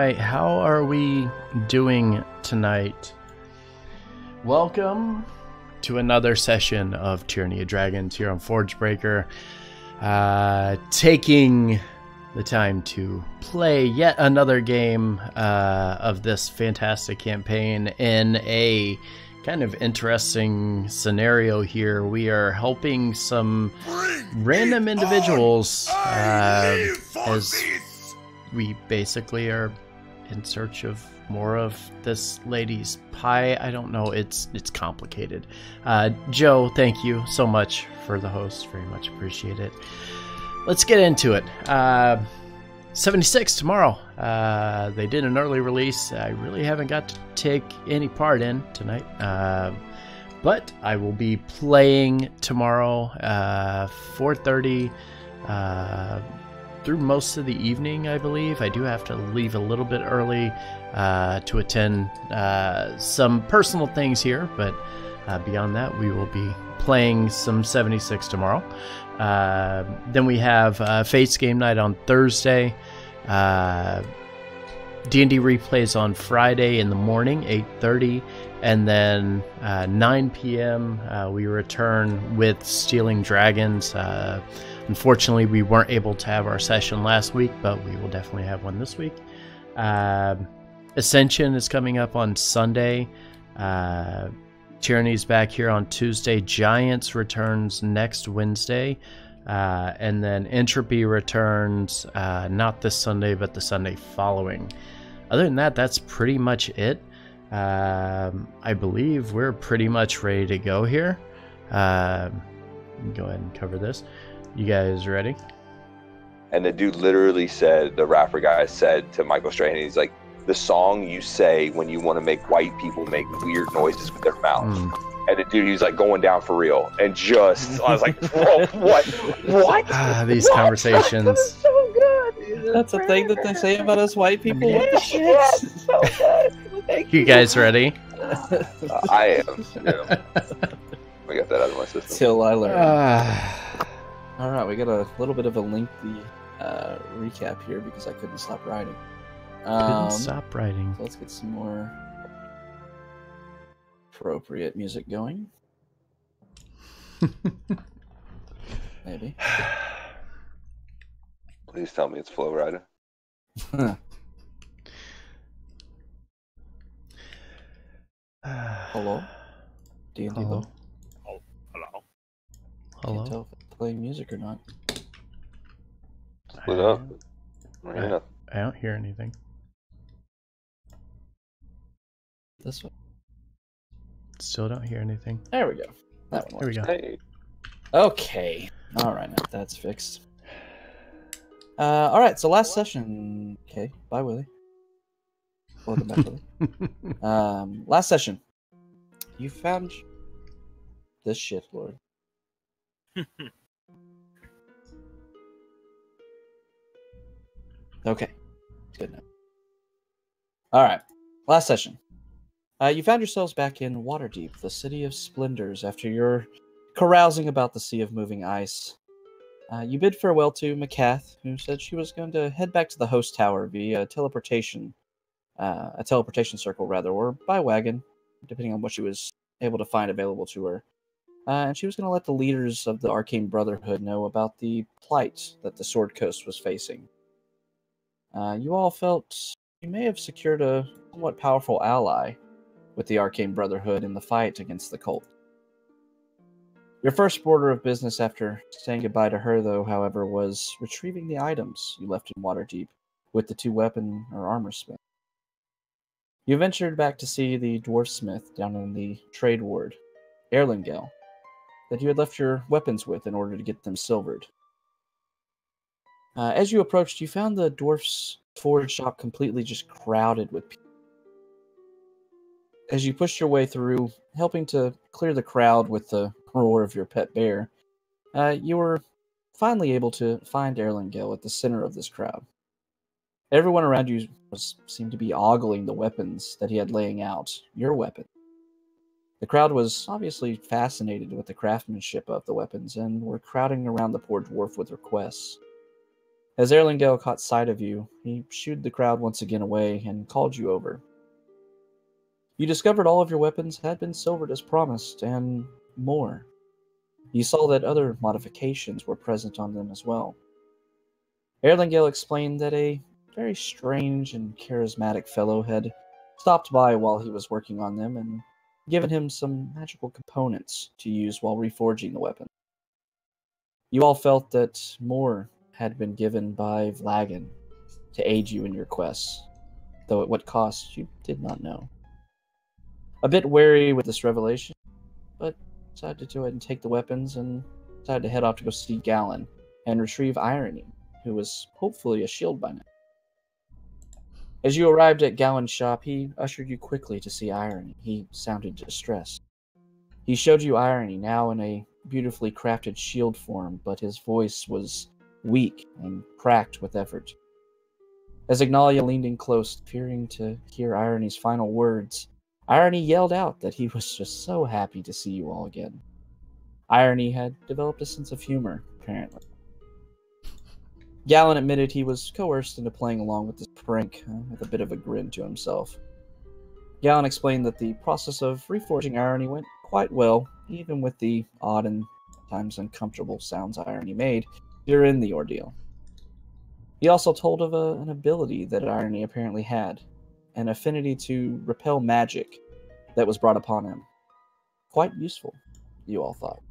right, how are we doing tonight? Welcome to another session of Tyranny of Dragons here on Forgebreaker. Taking the time to play yet another game of this fantastic campaign in a kind of interesting scenario here. We are helping some random individuals as we basically are in search of more of this lady's pie. I don't know, it's complicated. Joe, thank you so much for the host, very much appreciate it. Let's get into it. 76 tomorrow. They did an early release. I really haven't got to take any part in tonight, but I will be playing tomorrow 4:30 through most of the evening, I believe. I do have to leave a little bit early to attend some personal things here, but beyond that, we will be playing some 76 tomorrow. Then we have Fates Game Night on Thursday. D&D replays on Friday in the morning, 8:30, and then 9 p.m. We return with Stealing Dragons. Unfortunately, we weren't able to have our session last week, but we will definitely have one this week. Ascension is coming up on Sunday. Tyranny's back here on Tuesday. Giants returns next Wednesday. And then Entropy returns not this Sunday, but the Sunday following. Other than that, that's pretty much it. I believe we're pretty much ready to go here. Go ahead and cover this. You guys ready? And the dude literally said, the rapper guy said to Michael Strahan, he's like, the song you say when you want to make white people make weird noises with their mouths. And the dude, he's like going down for real. And just, I was like, whoa, what? These conversations. That was so good. That's a thing that they say about us white people. Yes, so good. Thank You guys ready? I am. I got that out of my system. Till I learn. All right, we got a little bit of a lengthy recap here because I couldn't stop writing. Couldn't stop writing. So let's get some more appropriate music going. Maybe. Please tell me it's Flow Rider. Hello? D&D. Hello. Oh, hello. Hello. Can't tell if it's playing music or not. Split up. Yeah. I don't hear anything. This one. Still don't hear anything. There we go. That one There we go. Hey. Okay. All right, now that's fixed. All right, so last session. Okay, bye, Willie. Welcome back, Willie. Last session. You found this shit, Lord. Okay, good now. All right, last session. You found yourselves back in Waterdeep, the city of splendors, after your carousing about the sea of moving ice. You bid farewell to Macath, who said she was going to head back to the host tower via teleportation circle, rather, or by wagon, depending on what she was able to find available to her. And she was going to let the leaders of the Arcane Brotherhood know about the plight that the Sword Coast was facing. You all felt you may have secured a somewhat powerful ally with the Arcane Brotherhood in the fight against the cult. Your first order of business after saying goodbye to her, though, however, was retrieving the items you left in Waterdeep with the two weapon or armor smiths. You ventured back to see the dwarf smith down in the trade ward, Erlingel, that you had left your weapons with in order to get them silvered. As you approached, you found the dwarf's forge shop completely just crowded with people. As you pushed your way through, helping to clear the crowd with the roar of your pet bear, you were finally able to find Erlingel at the center of this crowd. Everyone around you seemed to be ogling the weapons that he had laying out, your weapon. The crowd was obviously fascinated with the craftsmanship of the weapons and were crowding around the poor dwarf with requests. As Erlingale caught sight of you, he shooed the crowd once again away and called you over. You discovered all of your weapons had been silvered as promised, and more. You saw that other modifications were present on them as well. Erlingale explained that a very strange and charismatic fellow had stopped by while he was working on them and given him some magical components to use while reforging the weapon. You all felt that more had been given by Vlagan to aid you in your quests, though at what cost you did not know. A bit wary with this revelation, but decided to go ahead and take the weapons and decided to head off to go see Gallon and retrieve Irony, who was hopefully a shield by now. As you arrived at Gallon's shop, he ushered you quickly to see Irony. He sounded distressed. He showed you Irony, now in a beautifully crafted shield form, but his voice was weak and cracked with effort. As Ignalia leaned in close, fearing to hear Irony's final words, Irony yelled out that he was just so happy to see you all again. Irony had developed a sense of humor, apparently. Gallon admitted he was coerced into playing along with this prank, with a bit of a grin to himself. Gallon explained that the process of reforging Irony went quite well, even with the odd and sometimes uncomfortable sounds Irony made during the ordeal. He also told of an ability that Irony apparently had, an affinity to repel magic that was brought upon him. Quite useful, you all thought.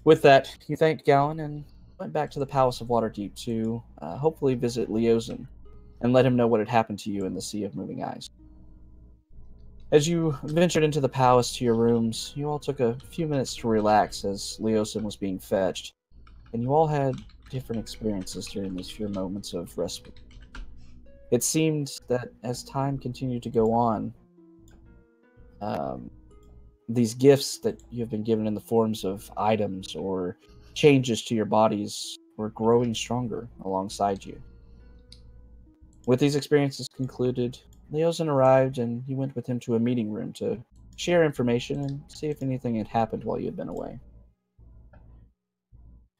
With that, you thanked Gallon and went back to the Palace of Waterdeep to hopefully visit Leosin and let him know what had happened to you in the Sea of Moving Eyes. As you ventured into the palace to your rooms, you all took a few minutes to relax as Leosin was being fetched, and you all had different experiences during these few moments of respite. It seemed that as time continued to go on, these gifts that you have been given in the forms of items or changes to your bodies were growing stronger alongside you. With these experiences concluded, Leosin arrived and you went with him to a meeting room to share information and see if anything had happened while you had been away.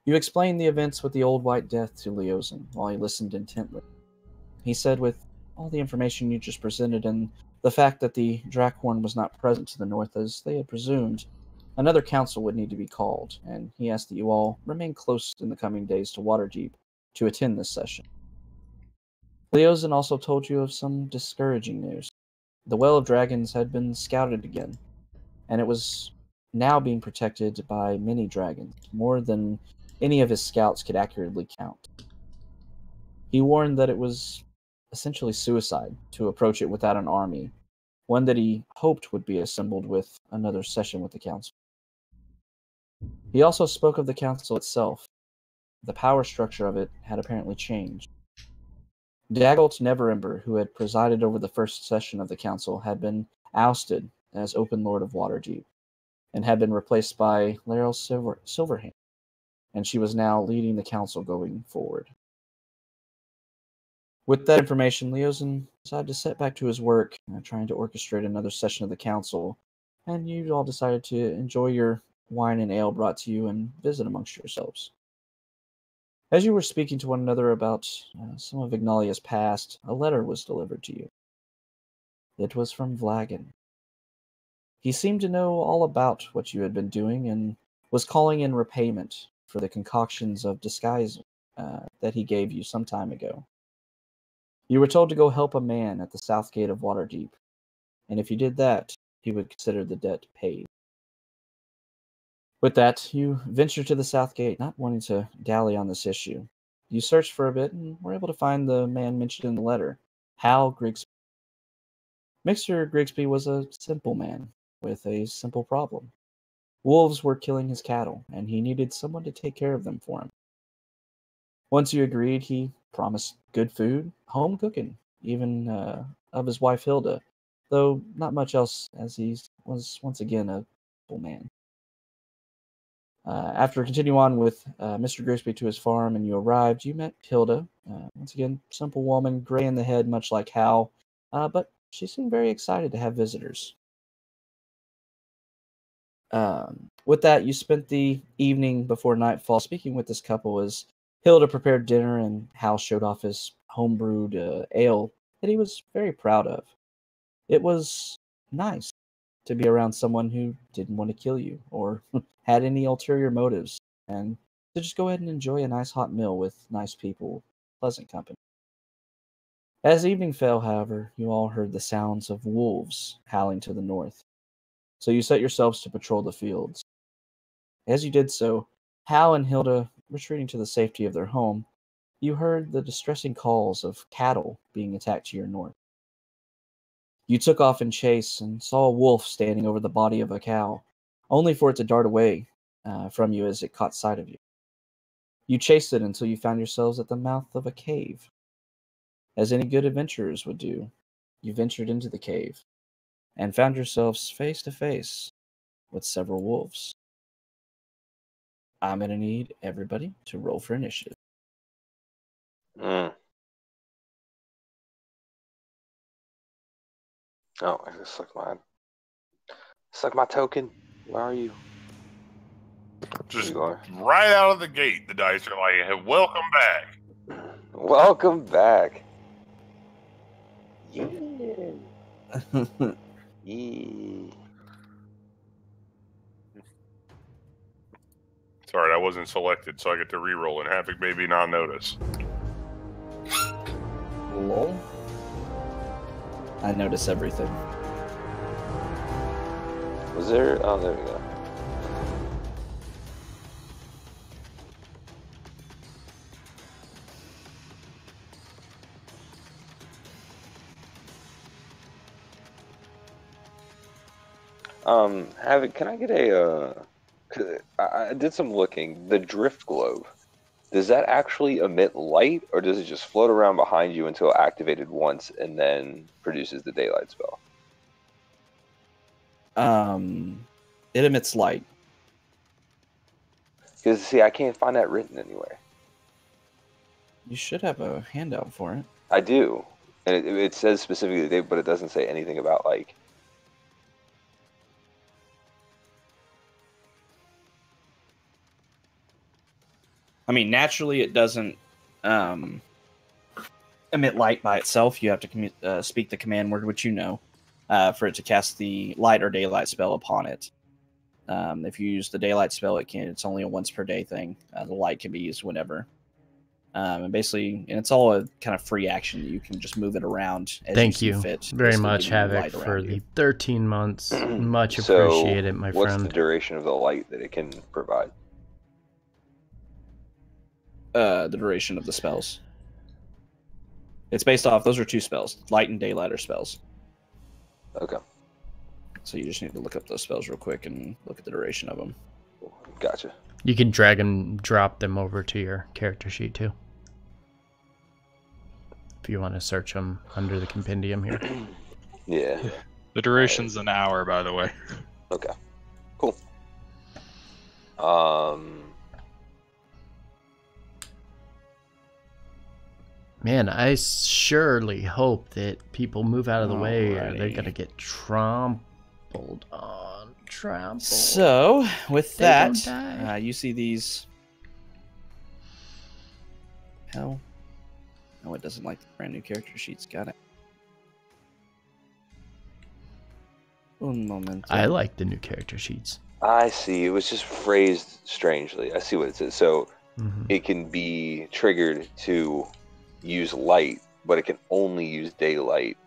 You explained the events with the Old White Death to Leosin while he listened intently. He said with all the information you just presented and the fact that the Drakhorn was not present to the north as they had presumed, another council would need to be called, and he asked that you all remain close in the coming days to Waterdeep to attend this session. Leosin also told you of some discouraging news. The Well of Dragons had been scouted again, and it was now being protected by many dragons, more than any of his scouts could accurately count. He warned that it was essentially suicide to approach it without an army, one that he hoped would be assembled with another session with the council. He also spoke of the council itself. The power structure of it had apparently changed. Daggalt Neverember, who had presided over the first session of the council, had been ousted as Open Lord of Waterdeep, and had been replaced by Laeral Silverhand, and she was now leading the council going forward. With that information, Leosin decided to set back to his work, trying to orchestrate another session of the council, and you all decided to enjoy your wine and ale brought to you and visit amongst yourselves. As you were speaking to one another about some of Ignalia's past, a letter was delivered to you. It was from Vlagan. He seemed to know all about what you had been doing and was calling in repayment for the concoctions of disguise that he gave you some time ago. You were told to go help a man at the south gate of Waterdeep, and if you did that, he would consider the debt paid. With that, you ventured to the south gate, not wanting to dally on this issue. You searched for a bit and were able to find the man mentioned in the letter, Hal Grigsby. Mr. Grigsby was a simple man with a simple problem. Wolves were killing his cattle, and he needed someone to take care of them for him. Once you agreed, he promised good food, home cooking, even of his wife Hilda, though not much else, as he was once again a simple man. After continuing on with Mr. Grigsby to his farm and you arrived, you met Hilda. Once again, simple woman, gray in the head, much like Hal, but she seemed very excited to have visitors. With that, you spent the evening before nightfall speaking with this couple as Hilda prepared dinner, and Hal showed off his homebrewed ale that he was very proud of. It was nice to be around someone who didn't want to kill you or had any ulterior motives, and to just go ahead and enjoy a nice hot meal with nice people, pleasant company. As evening fell, however, you all heard the sounds of wolves howling to the north, so you set yourselves to patrol the fields. As you did so, Hal and Hilda, retreating to the safety of their home, you heard the distressing calls of cattle being attacked to your north. You took off in chase and saw a wolf standing over the body of a cow, only for it to dart away from you as it caught sight of you. You chased it until you found yourselves at the mouth of a cave. As any good adventurers would do, you ventured into the cave and found yourselves face to face with several wolves. I'm going to need everybody to roll for initiative. Oh, I just suck my token. Where are you? Just You are. right out of the gate, the dice are like, "Hey, welcome back." Welcome back. Yeah. Yeah. Sorry, I wasn't selected, so I get to re-roll and Havoc maybe not notice. Lol. I notice everything. Was there? Oh, there we go. Havoc, can I get a? 'Cause I did some looking. The drift globe. Does that actually emit light, or does it just float around behind you until activated once and then produces the daylight spell? It emits light. Because see, I can't find that written anywhere. You should have a handout for it. I do, and it says specifically, but it doesn't say anything about like. I mean, naturally, it doesn't emit light by itself. You have to speak the command word, which you know, for it to cast the light or daylight spell upon it. If you use the daylight spell, it's only a once per day thing. The light can be used whenever. And basically, and it's all a kind of free action. You can just move it around as Thank you you see fit. very Basically much, giving you Havoc, light for around the you. 13 months. Much So, appreciated, my what's friend. the duration of the light that it can provide? The duration of the spells. It's based off, those are two spells. Light and daylight are spells. Okay, So you just need to look up those spells real quick and look at the duration of them. gotcha. You can drag and drop them over to your character sheet too, if you want to search them under the compendium here. Yeah. The duration's an hour, by the way. Okay. Cool. Man, I surely hope that people move out of the way, or they're Alrighty. gonna get trampled on. Trampled. So, with They that, don't die. you see these... Hell. No, it doesn't like the brand new character sheets. Got it. Un momento. I like the new character sheets. I see. It was just phrased strangely. I see what it says. So Mhm. it can be triggered to use light, but it can only use daylight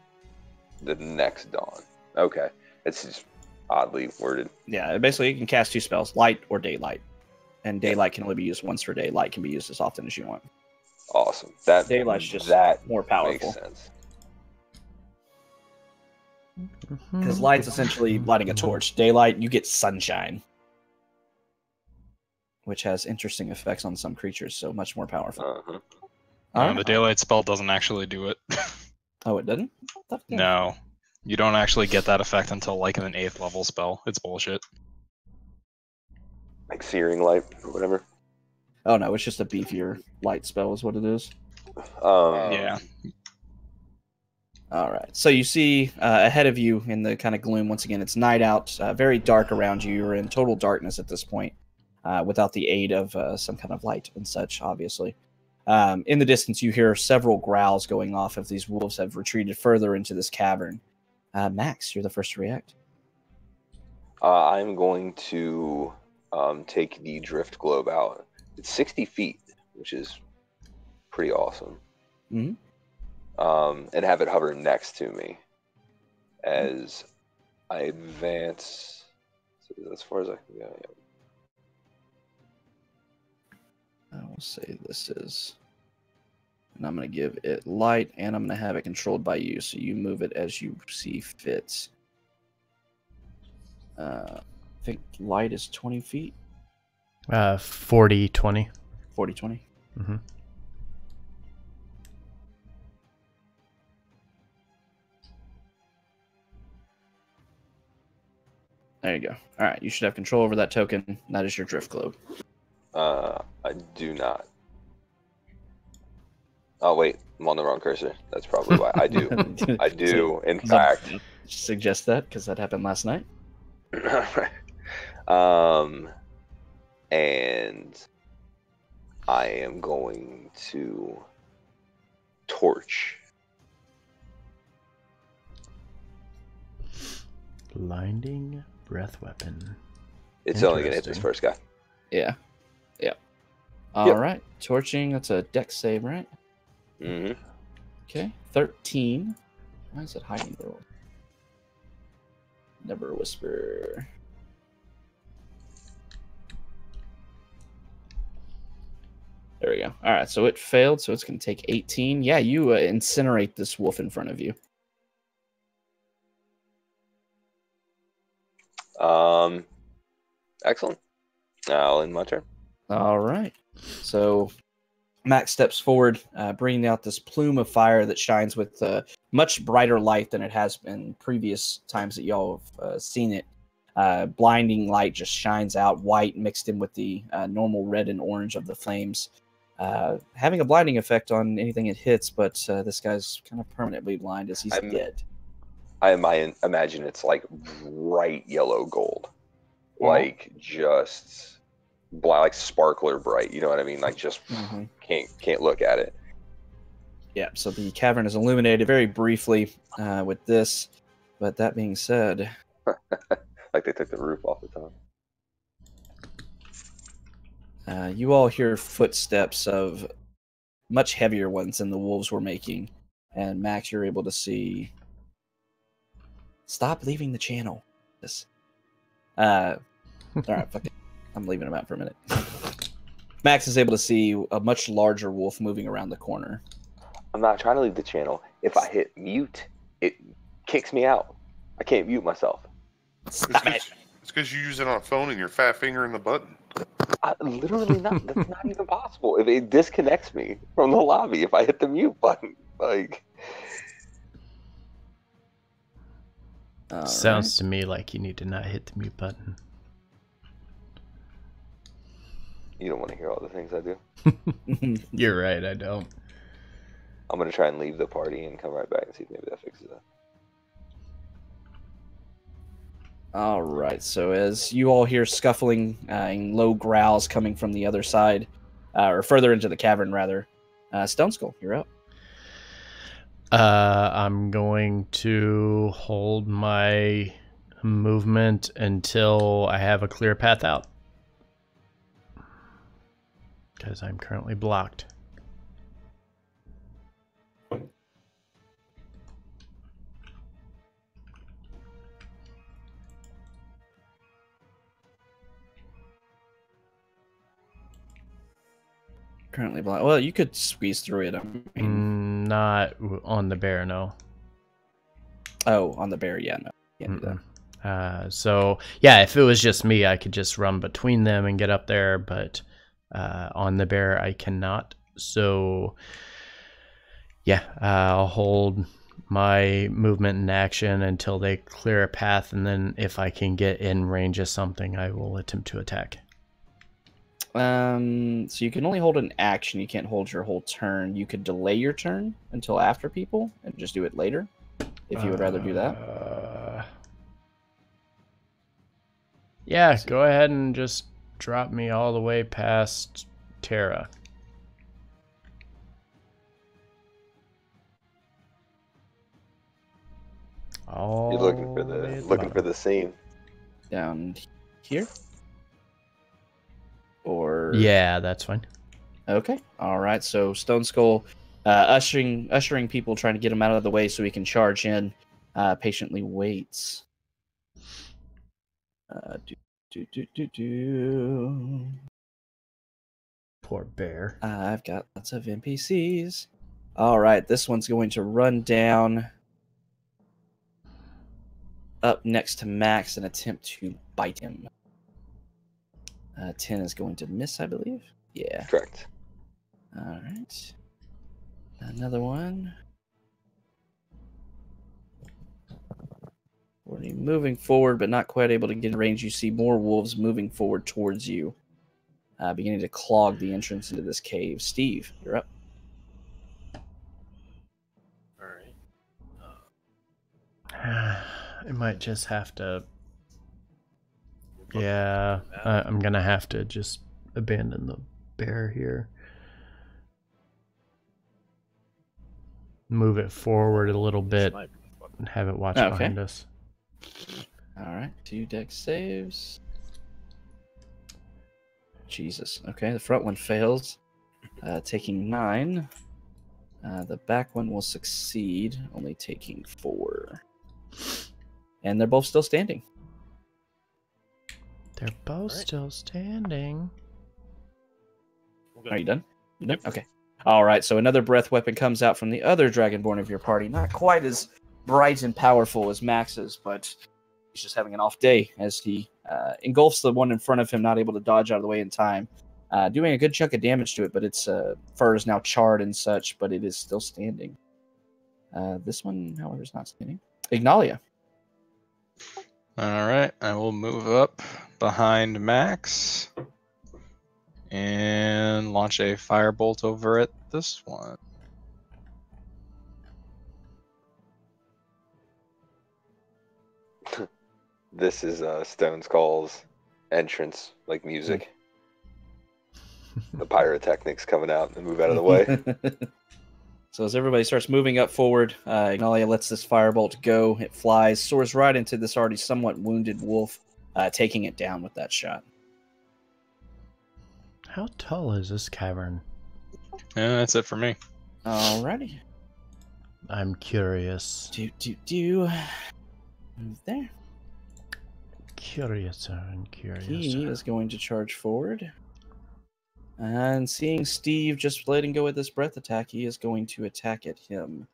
the next dawn. Okay. It's just oddly worded. Yeah, basically you can cast two spells, light or daylight. And daylight can only be used once per day. Light can be used as often as you want. Awesome. That Daylight's just that more powerful. makes sense. Because light's essentially lighting a torch. Daylight, you get sunshine. Which has interesting effects on some creatures, so much more powerful. Uh-huh. Alright. The daylight spell doesn't actually do it. Oh, it doesn't? No. You don't actually get that effect until like an 8th level spell. It's bullshit. Like searing light or whatever. Oh no, it's just a beefier light spell is what it is. Yeah. Alright, so you see ahead of you in the kind of gloom, once again, it's night out, very dark around you. You're in total darkness at this point, without the aid of some kind of light and such, obviously. In the distance, you hear several growls going off as these wolves have retreated further into this cavern. Max, you're the first to react. I'm going to take the drift globe out. It's 60 feet, which is pretty awesome. Mhm. And have it hover next to me as I advance as far as I can go. Yeah. I will say this is, and I'm going to give it light, and I'm going to have it controlled by you, so you move it as you see fit. I think light is 20 feet. 40, 20. 40, 20. Mm-hmm. There you go. All right, you should have control over that token. That is your drift globe. I do not. Oh wait, I'm on the wrong cursor. That's probably why. I do. I do. In fact, suggest that because that happened last night. And I am going to torch. Blinding breath weapon. It's only gonna hit this first guy. Yeah. All right, torching. That's a dex save, right? Mm-hmm. Okay, 13. Why is it hiding the roll? Never whisper. There we go. All right, so it failed, so it's going to take 18. Yeah, you incinerate this wolf in front of you. Excellent. I'll end my turn. All right. So Max steps forward, bringing out this plume of fire that shines with much brighter light than it has in previous times that y'all have seen it. Blinding light just shines out, white mixed in with the normal red and orange of the flames. Having a blinding effect on anything it hits, but this guy's kind of permanently blind as he's dead. I imagine it's like bright yellow gold. Like just black, like sparkler bright. You know what I mean? Like just can't look at it. Yeah. So the cavern is illuminated very briefly with this, but that being said, like they took the roof off the top. you all hear footsteps of much heavier ones than the wolves were making, and Max, you're able to see. Stop leaving the channel. This. All right, fuck it. I'm leaving him out for a minute. Max is able to see a much larger wolf moving around the corner. I'm not trying to leave the channel. If I hit mute, it kicks me out. I can't mute myself. Stop it. It's because you use it on a phone and your fat finger in the button. Literally not. That's not even possible. If it disconnects me from the lobby, if I hit the mute button, like. Sounds to me like you need to not hit the mute button. You don't want to hear all the things I do. You're right, I don't. I'm going to try and leave the party and come right back and see if maybe that fixes it. All right, so as you all hear scuffling and low growls coming from the other side, or further into the cavern, rather, Stone Skull, you're up. I'm going to hold my movement until I have a clear path out. Because I'm currently blocked. Currently blocked. Well, you could squeeze through it. I mean, not on the bear, no. Oh, on the bear, yeah, no. Can't do that. So, yeah, if it was just me, I could just run between them and get up there, but on the bear, I cannot. So, yeah, I'll hold my movement and action until they clear a path, and then if I can get in range of something, I will attempt to attack. So you can only hold an action. You can't hold your whole turn. You could delay your turn until after people and just do it later, if you would rather do that. Yeah, go ahead and just drop me all the way past Terra. All You're looking for the way the at looking for bottom. the scene. Down here? Or Yeah, that's fine. okay, all right. So Stone Skull, ushering people, trying to get him out of the way so he can charge in. Patiently waits. Do. Poor bear. I've got lots of NPCs. All right, this one's going to run down up next to Max and attempt to bite him. 10 is going to miss, I believe. Yeah. Correct. All right. Another one. 40, moving forward, but not quite able to get in range. You see more wolves moving forward towards you, beginning to clog the entrance into this cave. Steve, you're up. All right. I might just have to. Yeah, I'm gonna have to just abandon the bear here. Move it forward a little bit and have it watch behind us. All right, 2 dex saves. Jesus. Okay, the front one fails, taking 9. The back one will succeed, only taking 4. And they're both still standing. They're both still standing. Are you done? You done? Okay. All right, so another breath weapon comes out from the other Dragonborn of your party. Not quite as bright and powerful as Max's, but he's just having an off day as he engulfs the one in front of him, not able to dodge out of the way in time. Doing a good chunk of damage to it, but its fur is now charred and such, but it is still standing. This one, however, is not standing. Ignalia. All right, I will move up behind Max and launch a firebolt over at this one. This is Stone Skull's entrance, like music. The pyrotechnics coming out and move out of the way. So as everybody starts moving up forward, Ignalia lets this firebolt go. It flies, soars right into this already somewhat wounded wolf, taking it down with that shot. How tall is this cavern? Yeah, that's it for me. Alrighty. I'm curious. Move there. Curious and curious. He is going to charge forward. And seeing Steve just letting go with this breath attack, he is going to attack at him.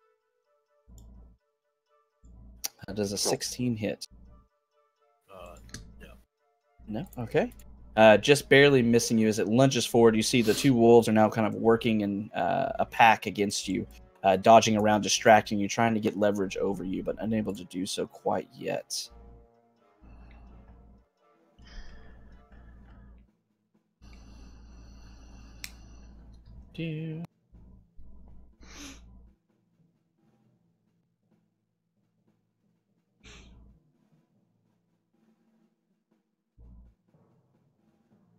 Does a 16 hit? No. No? Okay. Just barely missing you as it lunges forward. You see the 2 wolves are now kind of working in a pack against you, dodging around, distracting you, trying to get leverage over you, but unable to do so quite yet.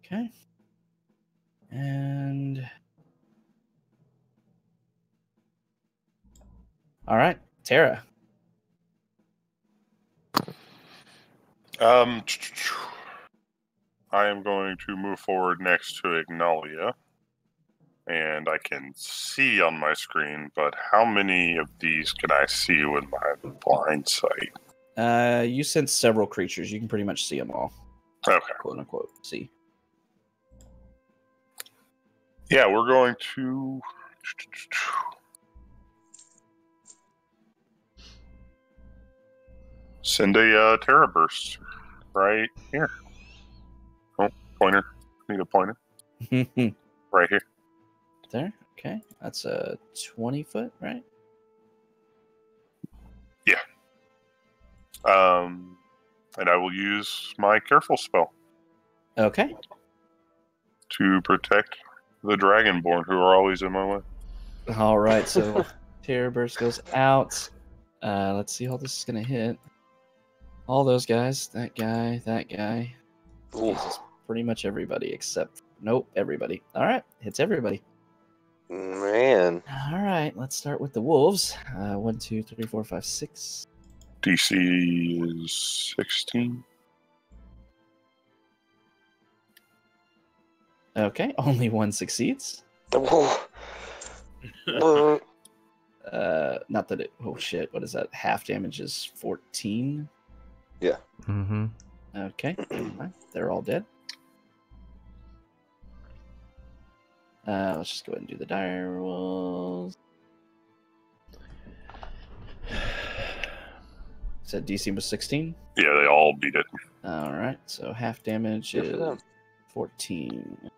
Okay. And all right, Tara. I am going to move forward next to Ignalia. And I can see on my screen, but how many of these can I see with my blind sight? You sense several creatures. You can pretty much see them all. Okay. Quote unquote. See. Yeah, we're going to send a Terra Burst right here. Oh, pointer. Need a pointer. Right here. There. Okay. That's a 20-foot, right? Yeah. And I will use my Careful spell Okay. to protect the Dragonborn who are always in my way. All right. So Terror Burst goes out. Let's see how this is going to hit. All those guys. That guy. That guy. Jesus, pretty much everybody except... Nope, everybody. All right. Hits everybody. Man. All right. Let's start with the wolves. 1, 2, 3, 4, 5, 6. DC is 16. Okay, only one succeeds. Not that it. Oh shit! What is that? Half damage is 14. Yeah. Mm-hmm. Okay, never mind. They're all dead. Let's just go ahead and do the dire rolls. Said DC was 16. Yeah, they all beat it. All right, so half damage Good for them. is 14.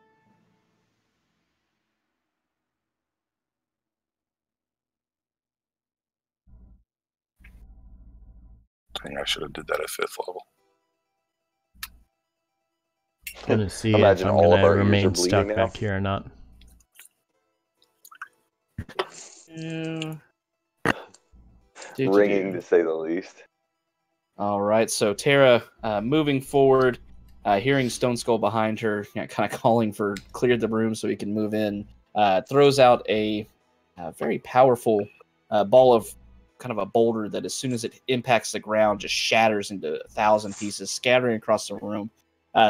I think I should have did that at 5th level. I'm gonna see if Imagine I'm all of gonna our ears are remain bleeding stuck now. back here or not. Yeah. Ringing, to say the least. All right, so Tara, moving forward, hearing Stone Skull behind her, kind of calling for clear the room so he can move in, throws out a very powerful ball of kind of a boulder that, as soon as it impacts the ground, just shatters into 1,000 pieces, scattering across the room.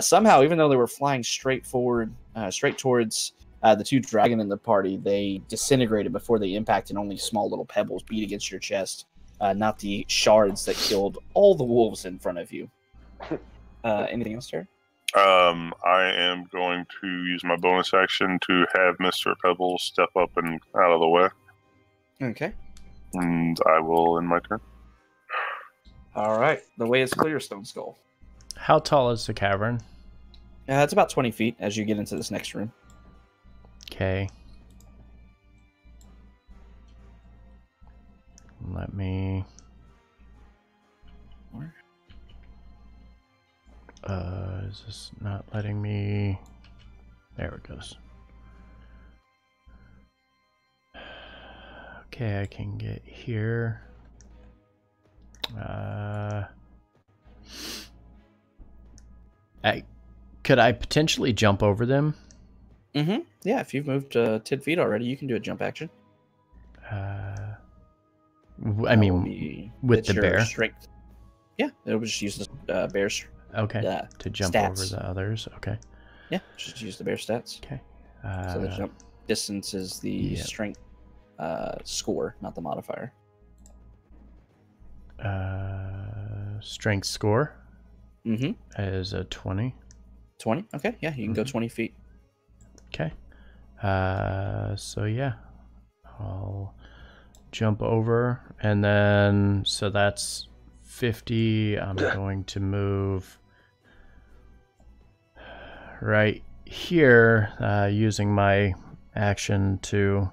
Somehow, even though they were flying straight forward, straight towards the two dragon in the party, they disintegrated before they impacted. Only small little pebbles beat against your chest. Not the shards that killed all the wolves in front of you. Anything else, Jared? I am going to use my bonus action to have Mr. Pebbles step up and out of the way. Okay. And I will end my turn. All right. The way is clear, Stone Skull. How tall is the cavern? It's about 20 feet as you get into this next room. Okay. Let me... is this not letting me... There it goes. Okay, I can get here. Could I potentially jump over them? Mm-hmm. Yeah, if you've moved 10 feet already, you can do a jump action. I mean, with the bear? Strength. Yeah, it'll just use the bear's Okay, to jump stats. over the others. Okay. Yeah, just use the bear stats. Okay. So the jump distance is the strength score, not the modifier. Strength score Mm-hmm. is a 20. 20? Okay, yeah, you can go 20 feet. Okay. So yeah, I'll jump over, and then so that's 50. I'm going to move right here, using my action to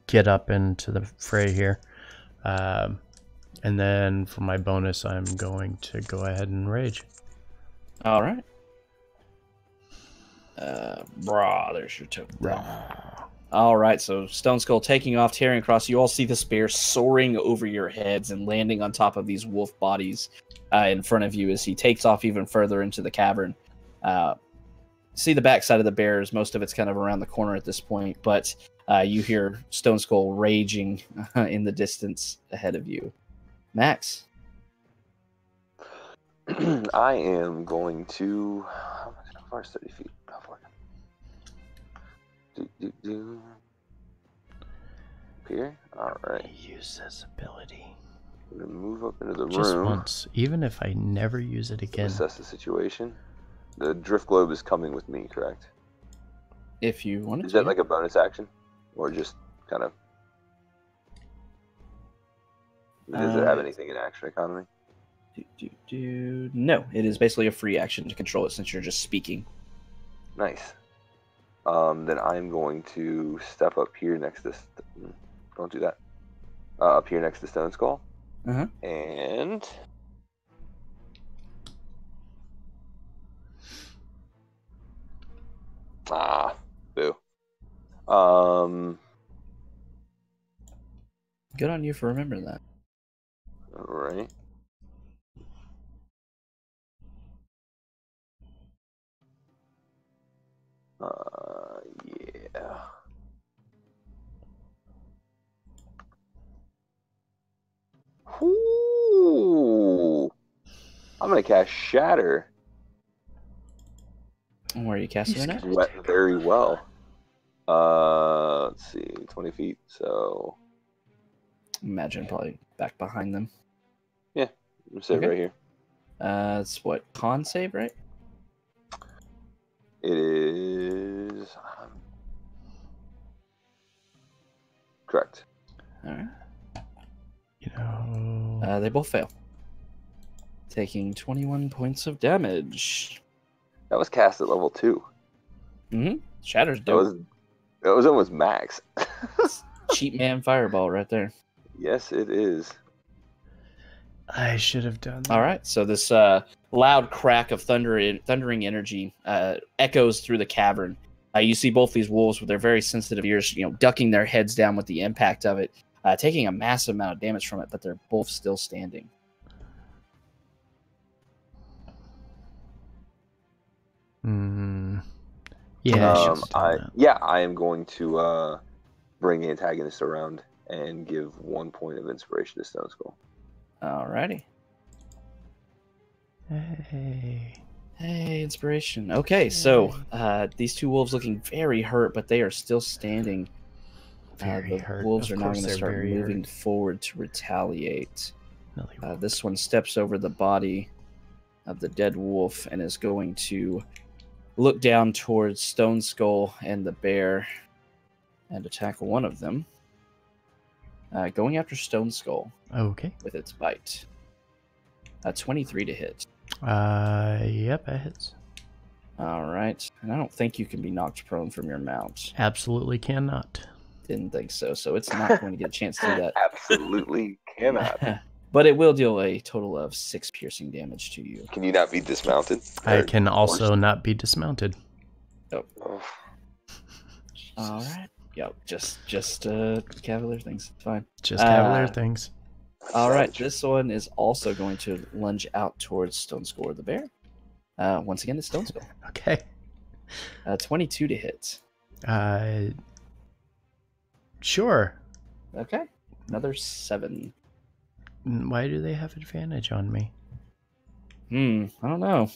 get up into the fray here. And then for my bonus, I'm going to go ahead and rage. All right. There's your token. All right, so Stone Skull taking off, tearing across. You all see the spear soaring over your heads and landing on top of these wolf bodies in front of you as he takes off even further into the cavern. See the backside of the bears. Most of it's kind of around the corner at this point, but you hear Stone Skull raging in the distance ahead of you. Max. I am going to... How far is 30 feet? How far? Here? Alright. Use this ability. I'm going to move up into the Just room. once, even if I never use it again. Assess the situation. The drift globe is coming with me, correct? If you want to. Is that like a bonus action? Or just kind of... Does it have anything in action economy? No, it is basically a free action to control it since you're just speaking. Nice. Then I'm going to step up here next to... Don't do that. Up here next to Stone Skull. Uh-huh. And... Boo. Good on you for remembering that. Alright. Yeah. Ooh. I'm gonna cast Shatter. Where are you casting it at? Very well. Let's see, 20 feet. So Imagine probably back behind them. yeah, I'm gonna sit right here. It's what, con save, right? It is correct. All right. You know, They both fail, taking 21 points of damage. That was cast at level 2. Mm-hmm. Shatter's That dope. was almost max. Cheap man fireball right there. Yes, it is. I should have done. All right, so this loud crack of thundering energy echoes through the cavern. You see both these wolves with their very sensitive ears, ducking their heads down with the impact of it, taking a massive amount of damage from it, but they're both still standing. Yeah, I am going to bring the antagonist around and give 1 point of inspiration to Stone Skull. Alrighty. Hey, inspiration. Okay, so these two wolves looking very hurt, but they are still standing. Very hurt. Wolves Of are now course going to they're start very moving hurt. forward to retaliate. No, they won't. This one steps over the body of the dead wolf and is going to look down towards Stone Skull and the bear and attack one of them. Going after Stone Skull Okay. with its bite. 23 to hit. Yep, that hits. All right. And I don't think you can be knocked prone from your mount. Absolutely cannot. Didn't think so. So it's not going to get a chance to do that. Absolutely cannot. But it will deal a total of 6 piercing damage to you. Can you not be dismounted? I can also not be dismounted. Oh. All right. Yep. Just cavalier things. It's fine. Just cavalier things. All right. This one is also going to lunge out towards Stone Skull or the bear. Once again, it's Stone Skull. Okay. 22 to hit. Sure. Okay. Another 7. Why do they have advantage on me? I don't know.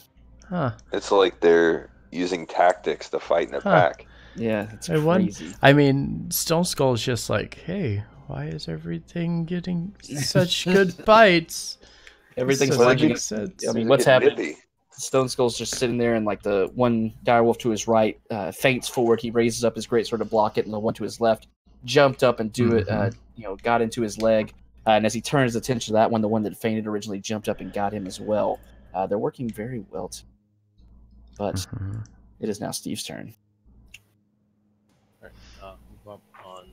Huh. It's like they're using tactics to fight in a pack. Yeah, it's I won- crazy. I mean, Stone Skull's just like, hey, why is everything getting such good bites? Everything's This doesn't lunging. make sense. I mean, what's happening? Nippy. Stone Skull's just sitting there, and like the one direwolf to his right feints forward. He raises up his greatsword to block it, and the one to his left jumped up and got into his leg. And as he turns his attention to that one, the one that fainted originally jumped up and got him as well. They're working very well. But it is now Steve's turn. Alright, move up on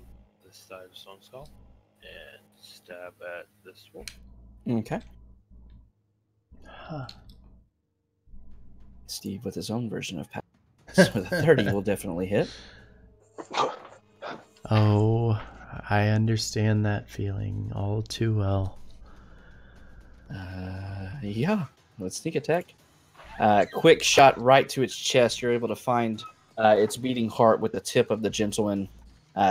this side of Stone Skull and stab at this wolf. Okay. Huh. Steve with his own version of power. So the 30 will definitely hit. Oh, I understand that feeling all too well. Yeah. Let's sneak attack. Quick shot right to its chest. You're able to find its beating heart with the tip of the gentleman,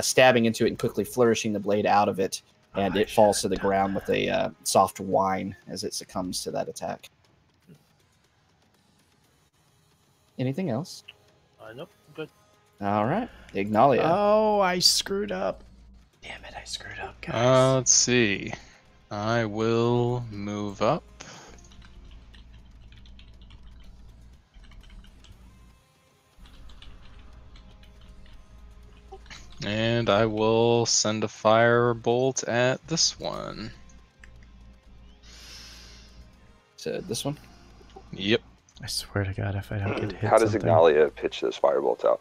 stabbing into it and quickly flourishing the blade out of it. And it falls to the ground with a soft whine as it succumbs to that attack. Anything else? Nope, good. All right. Ignalia. Oh, I screwed up. Damn it, I screwed up, guys. Let's see. I will move up. And I will send a firebolt at this one. So this one? Yep. I swear to God, if I don't get hit How does something. Ignalia pitch those firebolts out?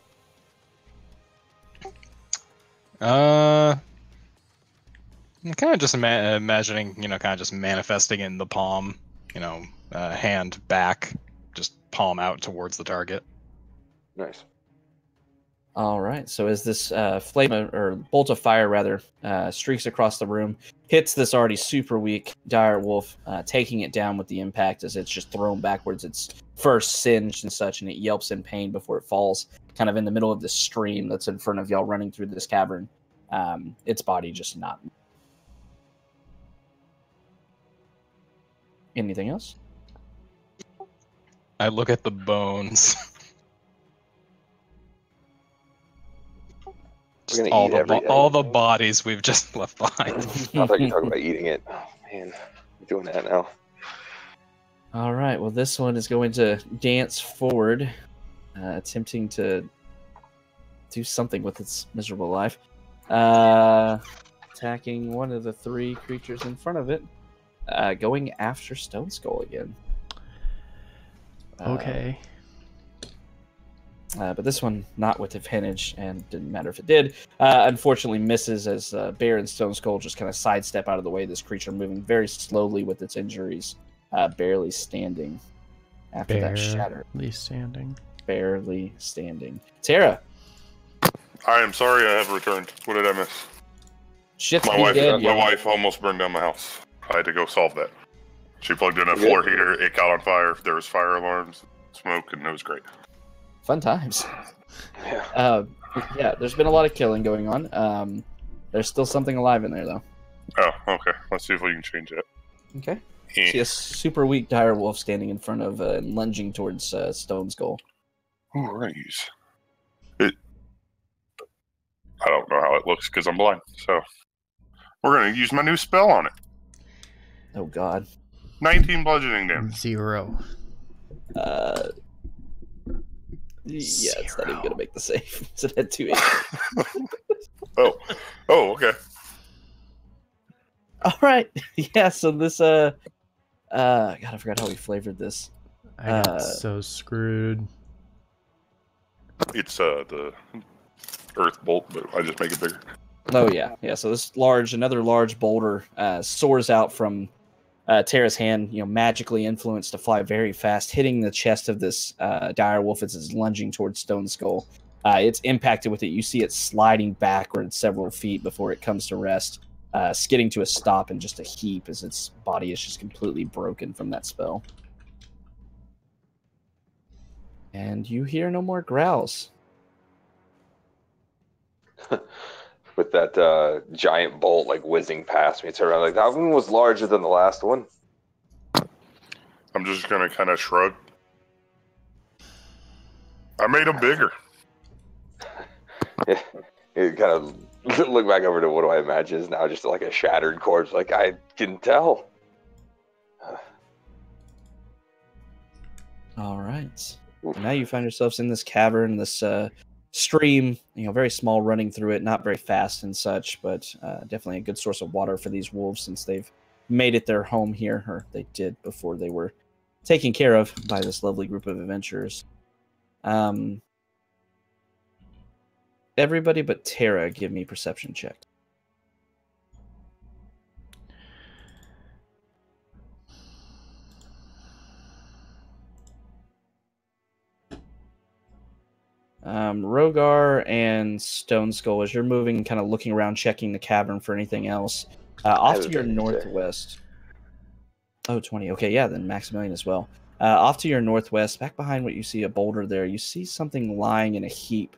I'm kind of just imagining, kind of just manifesting in the palm, hand back, just palm out towards the target. Nice. All right. So as this flame or bolt of fire, rather, streaks across the room, hits this already super weak dire wolf, taking it down with the impact as it's just thrown backwards. It's first singed and such, and it yelps in pain before it falls, kind of in the middle of the stream that's in front of y'all running through this cavern. Its body just not. Anything else? I look at the bones. We're gonna all eat the everything. all the bodies we've just left behind. I thought you were talking about eating it. Oh man, I'm doing that now. All right. Well, this one is going to dance forward, attempting to do something with its miserable life. Attacking one of the 3 creatures in front of it, going after Stone Skull again. Okay. But this one not with advantage, and didn't matter if it did. Unfortunately, misses as Bear and Stone Skull just kind of sidestep out of the way. This creature moving very slowly with its injuries, barely standing after that shatter. Barely standing. Barely standing. Tara. I am sorry I have returned. What did I miss? Shit's My be wife, dead, my yo. wife almost burned down my house. I had to go solve that. She plugged in a floor heater. It caught on fire. There was fire alarms, smoke, and it was great. Fun times. Yeah. Yeah, there's been a lot of killing going on. There's still something alive in there, though. Oh, okay. Let's see if we can change that. Okay. Eh. See a super weak dire wolf standing in front of lunging towards Stone Skull. All right. I don't know how it looks because I'm blind. So we're going to use my new spell on it. Oh, God. 19 bludgeoning damage. 0. Yeah, it's not even going to make the save. So it had 2 HP. Oh, okay. All right. Yeah, so this, God, I forgot how we flavored this. I got so screwed. It's the earth bolt, but I just make it bigger. Oh, yeah. Yeah, so this another large boulder soars out from Tara's hand, magically influenced to fly very fast, hitting the chest of this dire wolf as it's lunging towards Stone Skull. It's impacted with it. You see it sliding backward several feet before it comes to rest, skidding to a stop in just a heap as its body is just completely broken from that spell. And you hear no more growls. With that giant bolt like whizzing past me, it's around like that one was larger than the last one. I'm just going to kind of shrug. I made them bigger. Yeah, it kind of look back over to what do I imagine is now just like a shattered corpse. Like I can tell. All right. Now you find yourselves in this cavern, this stream, very small, running through it, not very fast and such, but definitely a good source of water for these wolves since they've made it their home here, or they did before they were taken care of by this lovely group of adventurers. Everybody but Tara, give me perception check. Rogar and Stone Skull, as you're moving, kind of looking around, checking the cavern for anything else. Off to your northwest. Oh, 20. Okay, yeah, then Maximilian as well. Off to your northwest, back behind what you see a boulder there, you see something lying in a heap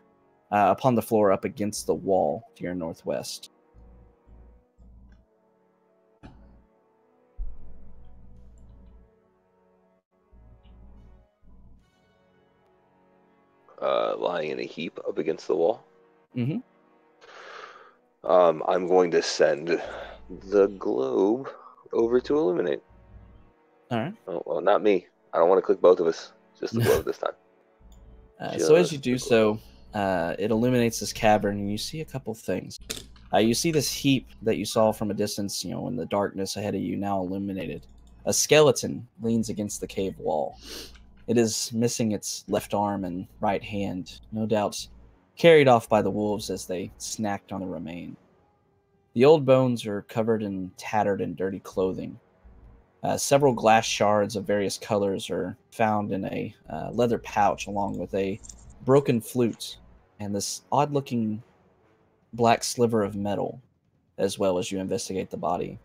upon the floor up against the wall to your northwest. Lying in a heap up against the wall. Mm-hmm. I'm going to send the globe over to illuminate. All right. Oh, well, not me. I don't want to click both of us. Just the globe this time. So as you do so, it illuminates this cavern, and you see a couple things. You see this heap that you saw from a distance, in the darkness ahead of you, now illuminated. A skeleton leans against the cave wall. It is missing its left arm and right hand, no doubt carried off by the wolves as they snacked on the remain. The old bones are covered in tattered and dirty clothing. Several glass shards of various colors are found in a leather pouch, along with a broken flute and this odd-looking black sliver of metal, as well as you investigate the body.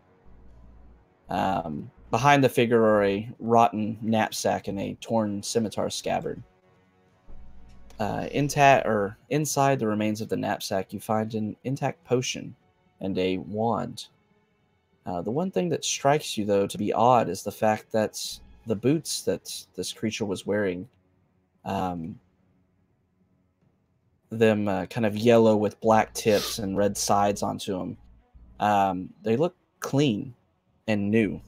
Behind the figure are a rotten knapsack and a torn scimitar scabbard. Inside the remains of the knapsack, you find an intact potion and a wand. The one thing that strikes you, though, to be odd is the fact that the boots that this creature was wearing, them kind of yellow with black tips and red sides onto them. They look clean and new,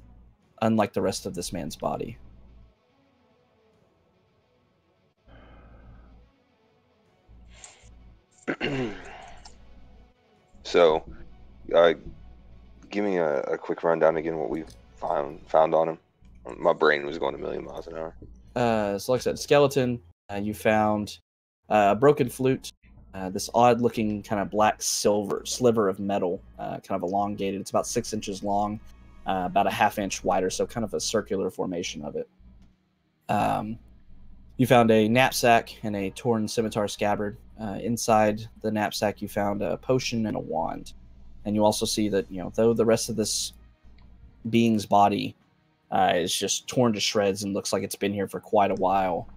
unlike the rest of this man's body. So, give me a quick rundown again what we found on him. My brain was going a million miles an hour. So like I said, skeleton, you found a broken flute, this odd-looking kind of black silver sliver of metal, kind of elongated. It's about 6 inches long, about a half-inch wider, so kind of a circular formation of it. You found a knapsack and a torn scimitar scabbard. Inside the knapsack, you found a potion and a wand. And you also see that, though the rest of this being's body is just torn to shreds and looks like it's been here for quite a while,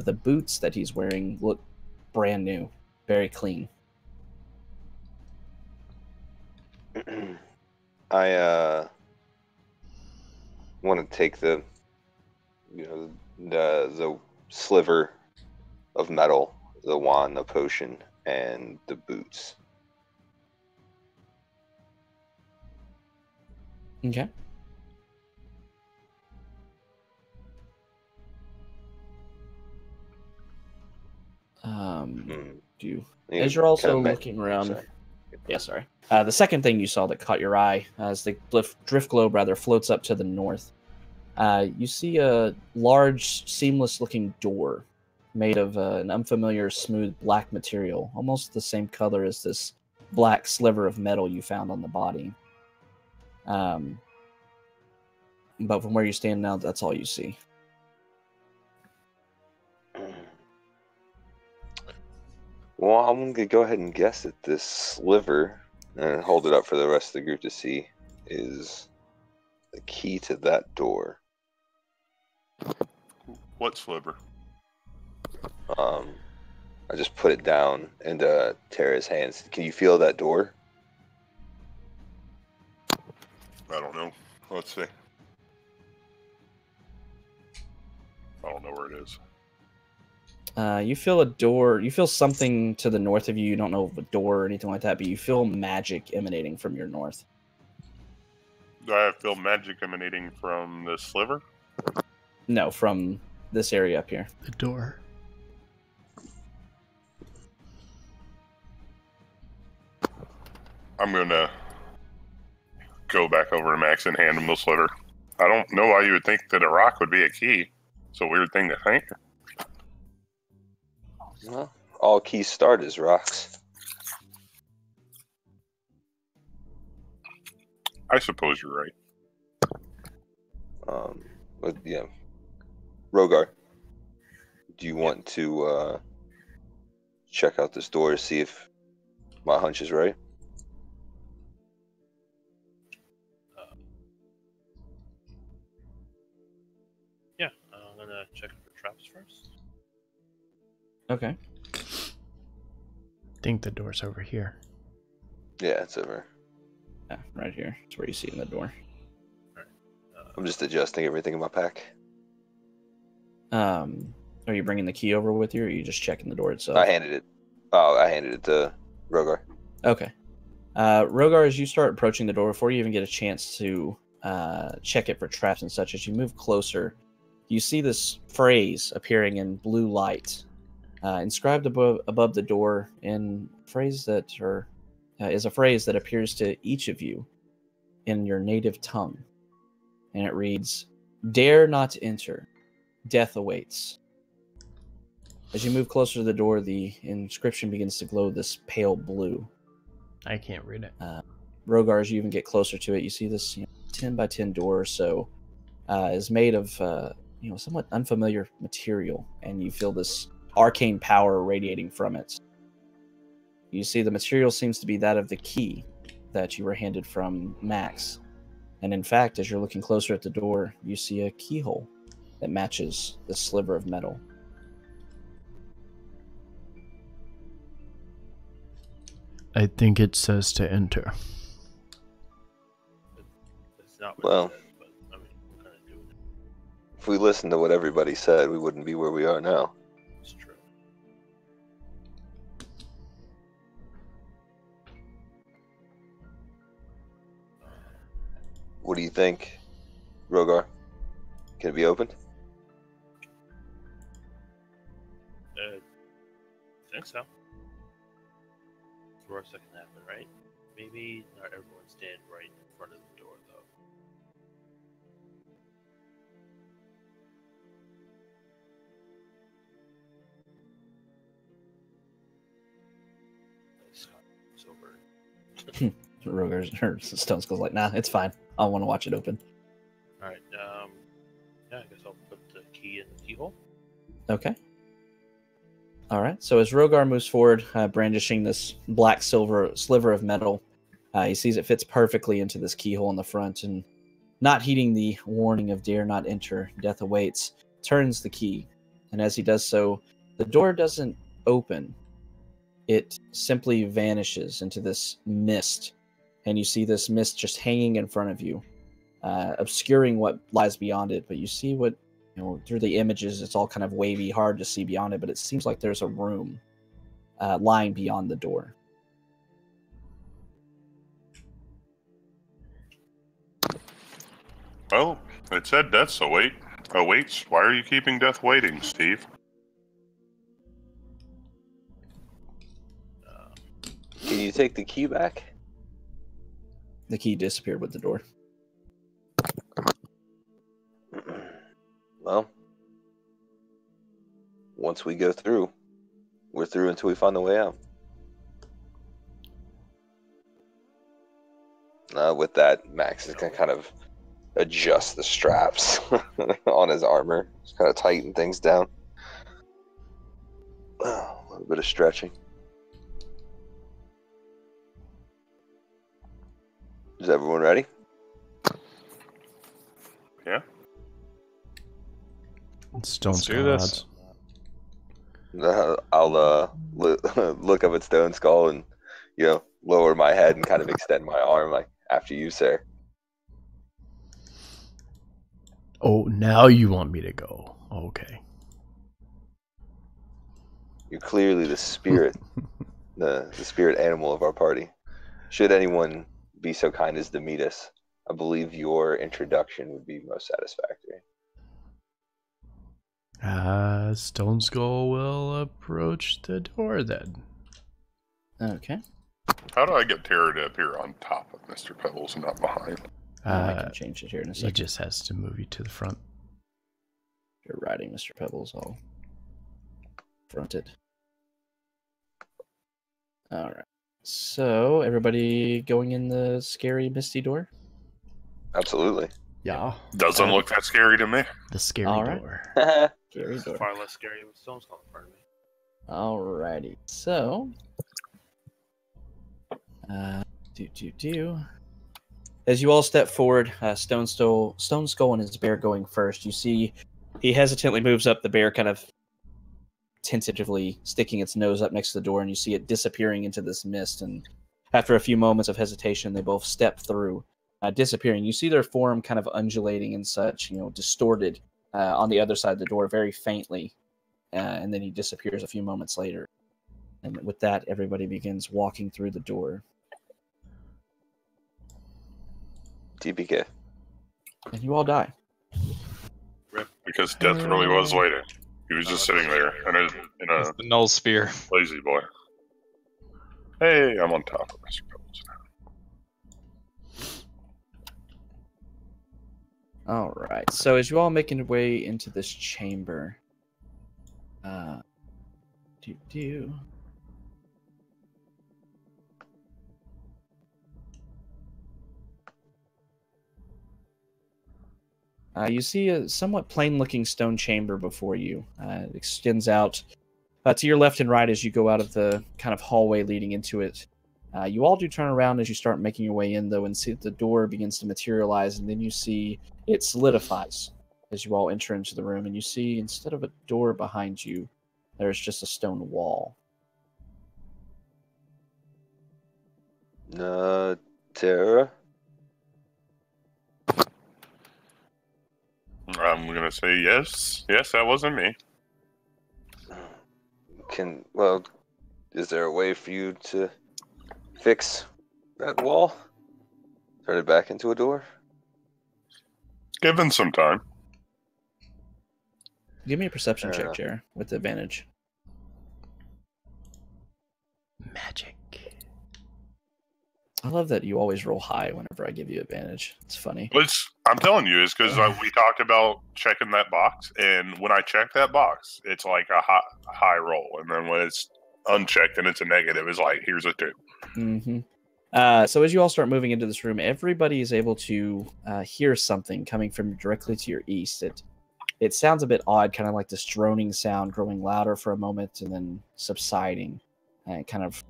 the boots that he's wearing look brand new, very clean. I want to take the sliver of metal, the wand, the potion, and the boots. Okay. As you're also looking around, sorry. The second thing you saw that caught your eye as the drift globe floats up to the north, you see a large, seamless-looking door made of an unfamiliar, smooth black material, almost the same color as this black sliver of metal you found on the body. But from where you stand now, that's all you see. Well, I'm going to go ahead and guess that this sliver, and hold it up for the rest of the group to see, is the key to that door. What sliver? I just put it down into Tara's hands. Can you feel that door? I don't know. Let's see. I don't know where it is. You feel a door. You feel something to the north of you. You don't know if a door or anything like that, but you feel magic emanating from your north. Do I feel magic emanating from the sliver? No, from this area up here. The door. I'm going to go back over to Max and hand him the sliver. I don't know why you would think that a rock would be a key. It's a weird thing to think. Well, all keys start as rocks. I suppose you're right. But yeah, Rogar, do you want to check out this door to see if my hunch is right? Yeah, I'm gonna check for traps first. Okay. I think the door's over here. Yeah, it's over. Yeah, right here. It's where you see in the door. I'm just adjusting everything in my pack. Are you bringing the key over with you, or are you just checking the door itself? I handed it to Rogar. Okay. Rogar, as you start approaching the door, before you even get a chance to check it for traps and such, as you move closer, you see this phrase appearing in blue light, inscribed above the door in phrase that is a phrase that appears to each of you in your native tongue. And it reads, "Dare not enter. Death awaits." As you move closer to the door, the inscription begins to glow this pale blue. I can't read it. Rogar, as you even get closer to it, you see this 10 by 10 door or so is made of somewhat unfamiliar material, and you feel this arcane power radiating from it. You see the material seems to be that of the key that you were handed from Max. And in fact, as you're looking closer at the door, you see a keyhole that matches this sliver of metal. I think it says to enter. It's not Well, what it says, but I mean, what can I do with it? if we listened to what everybody said, we wouldn't be where we are now. It's true. What do you think, Rogar? Can it be opened? I think so. The worst that can happen, right? Maybe not everyone stand right in front of the door, though. It's over. Roger's Stone Skull's like, nah, it's fine. I want to watch it open. Alright, yeah, I guess I'll put the key in the keyhole. Okay. All right. So as Rogar moves forward, brandishing this black silver sliver of metal, he sees it fits perfectly into this keyhole in the front, and not heeding the warning of "Dare not enter, death awaits," turns the key. And as he does so, the door doesn't open. It simply vanishes into this mist, and you see this mist just hanging in front of you, obscuring what lies beyond it. But you see what, through the images, it's all kind of wavy, hard to see beyond it, but it seems like there's a room lying beyond the door. Well, it said death's awaits. Why are you keeping death waiting, Steve? Can you take the key back? The key disappeared with the door. Well, once we go through, we're through until we find the way out. With that, Max is going to kind of adjust the straps on his armor. Just kind of tighten things down. A little bit of stretching. Is everyone ready? Yeah. Stone Let's do this. I'll look up at Stone Skull and, lower my head and kind of extend my arm, like, after you, sir. Oh, now you want me to go. Okay. You're clearly the spirit, the spirit animal of our party. Should anyone be so kind as to meet us, I believe your introduction would be most satisfactory. Stone Skull will approach the door then. Okay. How do I get Terra to appear on top of Mr. Pebbles and not behind? I can change it here in a He second. just has to move you to the front. You're riding Mr. Pebbles all fronted. All right. So, everybody going in the scary misty door? Absolutely. Yeah. Doesn't look that scary to me. The scary All right. door. Scary door. Far less scary with Stone Skull in front of me. Alrighty. So, as you all step forward, Stone Skull and his bear going first. You see, he hesitantly moves up. The bear kind of tentatively sticking its nose up next to the door, and you see it disappearing into this mist. And after a few moments of hesitation, they both step through, disappearing. You see their form kind of undulating and such, distorted on the other side of the door, very faintly. And then he disappears a few moments later. And with that, everybody begins walking through the door. TPK. And you all die. Because death really was waiting. He was just sitting there in a It's the null spear. lazy boy. Hey, I'm on top of Mr. Pebbles now. All right. So as you all making your way into this chamber, you see a somewhat plain-looking stone chamber before you. It extends out to your left and right as you go out of the kind of hallway leading into it. You all do turn around as you start making your way in, though, and see that the door begins to materialize, and then you see it solidifies as you all enter into the room, and you see instead of a door behind you, there's just a stone wall. Terra? I'm gonna say yes. Yes, that wasn't me. Is there a way for you to fix that wall? Turn it back into a door? Given some time. Give me a perception check, Jer, with advantage. Magic. I love that you always roll high whenever I give you advantage. It's funny. I'm telling you, it's because we talked about checking that box, and when I check that box, it's like a high roll, and then when it's unchecked and it's a negative, it's like, here's a 2. Mm-hmm. So as you all start moving into this room, everybody is able to hear something coming from directly to your east. It sounds a bit odd, kind of like this droning sound growing louder for a moment and then subsiding, and it kind of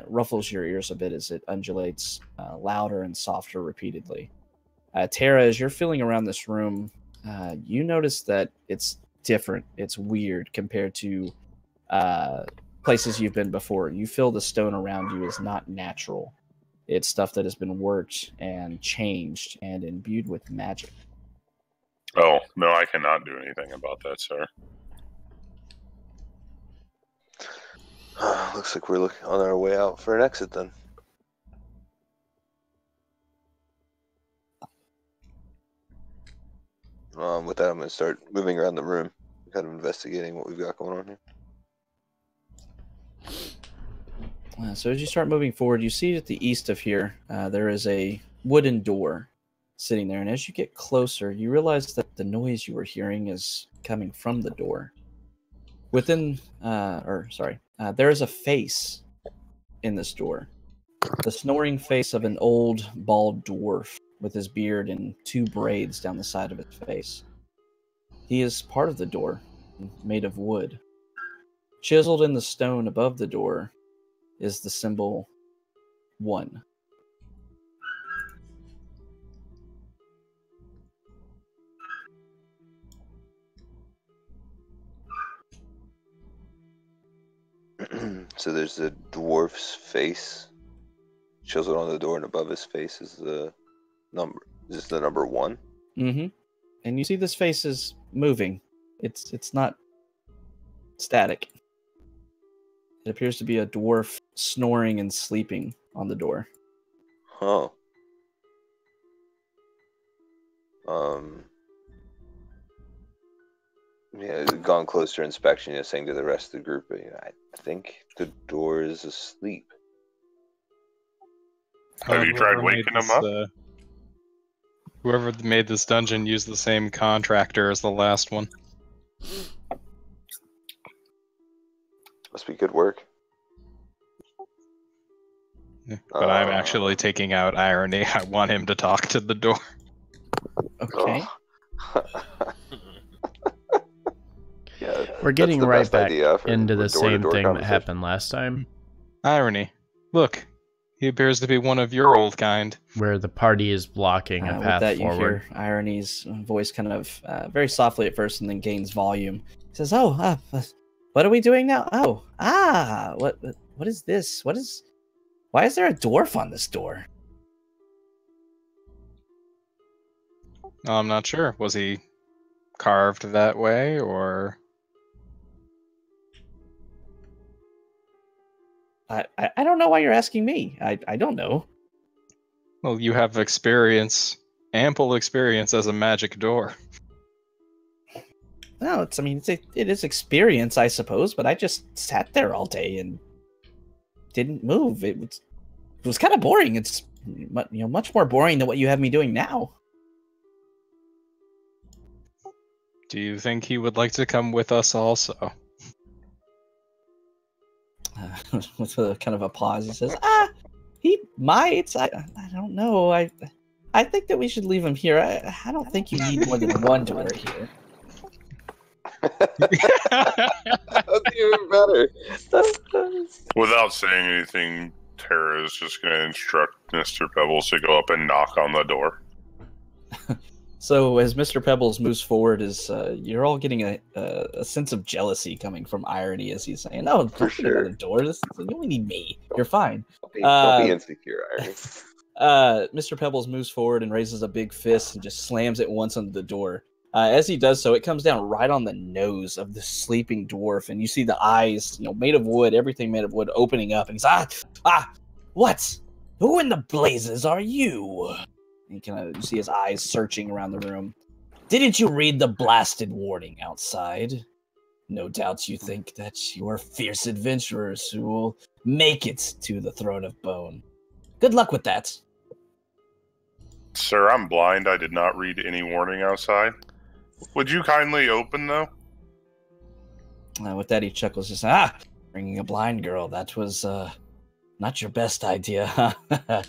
ruffles your ears a bit as it undulates louder and softer repeatedly. Tara, as you're feeling around this room, you notice that it's different. It's weird compared to places you've been before. You feel the stone around you is not natural. It's stuff that has been worked and changed and imbued with magic. Oh, no, I cannot do anything about that, sir. Looks like we're on our way out for an exit then. With that, I'm going to start moving around the room, kind of investigating what we've got going on here. So as you start moving forward, you see at the east of here, there is a wooden door sitting there. And as you get closer, you realize that the noise you were hearing is coming from the door. There is a face in this door. The snoring face of an old, bald dwarf with his beard and 2 braids down the side of his face. He is part of the door, made of wood. Chiseled in the stone above the door is the symbol 1. So there's a dwarf's face chiseled on the door, and above his face is the number. Is this the number 1? Mm-hmm. And you see this face is moving. It's not static. It appears to be a dwarf snoring and sleeping on the door. Oh. Yeah, gone closer inspection, saying to the rest of the group, I think the door is asleep. Have you tried waking him up? Whoever made this dungeon used the same contractor as the last one. Must be good work. Yeah, but I'm actually taking out irony. I want him to talk to the door. Okay. Yeah, we're getting right back into the same thing that happened last time. Irony. Look, he appears to be one of your old kind. Where the party is blocking a path with that, forward. You hear Irony's voice kind of very softly at first and then gains volume. He says, what are we doing now? What is this? Why is there a dwarf on this door? I'm not sure. Was he carved that way, or... I don't know why you're asking me. I don't know. Well, you have experience, ample experience as a magic door. No, it is experience, I suppose, but I just sat there all day and didn't move. It was kind of boring. It's much more boring than what you have me doing now. Do you think he would like to come with us also? With a kind of a pause, he says, he might. I don't know. I think that we should leave him here. I don't think you need more than one door here. That's even better. Without saying anything, Tara is just going to instruct Mr. Pebbles to go up and knock on the door. So as Mr. Pebbles moves forward, you're all getting a sense of jealousy coming from Irony as he's saying, "No, for sure. The door. You only need me. You're fine." Don't be insecure, Irony. Mr. Pebbles moves forward and raises a big fist and just slams it once on the door. As he does so, it comes down right on the nose of the sleeping dwarf, and you see the eyes, made of wood, everything made of wood, opening up. And he's what? Who in the blazes are you? And you see his eyes searching around the room. Didn't you read the blasted warning outside? No doubt you think that you are fierce adventurers who will make it to the throne of bone. Good luck with that. Sir, I'm blind. I did not read any warning outside. Would you kindly open, though? With that, he chuckles, just, bringing a blind girl. That was, not your best idea, huh?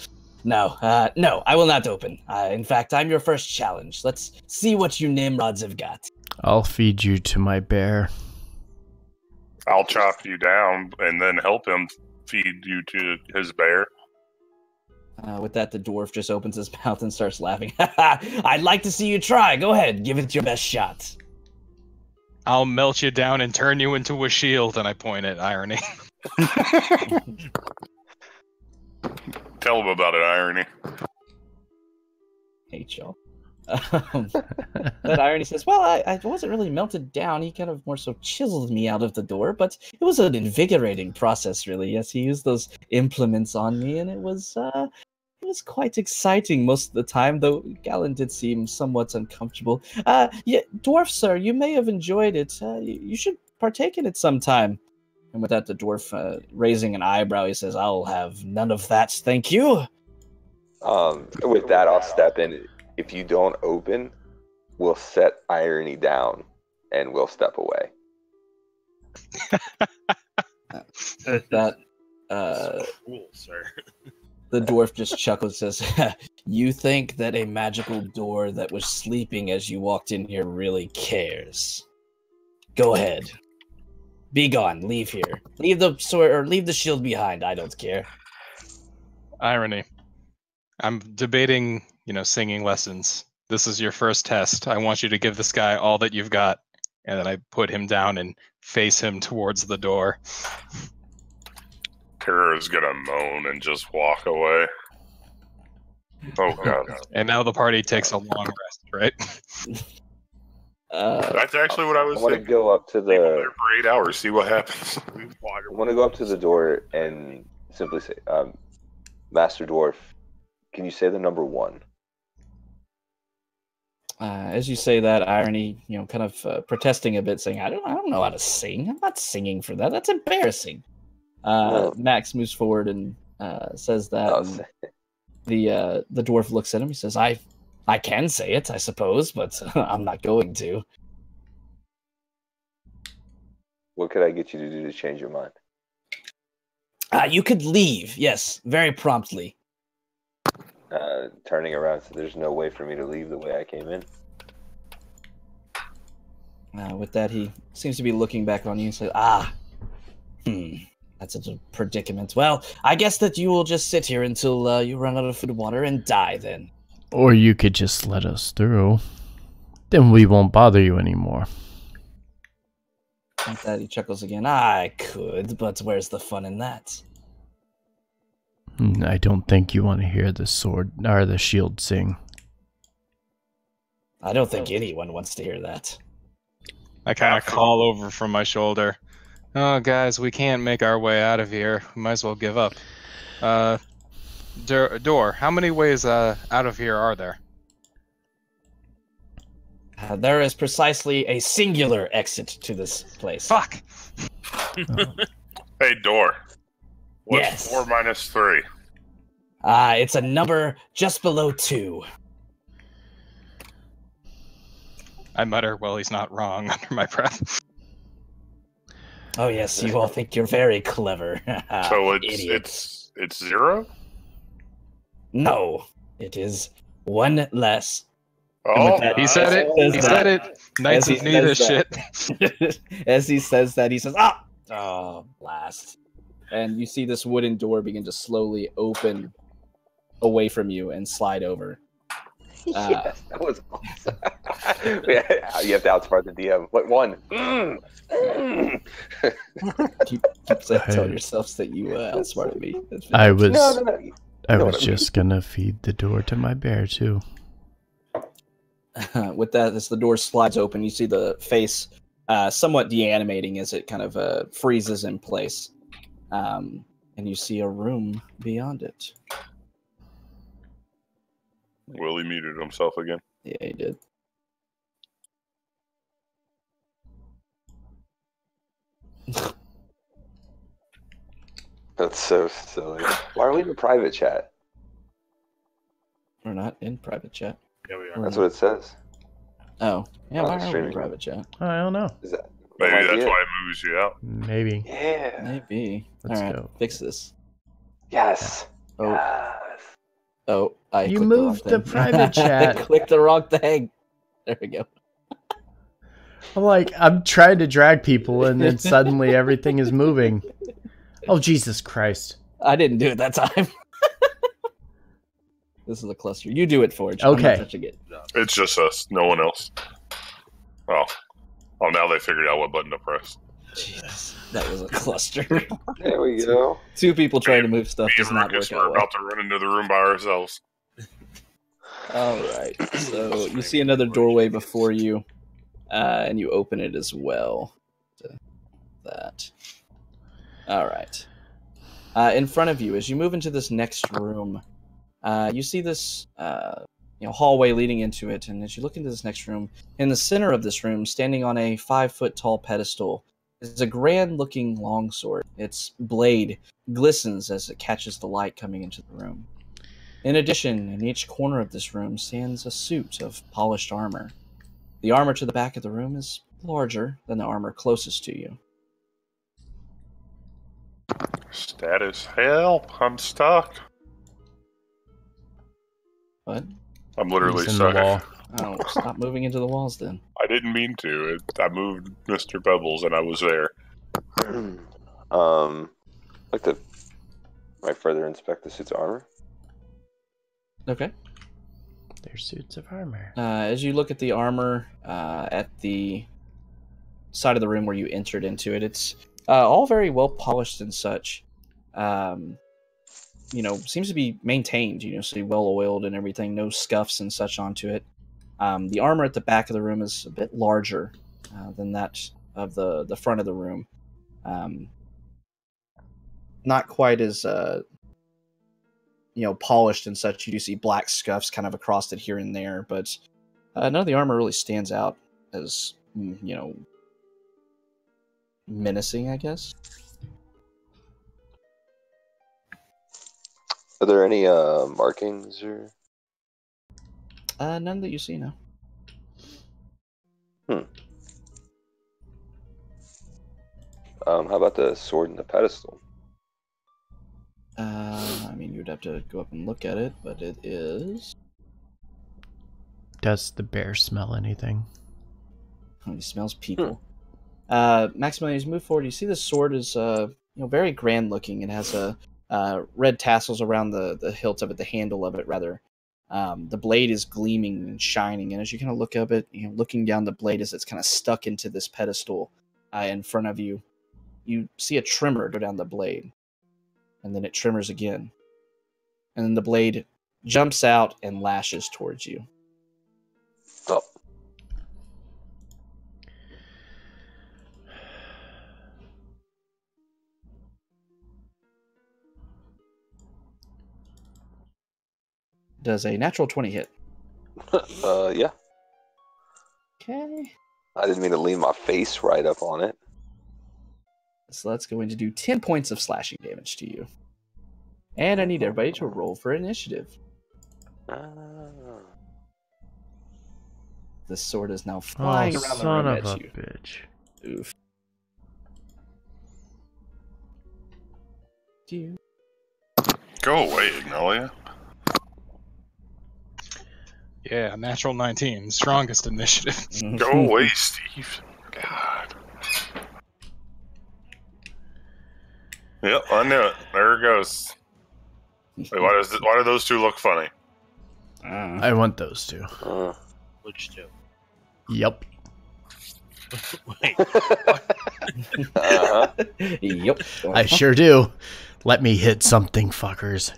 No, I will not open. In fact, I'm your first challenge. Let's see what you Nimrods have got. I'll feed you to my bear. I'll chop you down and then help him feed you to his bear. With that, the dwarf just opens his mouth and starts laughing. I'd like to see you try. Go ahead, give it your best shot. I'll melt you down and turn you into a shield, and I point at Irony. Tell him about it, Irony. Hate y'all. But Irony says, well, I wasn't really melted down. He kind of more so chiseled me out of the door, but it was an invigorating process, really. Yes, he used those implements on me, and it was quite exciting most of the time, though Galen did seem somewhat uncomfortable. Yeah, dwarf sir, you may have enjoyed it. You should partake in it sometime. And with that, the dwarf, raising an eyebrow, he says, I'll have none of that, thank you. With that, I'll step in. If you don't open, we'll set Irony down, and we'll step away. With that, Cool, sir. the dwarf just chuckles and says, you think that a magical door that was sleeping as you walked in here really cares? Go ahead. Be gone. Leave here. Leave the sword or leave the shield behind. I don't care. Irony. I'm debating, singing lessons. This is your first test. I want you to give this guy all that you've got. And then I put him down and face him towards the door. Kara's gonna moan and just walk away. Oh, God. And now the party takes a long rest, right? That's actually what I was I want to thinking. go up to Leave him the. there for 8 hours, see what happens. I want to go up to the door and simply say, Master Dwarf, can you say the number 1? As you say that, Irony, kind of protesting a bit, saying, I don't know how to sing. I'm not singing for that. That's embarrassing. No. Max moves forward and says that. And the dwarf looks at him. He says, I can say it, I suppose, but I'm not going to. What could I get you to do to change your mind? You could leave, yes, very promptly. Turning around, so there's no way for me to leave the way I came in. With that, he seems to be looking back on you and says, that's a predicament. Well, I guess that you will just sit here until you run out of food and water and die then. Or you could just let us through. Then we won't bother you anymore. With that, he chuckles again. I could, but where's the fun in that? I don't think you want to hear the sword or the shield sing. I don't think anyone wants to hear that. I kind of call over from my shoulder. Oh, guys, we can't make our way out of here. We might as well give up. Door, how many ways out of here are there? There is precisely a singular exit to this place. Fuck! Hey, Door. What's Yes. 4 minus 3? It's a number just below 2. I mutter, well, he's not wrong, under my breath. Oh yes, you all think you're very clever. So Idiots. it's 0? No, it is 1 less. Oh, He said it. He said it. Knights As of he Nita says shit. As he says that, he says, oh, blast. And you see this wooden door begin to slowly open away from you and slide over. Yes, that was awesome. You have to outsmart the DM. What 1? Keep telling yourselves that you outsmarted me. I was No. I was just gonna feed the door to my bear too. with that, as the door slides open, you see the face somewhat deanimating as it kind of freezes in place. And you see a room beyond it. Willie muted himself again. Yeah, he did. That's so silly. Why are we in a private chat? We're not in private chat. Yeah, we are. That's what it says. Oh, yeah, Oh, why are we in streaming. private chat? I don't know. Is that Maybe no that's idea. why it moves you out. Maybe. Yeah. Maybe. Let's All right, go. fix this. Yes. Oh. Yes. Oh, I You clicked moved the, the wrong thing. private chat. I clicked the wrong thing. There we go. I'm like, I'm trying to drag people, and then suddenly everything is moving. Oh, Jesus Christ. I didn't do it that time. This is a cluster. You do it, Forge. Okay. I'm not touching it. It's just us, no one else. Oh, now they figured out what button to press. Jesus, that was a cluster. There we go. Two people trying to move stuff Me does and not Ruckus work were out well. about to run into the room by ourselves. All right. So you see another doorway before you, and you open it as well. To that. All right. In front of you, as you move into this next room, you see this hallway leading into it, and as you look into this next room, in the center of this room, standing on a 5-foot-tall pedestal, is a grand-looking longsword. Its blade glistens as it catches the light coming into the room. In addition, in each corner of this room stands a suit of polished armor. The armor to the back of the room is larger than the armor closest to you. Status help, I'm stuck. What? I'm literally He's in the wall. stuck. Oh, stop moving into the walls then. I didn't mean to. I moved Mr. Pebbles and I was there. I'd like to further inspect the suit's armor. Okay. They're suits of armor. As you look at the armor at the side of the room where you entered into it, it's all very well polished and such. Seems to be maintained, so well oiled and everything, no scuffs and such onto it. The armor at the back of the room is a bit larger than that of the front of the room. Not quite as polished and such. You do see black scuffs kind of across it here and there, but none of the armor really stands out as menacing, I guess. Are there any markings or? None that you see, no. How about the sword and the pedestal? You'd have to go up and look at it, but it is. Does the bear smell anything? He smells people. Maximilian, as you move forward, you see the sword is very grand looking. It has red tassels around the hilt of it, the handle of it rather. The blade is gleaming and shining, and as you kind of look up it, looking down the blade as it's kind of stuck into this pedestal in front of you, you see a tremor go down the blade, and then it tremors again, and then the blade jumps out and lashes towards you. Oh. Does a natural 20 hit? Yeah. Okay. I didn't mean to lean my face right up on it. So that's going to do 10 points of slashing damage to you. And I need everybody to roll for initiative. The sword is now flying around the room at you. Bitch. Oof. Go away, Ignalia. Yeah, natural 19, strongest initiative. Go away, Steve. God. Yep, I knew it. There it goes. Wait, why do those two look funny? I want those two. Which two? Yep. Wait. Yep. I sure do. Let me hit something, fuckers.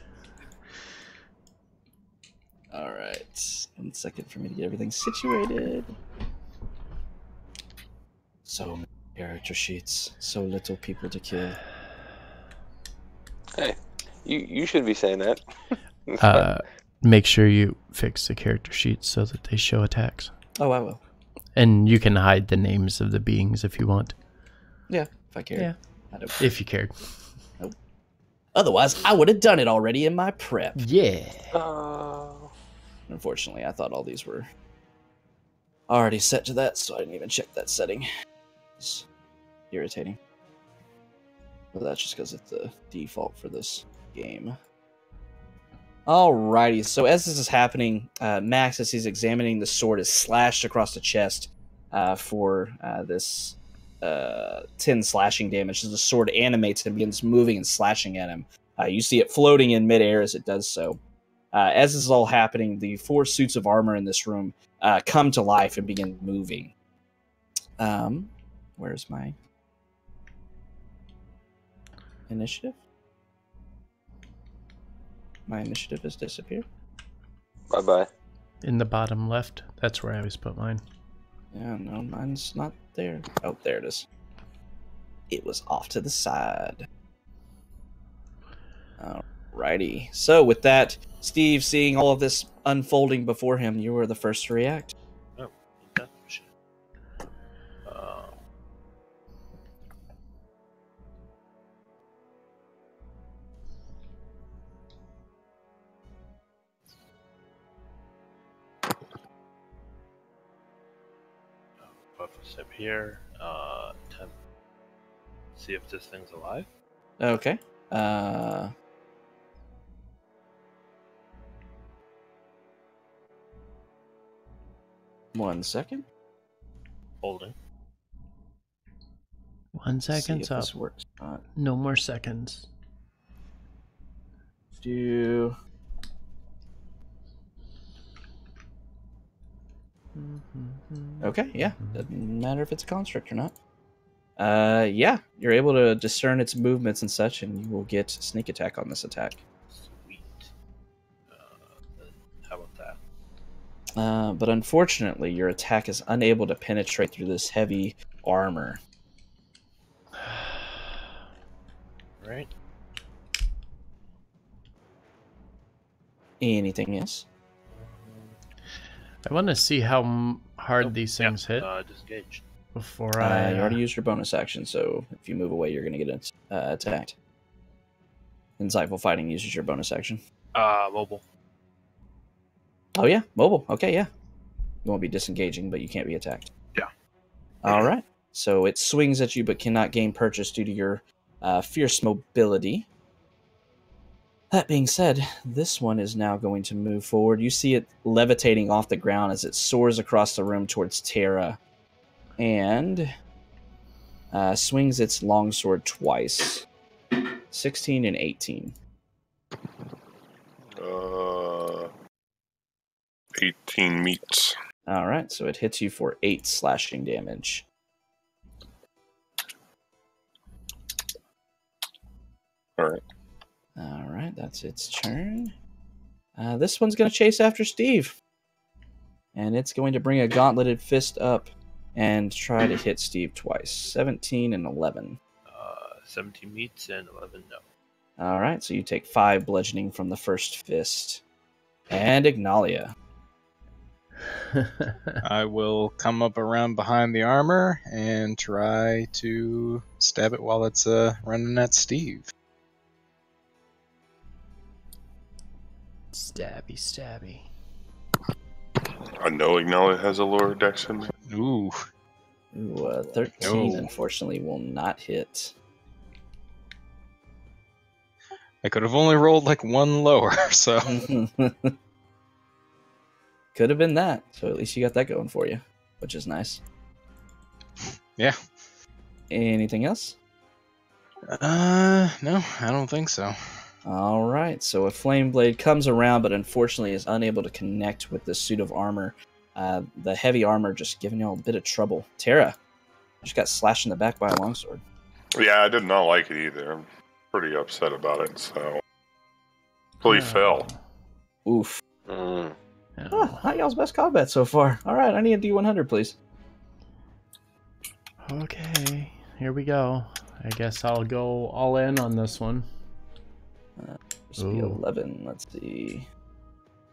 All right. 1 second for me to get everything situated. So many character sheets. So little people to kill. Hey, you should be saying that. It's fine. Make sure you fix the character sheets so that they show attacks. Oh, I will. And you can hide the names of the beings if you want. Yeah, if I care. Yeah. I don't. If you cared. Nope. Otherwise, I would have done it already in my prep. Yeah. Unfortunately, I thought all these were already set to that, so I didn't even check that setting. It's irritating. But that's just because it's the default for this game. Alrighty, so as this is happening, Max, as he's examining the sword, is slashed across the chest for this 10 slashing damage. As the sword animates and begins moving and slashing at him. You see it floating in midair as it does so. As this is all happening, the 4 suits of armor in this room come to life and begin moving. Where's my initiative? My initiative has disappeared. Bye-bye. In the bottom left. That's where I always put mine. Yeah, no, mine's not there. Oh, there it is. It was off to the side. Alrighty. So with that, Steve, seeing all of this unfolding before him, you were the first to react. Oh, that shit. Puff a step here. 10. See if this thing's alive. Okay. 1 second. Holding. 1 See if second's up. this works. No more seconds. Do okay, yeah. Doesn't matter if it's a construct or not. Yeah, you're able to discern its movements and such, and you will get sneak attack on this attack. Sweet. How about that? But unfortunately, your attack is unable to penetrate through this heavy armor. Right. Anything else? I want to see how hard these things hit Disengaged. before I... You already used your bonus action, so if you move away, you're going to get attacked. Insightful Fighting uses your bonus action. Mobile. Oh, yeah, mobile. Okay, yeah. You won't be disengaging, but you can't be attacked. Yeah. All right. So it swings at you, but cannot gain purchase due to your fierce mobility. That being said, this one is now going to move forward. You see it levitating off the ground as it soars across the room towards Terra. And swings its longsword twice. 16 and 18. 18 meets. All right, so it hits you for 8 slashing damage. All right. All right, that's its turn. This one's going to chase after Steve. And it's going to bring a gauntleted fist up and try to hit Steve twice. 17 and 11. 17 meets and 11 no. All right, so you take 5 bludgeoning from the first fist. And Ignalia. I will come up around behind the armor and try to stab it while it's running at Steve. Stabby, stabby. I know Ignalia has a lower dex than me. Ooh. Ooh, 13 No. unfortunately will not hit. I could have only rolled like 1 lower, so... Could have been that. So at least you got that going for you, which is nice. Yeah. Anything else? No, I don't think so. All right. So a flame blade comes around, but unfortunately is unable to connect with this suit of armor. The heavy armor just giving you a bit of trouble. Terra just got slashed in the back by a longsword. Yeah, I did not like it either. I'm pretty upset about it, so... Well, he fell. Oof. Oh. Not y'all's best combat so far. All right, I need a D100, please. Okay, here we go. I guess I'll go all in on this one. This will be 11. Let's see.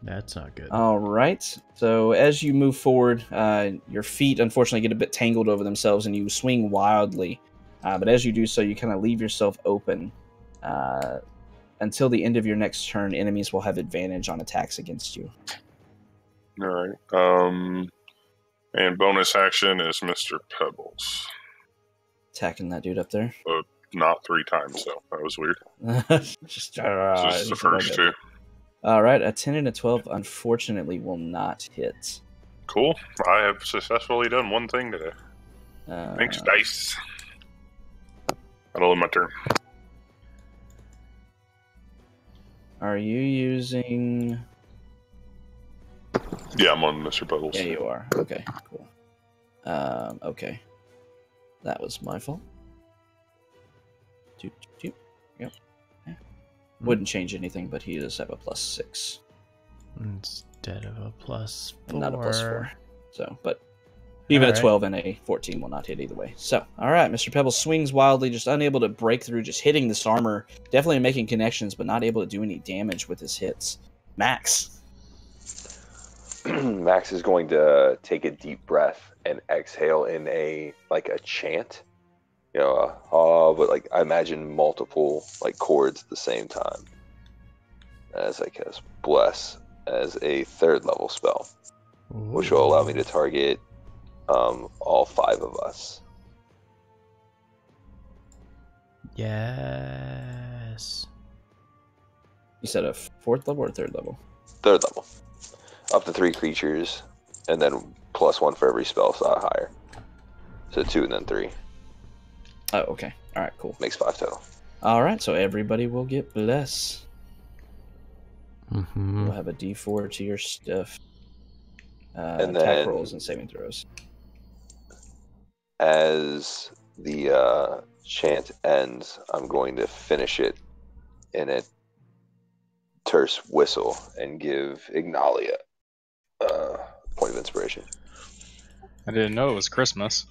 That's not good. All right. So as you move forward, your feet unfortunately get a bit tangled over themselves, and you swing wildly. But as you do so, you kind of leave yourself open. Until the end of your next turn, enemies will have advantage on attacks against you. All right. And bonus action is Mr. Pebbles. Attacking that dude up there. Not 3 times, though. That was weird. Just the first 2. All right, a 10 and a 12, unfortunately, will not hit. Cool. I have successfully done one thing today. Thanks, dice. That'll end my turn. Are you using... Yeah, I'm on Mr. Pebbles. Yeah, you are. Okay, cool. Okay. That was my fault. Yep. Yeah. Wouldn't change anything, but he does have a +6. Instead of a +4. And not a +4. So, but even a 12 and a 14 will not hit either way. So, all right, Mr. Pebbles swings wildly, just unable to break through, just hitting this armor, definitely making connections, but not able to do any damage with his hits. Max. Max is going to take a deep breath and exhale in a chant, but like I imagine multiple like chords at the same time. As I cast Bless as a 3rd level spell, which will allow me to target all 5 of us. Yes. You said a 4th level or 3rd level? 3rd level. Up to 3 creatures, and then +1 for every spell slot higher. So 2 and then 3. Oh, okay. All right, cool. Makes 5 total. All right, so everybody will get Bless. Mm-hmm. You'll have a D4 to your stuff. And attack then- rolls and saving throws. As the chant ends, I'm going to finish it in a terse whistle and give Ignalia a point of inspiration. I didn't know it was Christmas.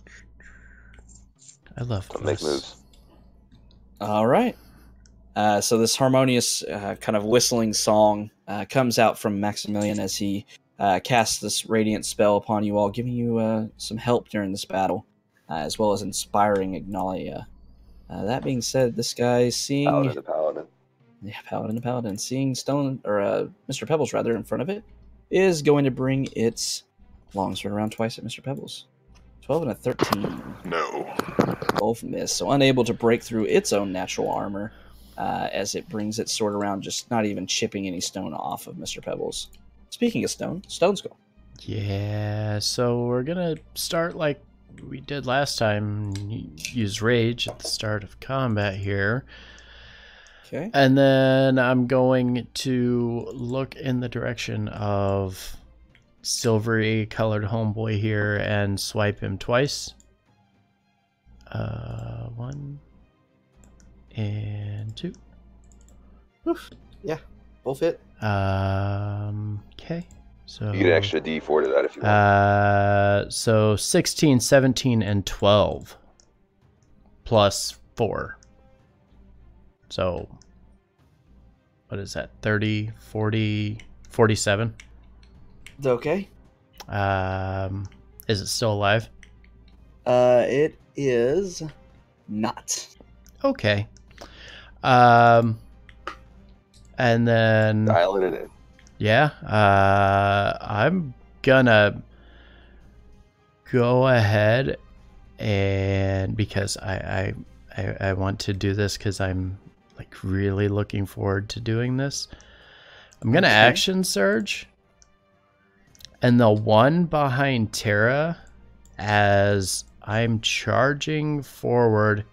I love So make this. moves. All right. So this harmonious kind of whistling song comes out from Maximilian as he casts this radiant spell upon you all, giving you some help during this battle, as well as inspiring Ignalia. That being said, this guy seeing... Paladin to Paladin. Yeah, Paladin to Paladin. Seeing Stone, or Mr. Pebbles, rather, in front of it, is going to bring its longsword around twice at Mr. Pebbles. 12 and a 13. No. Both miss, so unable to break through its own natural armor as it brings its sword around, just not even chipping any stone off of Mr. Pebbles. Speaking of stone, Stone Skull. Yeah, so we're gonna start like we did last time. Use Rage at the start of combat here. Okay. And then I'm going to look in the direction of silvery colored homeboy here and swipe him twice. 1 and 2. Oof. Yeah, both hit. Okay. So You get an extra D4 to that if you want. So 16, 17, and 12 plus 4. So what is that? 30, 40, 47. Okay. Is it still alive? It is not. Okay. And then Dial it in. yeah, I'm gonna go ahead and because I want to do this because I'm like really looking forward to doing this. I'm gonna action surge, and the one behind Terra, as I'm charging forward.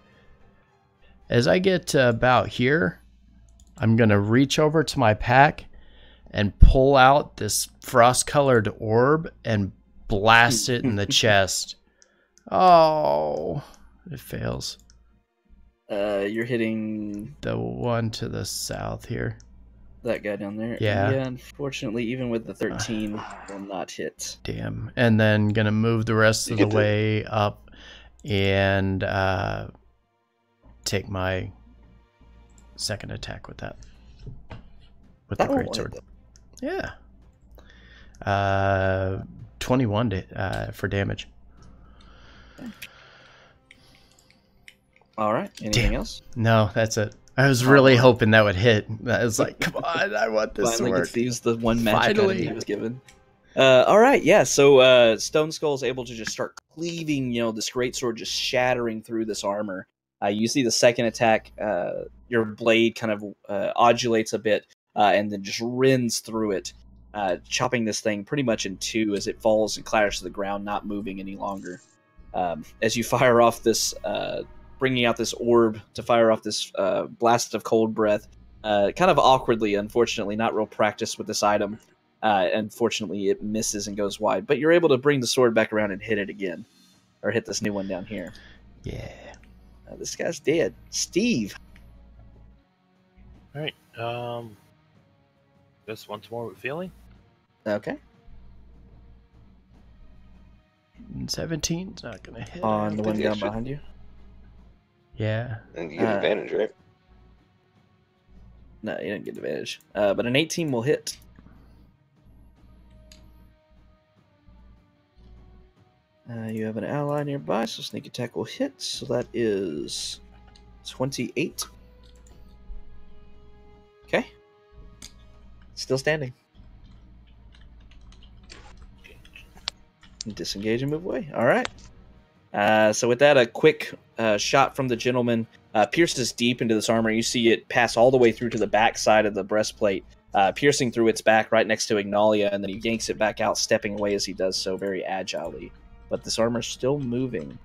As I get to about here, I'm gonna reach over to my pack and pull out this frost-colored orb and blast it in the chest. Oh, it fails. You're hitting... The one to the south here. that guy down there. Yeah. Yeah, unfortunately, even with the 13, will not hit. Damn. And then gonna move the rest You of the get to- way up and take my second attack with that. With the That one great will sword. hit, Yeah. 21 for damage. All right. Anything Damn. else? No, that's it. I was really Alright. hoping that would hit. I was like, come on, I want this to Finally work. gets to use the one magic Finally. item he was given. All right, yeah. So Stone Skull is able to just start cleaving, this great sword just shattering through this armor. You see the second attack, your blade kind of odulates a bit and then just rends through it, chopping this thing pretty much in two as it falls and clatters to the ground, not moving any longer. As you fire off this, bringing out this orb to fire off this blast of cold breath, kind of awkwardly, unfortunately, not real practice with this item. Unfortunately, it misses and goes wide, but you're able to bring the sword back around and hit it again, or hit this new one down here. Yeah. This guy's dead. Steve. All right. Just once more with feeling. Okay. 17's not gonna hit. On the one the down extra- behind you. Yeah. And you get advantage, right? No, you didn't get advantage. But an 18 will hit. You have an ally nearby, so sneak attack will hit. So that is 28. Okay. Still standing. Disengage and move away. All right. So with that, a quick shot from the gentleman pierces deep into this armor. You see it pass all the way through to the back side of the breastplate, piercing through its back right next to Ignalia, and then he yanks it back out, stepping away as he does so very agilely. But this armor's still moving.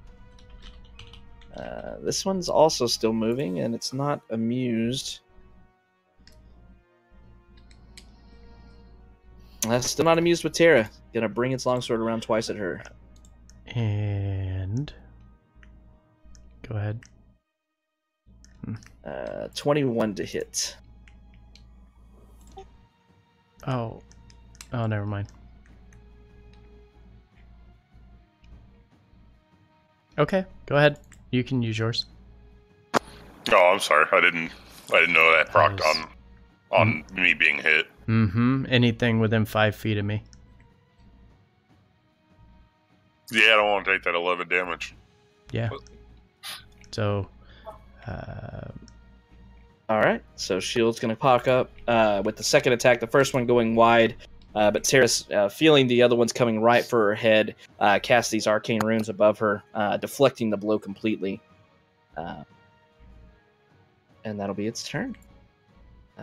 This one's also still moving, and it's not amused. Still not amused with Terra. Gonna bring its longsword around twice at her. And go ahead. 21 to hit. Oh, never mind. Okay, go ahead. You can use yours. Oh, I'm sorry. I didn't know that procced Nice. on me being hit. Mm-hmm. Anything within 5 feet of me. Yeah, I don't want to take that 11 damage. Yeah. So, All right, so shield's gonna pop up with the second attack. The first one going wide, but Terra's feeling the other one's coming right for her head. Casts these arcane runes above her, deflecting the blow completely, and that'll be its turn.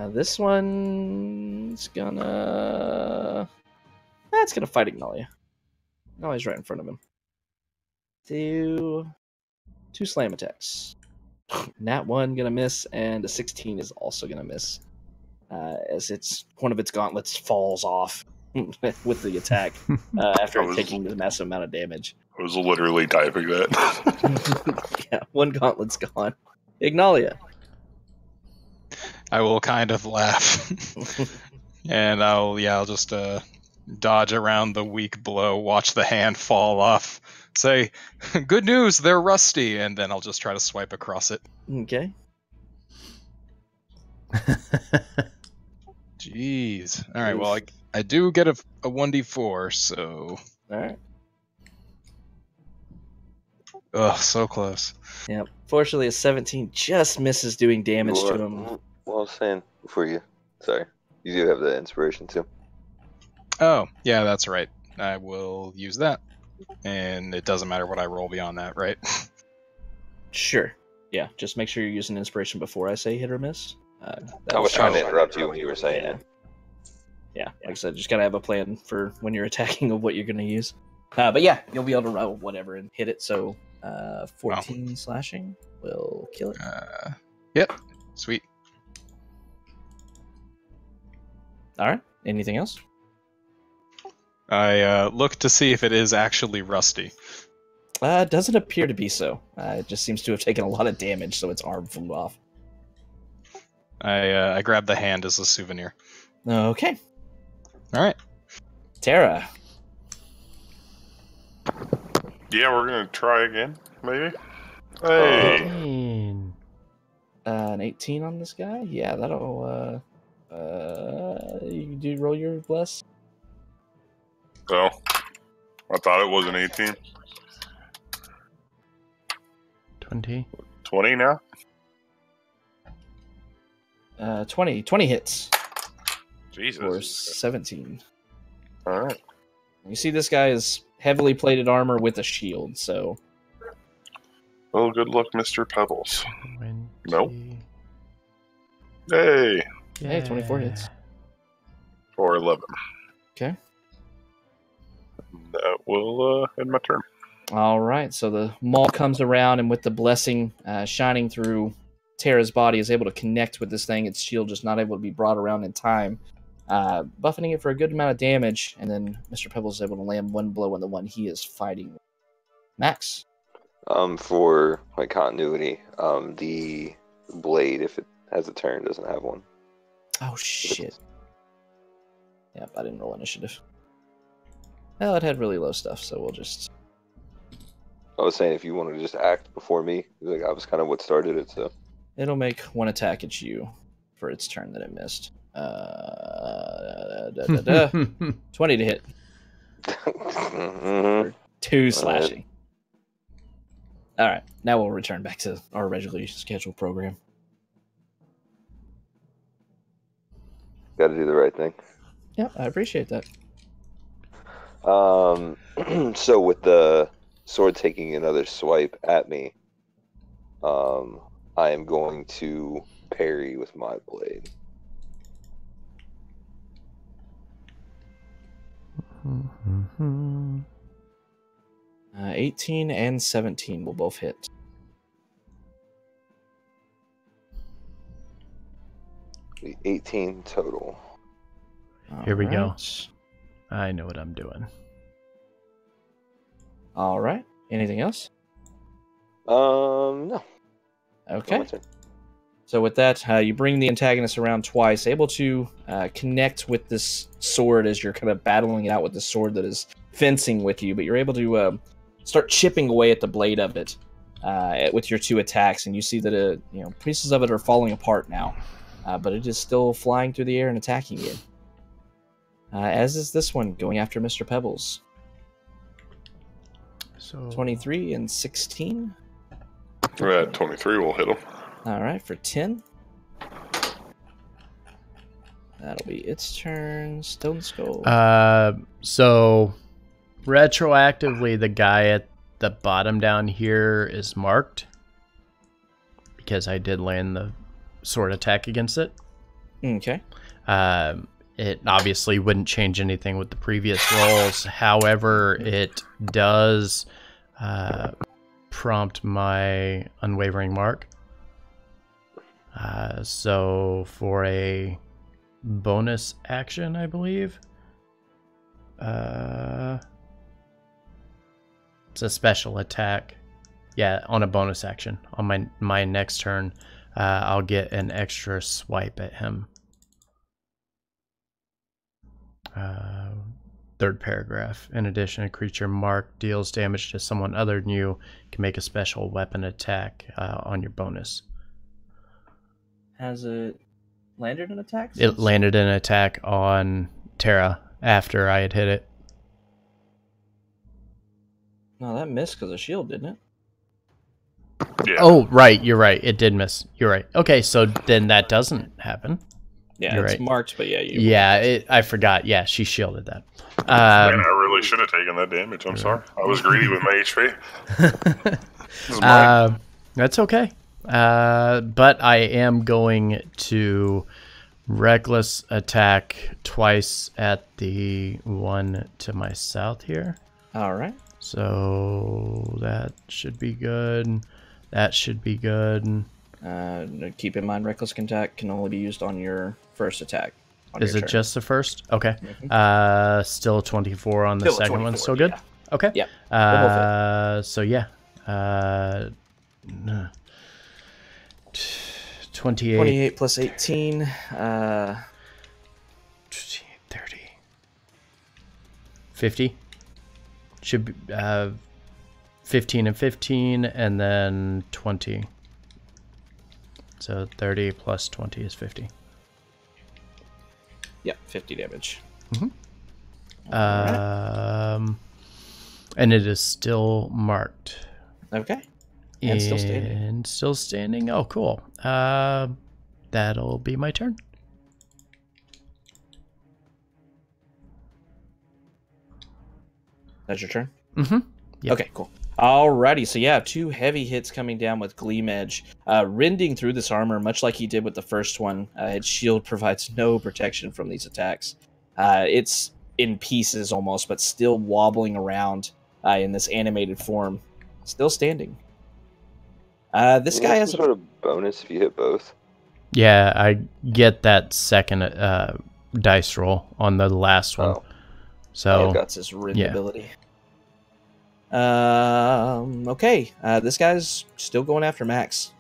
This one's gonna fight Ignalia. Ignalia's right in front of him. Two slam attacks. Nat 1 gonna miss, and a 16 is also gonna miss. As one of its gauntlets falls off with the attack after taking the massive amount of damage. I was literally typing that. Yeah, one gauntlet's gone. Ignalia. I will kind of laugh. And I'll just dodge around the weak blow, watch the hand fall off, say, good news, they're rusty, and then I'll just try to swipe across it. Okay. Jeez. Alright, well, I do get a 1d4, so... Alright. Ugh, so close. Yep. Fortunately, a 17 just misses doing damage to him. Well, I was saying before you. Sorry. You do have the inspiration too. Oh, yeah, that's right. I will use that. And it doesn't matter what I roll beyond that, right? Sure. Yeah, just make sure you're using inspiration before I say hit or miss. I was trying to interrupt you when you were saying it. Yeah, like I said, just gotta have a plan for when you're attacking of what you're gonna use. But yeah, you'll be able to roll whatever and hit it. So 14 slashing will kill it. Yep. Sweet. All right. Anything else? I look to see if it is actually rusty. Doesn't appear to be so. It just seems to have taken a lot of damage, so its arm flew off. I grab the hand as a souvenir. Okay. All right. Tara. Yeah, we're gonna try again, maybe. Hey, 15. An 18 on this guy? Yeah, that'll you do roll your bless. so I thought it was an 18. 20. 20 now. 20 hits Jesus. for 17. All right. You see this guy is heavily plated armor with a shield, so Well, good luck, Mr. Pebbles. 20. Nope. Hey, Hey, 24 hits. for 11. Okay. That will end my turn. All right, so the maul comes around, and with the blessing shining through Tara's body, is able to connect with this thing. Its shield just not able to be brought around in time, buffeting it for a good amount of damage, and then Mr. Pebbles is able to land one blow on the one he is fighting. Max. For my continuity, the blade, if it has a turn, doesn't have one. Oh, shit. Yep, I didn't roll initiative. Well, it had really low stuff, so we'll just... I was saying if you wanted to just act before me, like I was kind of what started it, so. It'll make one attack at you for its turn that it missed. 20 to hit. Mhm. 2 slashing. All right, now we'll return back to our regularly scheduled program. Got to do the right thing. Yeah, I appreciate that. So with the sword taking another swipe at me, I am going to parry with my blade. Mm-hmm. 18 and 17 will both hit. The 18 total. Here we go. Alright. I know what I'm doing. All right. Anything else? No. Okay. My turn. So with that, you bring the antagonist around twice, able to connect with this sword as you're kind of battling it out with the sword that is fencing with you, but you're able to start chipping away at the blade of it with your 2 attacks, and you see that pieces of it are falling apart now, but it is still flying through the air and attacking you. As is this one, going after Mr. Pebbles. So 23 and 16. We're at 23. We'll hit him. All right, for 10. That'll be its turn. Stone Skull. So retroactively, the guy at the bottom down here is marked because I did land the sword attack against it. Okay. It obviously wouldn't change anything with the previous rolls. However, it does prompt my unwavering mark. So for a bonus action, I believe. It's a special attack. Yeah, on a bonus action. On my next turn, I'll get an extra swipe at him. Third paragraph. In addition, a creature marked deals damage to someone other than you can make a special weapon attack on your bonus. Has it landed an attack? It landed an attack on Tara after I had hit it. No, that missed because of shield, didn't it? Yeah. Oh, right. You're right. It did miss. You're right. Okay, so then that doesn't happen. Yeah, You're it's right. marked, but yeah, you. Yeah, I forgot. Yeah, she shielded that. Man, I really should have taken that damage. I'm sorry. I was greedy with my HP. This is mine. That's okay. But I am going to reckless attack twice at the one to my south here. All right. So that should be good. That should be good. Keep in mind, reckless attack can only be used on your first attack. Is it just the first? Okay. Mhm. Still 24 on the Still a second one. 24, Still good? yeah. Okay. Yep. So yeah. 28. 28 plus 18. 28, 30. 50. Should be 15 and 15, and then 20. So 30 plus 20 is 50. Yep, 50 damage. And it is still marked. Okay. And still standing. And still standing. Oh, cool. That'll be my turn. That's your turn? Mm-hmm. Yep. Okay, cool. Alrighty, so yeah, 2 heavy hits coming down with Gleam Edge, rending through this armor, much like he did with the first one. Its shield provides no protection from these attacks. It's in pieces almost, but still wobbling around in this animated form. Still standing. This guy has some sort of bonus if you hit both. Yeah, I get that second dice roll on the last one. Oh. So that's his rend ability. Okay. This guy's still going after Max.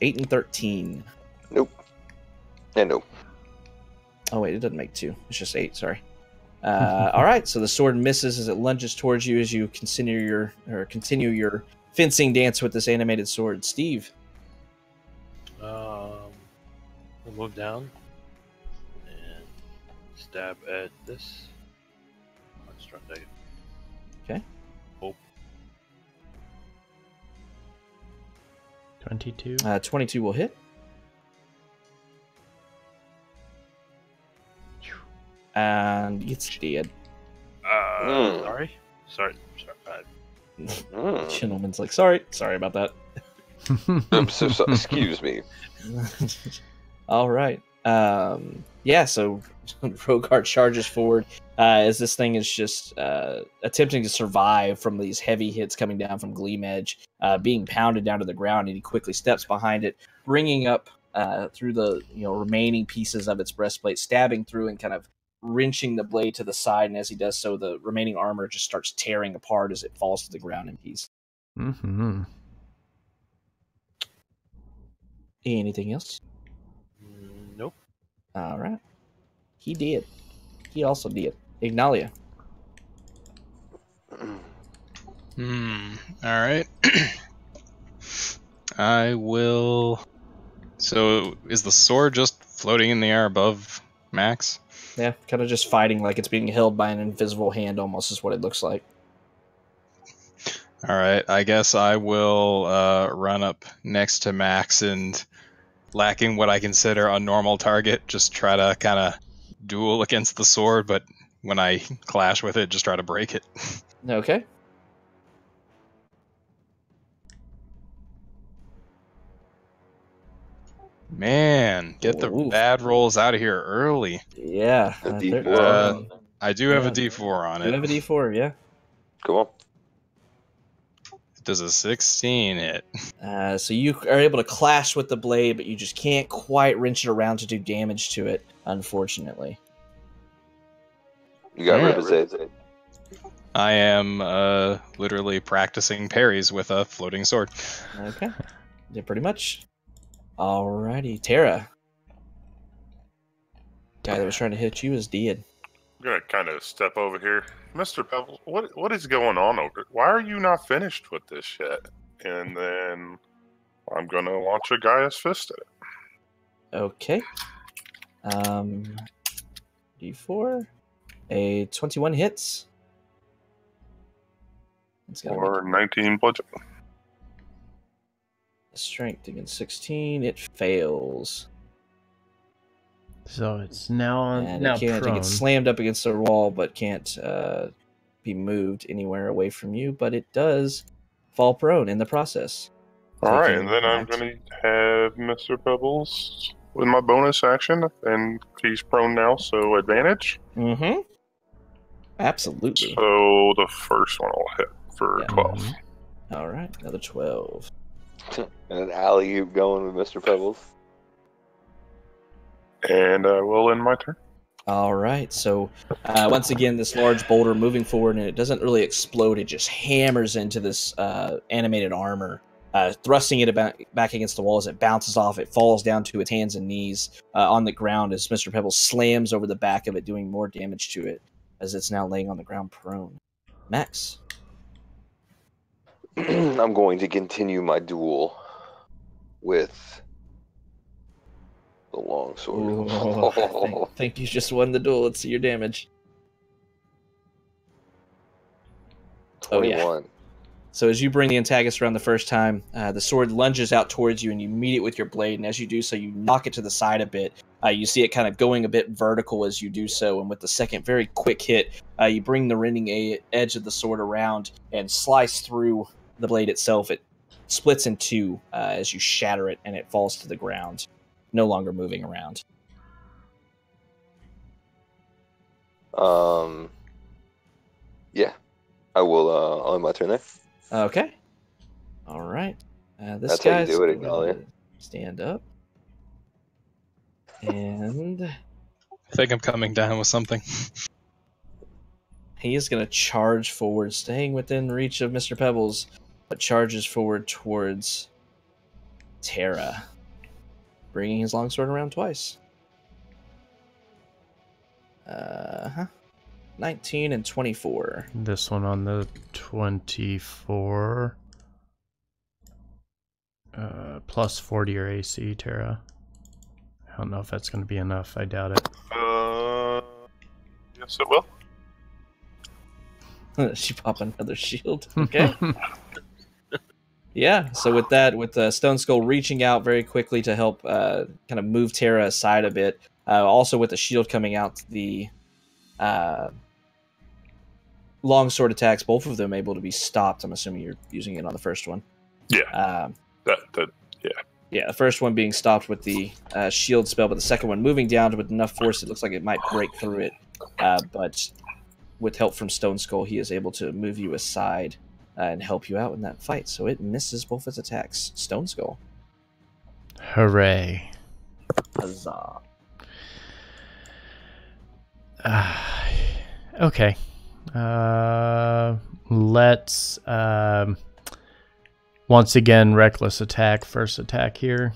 8 and 13. Nope. And nope. Oh wait, it doesn't make 2. It's just 8. Sorry. All right. So the sword misses as it lunges towards you as you continue your fencing dance with this animated sword. Steve. We'll move down and stab at this construct. Okay. Hope. 22. 22 will hit. And it's dead. Sorry. Gentleman's like, sorry about that. Excuse me. All right. So Rogart charges forward as this thing is just attempting to survive from these heavy hits coming down from Gleam Edge, being pounded down to the ground, and he quickly steps behind it, bringing up through the remaining pieces of its breastplate, stabbing through and kind of wrenching the blade to the side. And as he does so, the remaining armor just starts tearing apart as it falls to the ground in pieces. Mm-hmm. Anything else? Nope. All right. He did. He also did. Ignalia. All right. I will. So, is the sword just floating in the air above Max? Yeah, kind of just fighting like it's being held by an invisible hand, almost is what it looks like. All right. I guess I will run up next to Max and, lacking what I consider a normal target, just try to kind of duel against the sword, but when I clash with it, just try to break it. Okay. Man, get the bad rolls out of here early. Yeah. A D4. I do have a D4 on it. You have a D4, yeah. Come on. Does a 16 hit? So you are able to clash with the blade, but you just can't quite wrench it around to do damage to it, unfortunately. You got Ripazade. I am literally practicing parries with a floating sword. Okay. Yeah, pretty much. Alrighty. Tara. Guy that was trying to hit you is dead. I'm gonna kind of step over here, Mr. Pebbles. What is going on over? Why are you not finished with this yet? And then I'm gonna launch a Gaia's Fist at it. Okay. D4. A 21 hits. Or 19 bludgeoning. Strength against 16. It fails. So it's now And now it can't. It prone. gets slammed up against the wall, but can't be moved anywhere away from you. But it does fall prone in the process. All right, and then I'm going to have Mr. Pebbles with my bonus action, and he's prone now, so advantage. Mm-hmm. Absolutely. So the first one will hit for 12. Mm-hmm. All right, another 12. And an alley-oop going with Mr. Pebbles. And I will end my turn. All right, so once again, this large boulder moving forward, and it doesn't really explode. It just hammers into this animated armor, thrusting it back against the wall as it bounces off. It falls down to its hands and knees on the ground as Mr. Pebbles slams over the back of it, doing more damage to it as it's now laying on the ground prone. Max. I'm going to continue my duel with the longsword. I think you just won the duel. Let's see your damage. 21. Oh, yeah. So as you bring the antagonist around the first time, the sword lunges out towards you, and you meet it with your blade. And as you do so, you knock it to the side a bit. You see it kind of going a bit vertical as you do so. And with the second very quick hit, you bring the rending edge of the sword around and slice through the blade itself. It splits in two as you shatter it, and it falls to the ground, no longer moving around. Yeah. I will, on my turn there. Okay. All right. This That's how you guy's do it, going Ignalia. to stand up. And I think I'm coming down with something. he is going to charge forward, staying within reach of Mr. Pebbles, but charges forward towards Terra, bringing his longsword around twice. 19 and 24. This one on the 24. Plus 40 your AC, Terra. I don't know if that's going to be enough. I doubt it. Yes, it will. She pop another shield. Okay. Yeah, so with that, with Stone Skull reaching out very quickly to help kind of move Terra aside a bit, also with the shield coming out, the longsword attacks, both of them able to be stopped. I'm assuming you're using it on the first one. Yeah. Yeah, the first one being stopped with the shield spell, but the second one moving down with enough force it looks like it might break through it. But with help from Stone Skull, he is able to move you aside and help you out in that fight. So it misses both its attacks. Stone Skull. Hooray. Huzzah. Okay. Let's once again reckless attack. First attack here.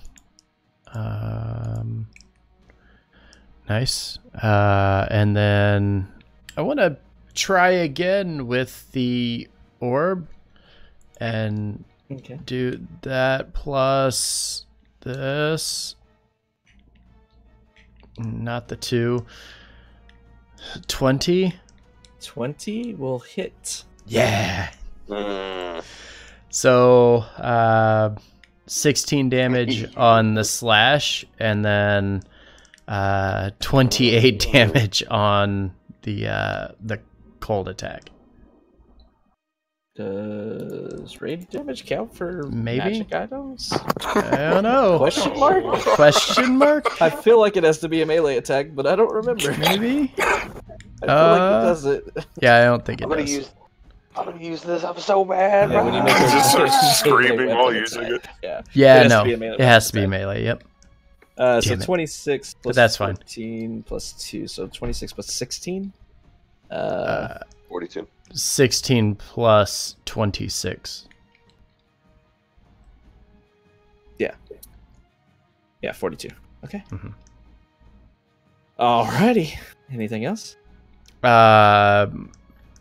Nice. And then I want to try again with the orb and do that plus this. Not the 2. 20. 20 will hit. Yeah. So 16 damage on the slash, and then 28 damage on the cold attack. Does radiant damage count for Maybe? magic items? I don't know. Question mark? Question mark? I feel like it has to be a melee attack, but I don't remember. Maybe? I feel like it does it. Yeah, I don't think it does. I'm gonna use this. I'm so mad. Yeah, when you make You a just start melee screaming weapon while attack. using it. Yeah. Yeah, It has no. to be a melee It has to be weapon melee, yep. So Damn it. 26 plus that's fine. 14 plus 2, so 26 plus 16. 42. 16 plus 26. Yeah, 42. Okay. Mhm. Alrighty. Anything else?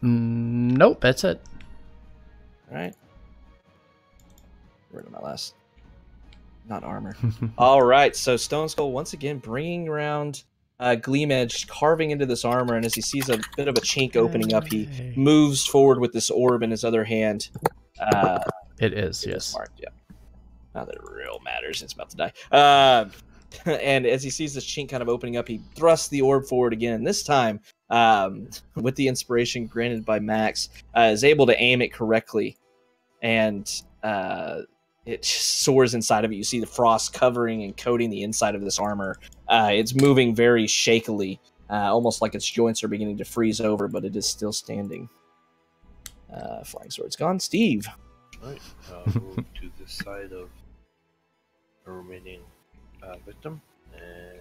Nope, that's it. Alright. Where did my last? Not armor. Alright, so Stone Skull once again bringing around Gleam Edge, carving into this armor, and as he sees a bit of a chink opening up, he moves forward with this orb in his other hand. It is, It is yes. marked, yeah. Not that it real matters, it's about to die. And as he sees this chink kind of opening up, he thrusts the orb forward again, and this time, with the inspiration granted by Max, is able to aim it correctly, and it soars inside of it. You see the frost covering and coating the inside of this armor. It's moving very shakily, almost like its joints are beginning to freeze over, but it is still standing. Flying sword's gone. Steve. Right. Move to the side of a remaining victim and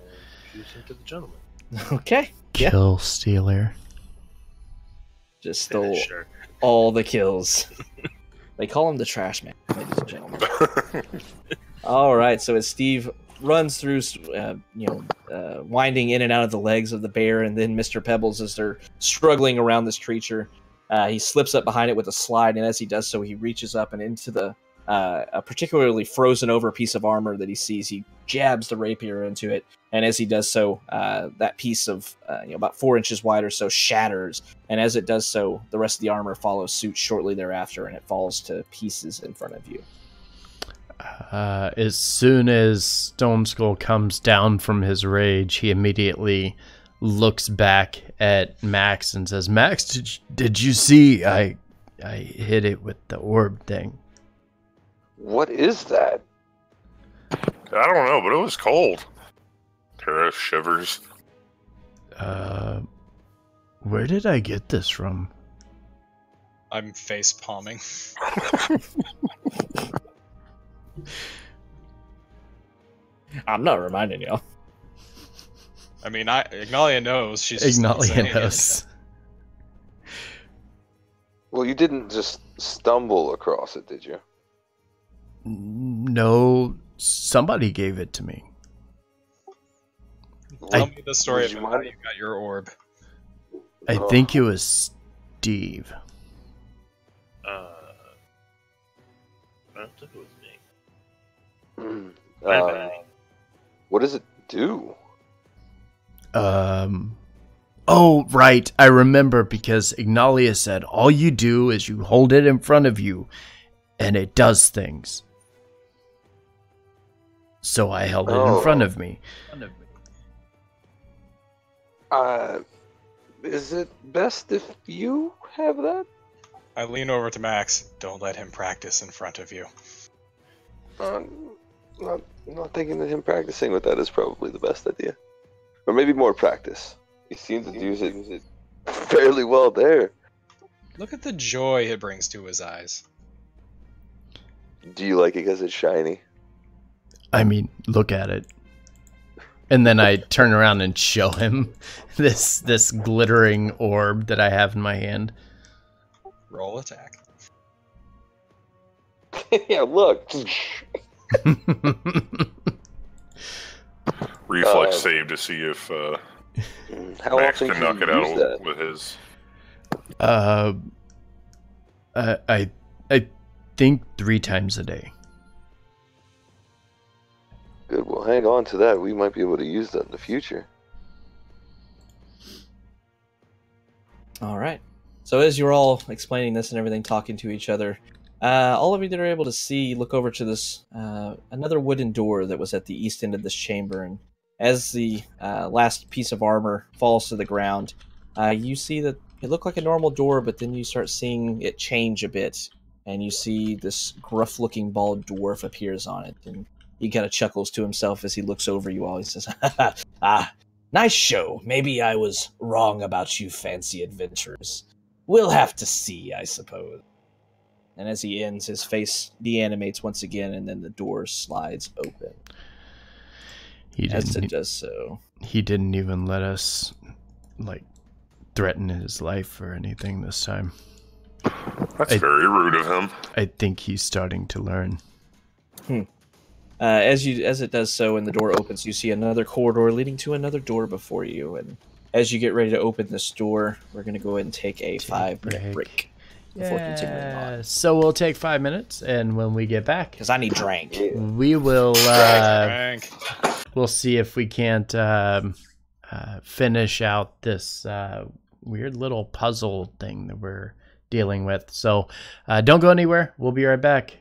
choose into the gentleman. Okay. Yeah. Kill Stealer. Just stole Finisher. all the kills. They call him the Trash Man, ladies and gentlemen. All right, so as Steve runs through, winding in and out of the legs of the bear, and then Mr. Pebbles, as they're struggling around this creature, he slips up behind it with a slide, and as he does so, he reaches up and into the a particularly frozen over piece of armor that he sees. He jabs the rapier into it, and as he does so, that piece of about 4 inches wide or so shatters, and as it does so, the rest of the armor follows suit shortly thereafter, and it falls to pieces in front of you. As soon as Stone Skull comes down from his rage, he immediately looks back at Max and says, "Max, did you see? I hit it with the orb thing." What is that? I don't know, but it was cold. Tara shivers. Where did I get this from? I'm face palming. I'm not reminding y'all. I mean, Ignalia knows. She's just not Ignalia saying knows. Well, you didn't just stumble across it, did you? No, somebody gave it to me. Tell me the story Would you about how mind? you got your orb. I think it was Steve. I don't think it was me. Mm, Might have been me. what does it do? Oh, right. I remember because Ignalia said all you do is you hold it in front of you and it does things. So I held it in front of me. Is it best if you have that? I lean over to Max. Don't let him practice in front of you. Not thinking that him practicing with that is probably the best idea. Or maybe more practice. He seems to use it fairly well there. Look at the joy it brings to his eyes. Do you like it because it's shiny? I mean, look at it. And then I turn around and show him this glittering orb that I have in my hand. Roll attack. Yeah, look. Reflex save to see if How Max often can knock it you use out that? with his. I think 3 times a day. Good. Well, hang on to that. We might be able to use that in the future. All right. So as you're all explaining this and everything, talking to each other, all of you that are able to see look over to this another wooden door that was at the east end of this chamber, and as the last piece of armor falls to the ground, you see that it looked like a normal door, but then you start seeing it change a bit, and you see this gruff-looking bald dwarf appears on it, and he kind of chuckles to himself as he looks over you all. He says, "Ah, nice show. Maybe I was wrong about you fancy adventurers. We'll have to see, I suppose." And as he ends, his face deanimates once again, and then the door slides open. As it does so. He didn't even let us, threaten his life or anything this time. That's very rude of him. I think he's starting to learn. As it does so, and the door opens, you see another corridor leading to another door before you. And as you get ready to open this door, we're going to go ahead and take a 5-minute break before continuing on. So we'll take 5 minutes, and when we get back, Because I need drink. we will Frank. we'll see if we can't finish out this weird little puzzle thing that we're dealing with. So don't go anywhere. We'll be right back.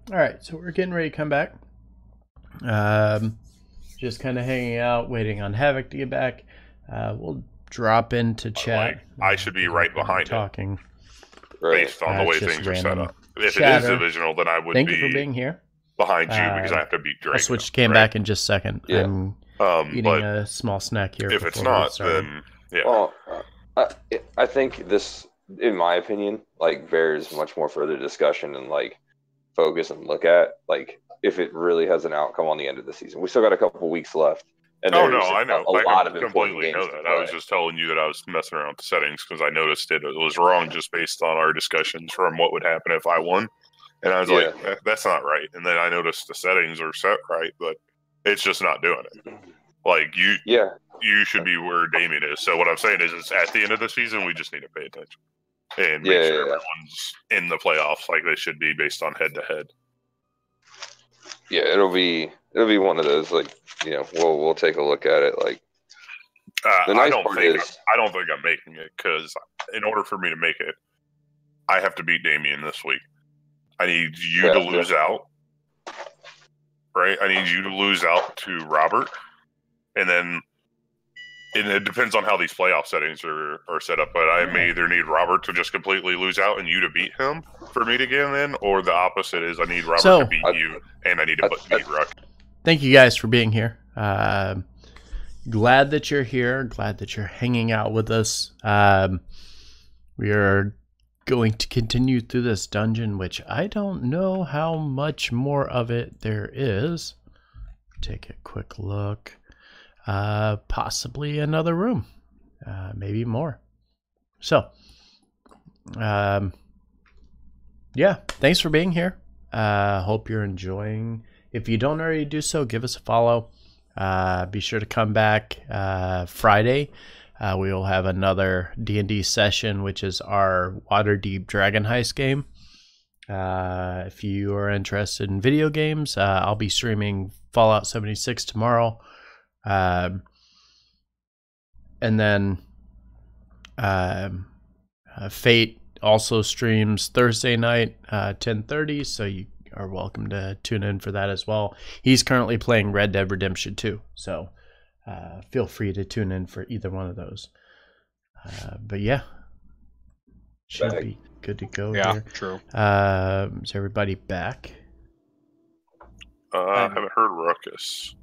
All right, so we're getting ready to come back. Just kind of hanging out, waiting on Havoc to get back. We'll drop into chat. I should be right behind Right. it, based on the way It's just things are set random up. If it chatter. is divisional, then I would Thank be you for being here. behind you because I have to beat Drake. I'll switch cam back in just a second. Yeah. I'm eating but a small snack here. if it's before we get not, started. then yeah. Well, I think this, in my opinion, like bears much more further discussion and like focus and look at like if it really has an outcome on the end of the season. We still got a couple weeks left. And Oh no, there's I know. a I lot of important completely know games to that. I was play. just telling you that I was messing around with the settings because I noticed it was wrong just based on our discussions from what would happen if I won. And I was like, that's not right. And then I noticed the settings are set right, but it's just not doing it. Like you should be where Damien is. So what I'm saying is at the end of the season, we just need to pay attention and make sure everyone's in the playoffs like they should be based on head to head. Yeah, it'll be one of those, like, you know, we'll take a look at it. Like, the nice part is I don't think I'm making it because in order for me to make it, I have to beat Damien this week. I need you to lose out, right? I need you to lose out to Robert, and then it depends on how these playoff settings are set up. But I may either need Robert to just completely lose out and you to beat him for me to get in, or the opposite is I need Robert to beat you and I need to beat Ruck. Thank you guys for being here. Glad that you're here. Glad that you're hanging out with us. We are going to continue through this dungeon, which I don't know how much more of it there is. Take a quick look. Possibly another room. Maybe more. So, yeah, thanks for being here. Hope you're enjoying. If you don't already do so, give us a follow. Be sure to come back Friday. We will have another D&D session, which is our Waterdeep Dragon Heist game. If you are interested in video games, I'll be streaming Fallout 76 tomorrow. And then Fate also streams Thursday night, 10:30, so you are welcome to tune in for that as well. He's currently playing Red Dead Redemption 2, so feel free to tune in for either one of those. But yeah, should be good to go here. Yeah, true. Is everybody back? I haven't heard Ruckus.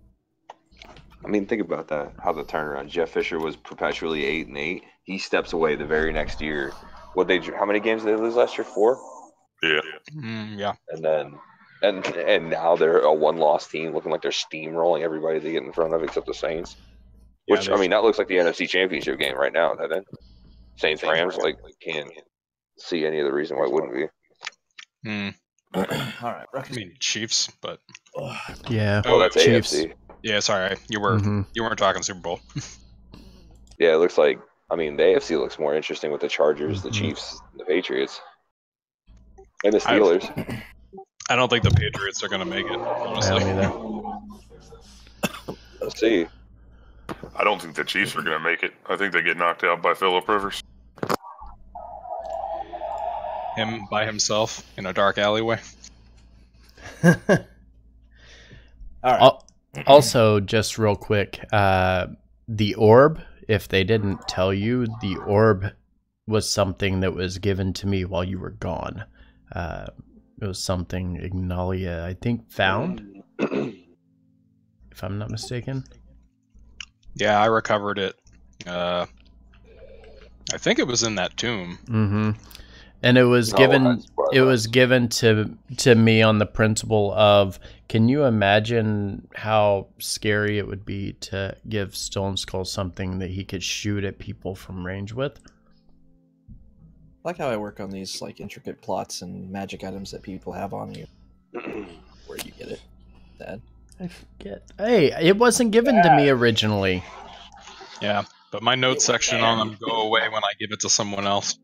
I mean, think about that. How the turnaround. Jeff Fisher was perpetually 8-8. He steps away the very next year. How many games did they lose last year? 4? Yeah. Yeah. And then and now they're a one-loss team, looking like they're steamrolling everybody they get in front of, except the Saints. Which, I mean, that looks like the NFC Championship game right now. That end. Saints Rams, like, can't see any other reason why it wouldn't be. All right, I mean Chiefs, but Yeah. Oh, that's Chiefs. AFC. yeah, sorry, you weren't talking Super Bowl. Yeah, it looks like. I mean, the AFC looks more interesting with the Chargers, the Chiefs, the Patriots, and the Steelers. I don't think the Patriots are going to make it, honestly. I don't either. Let's see. I don't think the Chiefs are going to make it. I think they get knocked out by Phillip Rivers. Him by himself in a dark alleyway. All right. Also, just real quick, the orb, if they didn't tell you, the orb was something that was given to me while you were gone. It was something Ignalia, I think, found, if I'm not mistaken. Yeah, I recovered it. I think it was in that tomb. Mm-hmm. And it was given. It was given to me on the principle of, can you imagine how scary it would be to give Stone Skull something that he could shoot at people from range with? I like how I work on these like intricate plots and magic items that people have on you. Where you get it, Dad? I forget. Hey, it wasn't given to me originally. Yeah, but my notes section on them go away when I give it to someone else.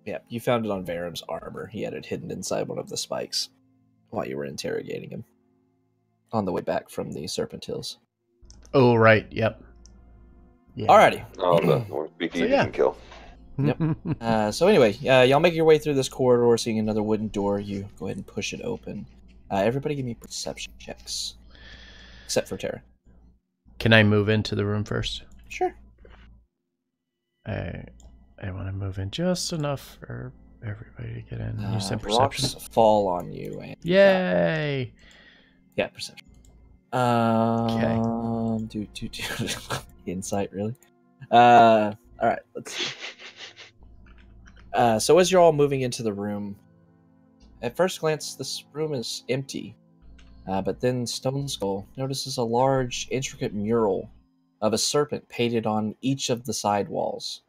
Yeah, you found it on Varum's armor. He had it hidden inside one of the spikes while you were interrogating him on the way back from the Serpent Hills. Oh, right. Yep. Yeah. Alrighty. Oh, the big you can kill. Yep. So anyway, y'all make your way through this corridor, seeing another wooden door. You go ahead and push it open. Everybody give me perception checks. Except for Tara. Can I move into the room first? Sure. I want to move in just enough for everybody to get in. You said Rocks perception. fall on you. And Yay! yeah, perception. Do insight, really? All right, let's see. So as you're all moving into the room, at first glance, this room is empty. But then Stone Skull notices a large, intricate mural of a serpent painted on each of the side walls.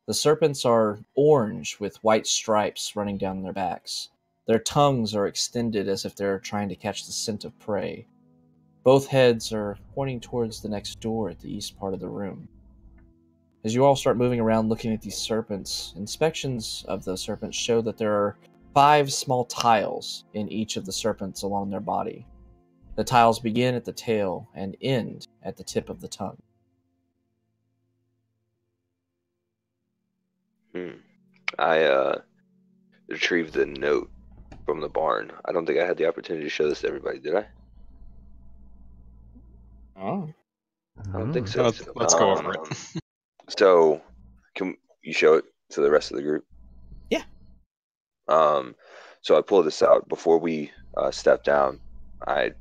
The serpents are orange with white stripes running down their backs. Their tongues are extended as if they're trying to catch the scent of prey. Both heads are pointing towards the next door at the east part of the room. As you all start moving around looking at these serpents, inspections of the serpents show that there are 5 small tiles in each of the serpents along their body. The tiles begin at the tail and end at the tip of the tongue. I retrieved the note from the barn. I don't think I had the opportunity to show this to everybody, did I? Oh. I don't think so. Let's go over it. So, can you show it to the rest of the group? Yeah. So I pulled this out before we stepped down. I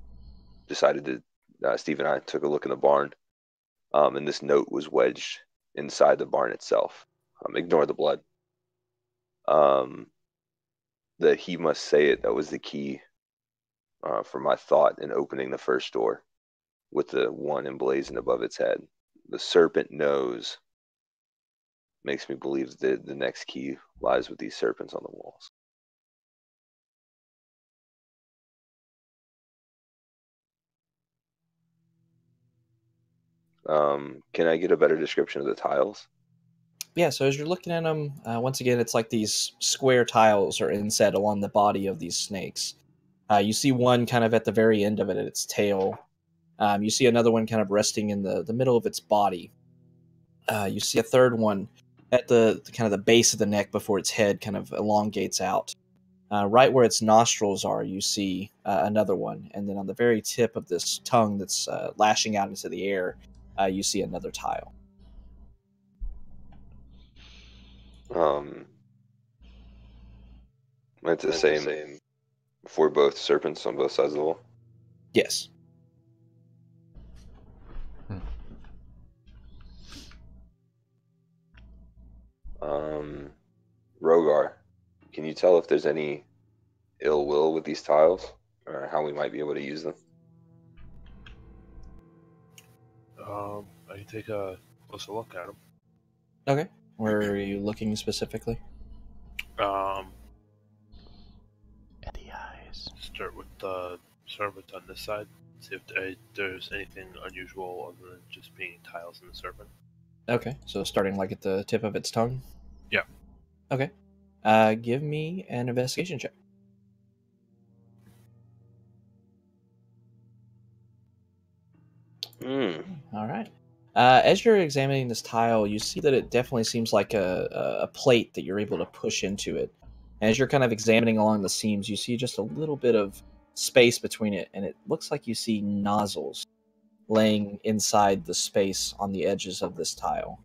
decided to. Steve and I took a look in the barn, and this note was wedged inside the barn itself. Ignore the blood. That he must say it. That was the key for my thought in opening the first door, with the one emblazoned above its head. The serpent knows. Makes me believe that the next key lies with these serpents on the walls. Can I get a better description of the tiles? Yeah, so as you're looking at them, once again, it's like these square tiles are inset along the body of these snakes. You see one kind of at the very end of it at its tail. You see another one kind of resting in the middle of its body. You see a third one at the kind of the base of the neck before its head kind of elongates out. Right where its nostrils are, you see another one. And then on the very tip of this tongue that's lashing out into the air, you see another tile. It's the same for both serpents on both sides of the wall? Yes. Rogar, can you tell if there's any ill will with these tiles, or how we might be able to use them? I can take a closer look at them. Okay. Where are you looking specifically? At the eyes. Start with the serpent on this side. See if there's anything unusual other than just being tiles in the serpent. Okay, so starting like at the tip of its tongue? Yeah. Okay. Give me an investigation check. All right. As you're examining this tile, you see that it definitely seems like a plate that you're able to push into it. And as you're kind of examining along the seams, you see just a little bit of space between it, and it looks like you see nozzles laying inside the space on the edges of this tile.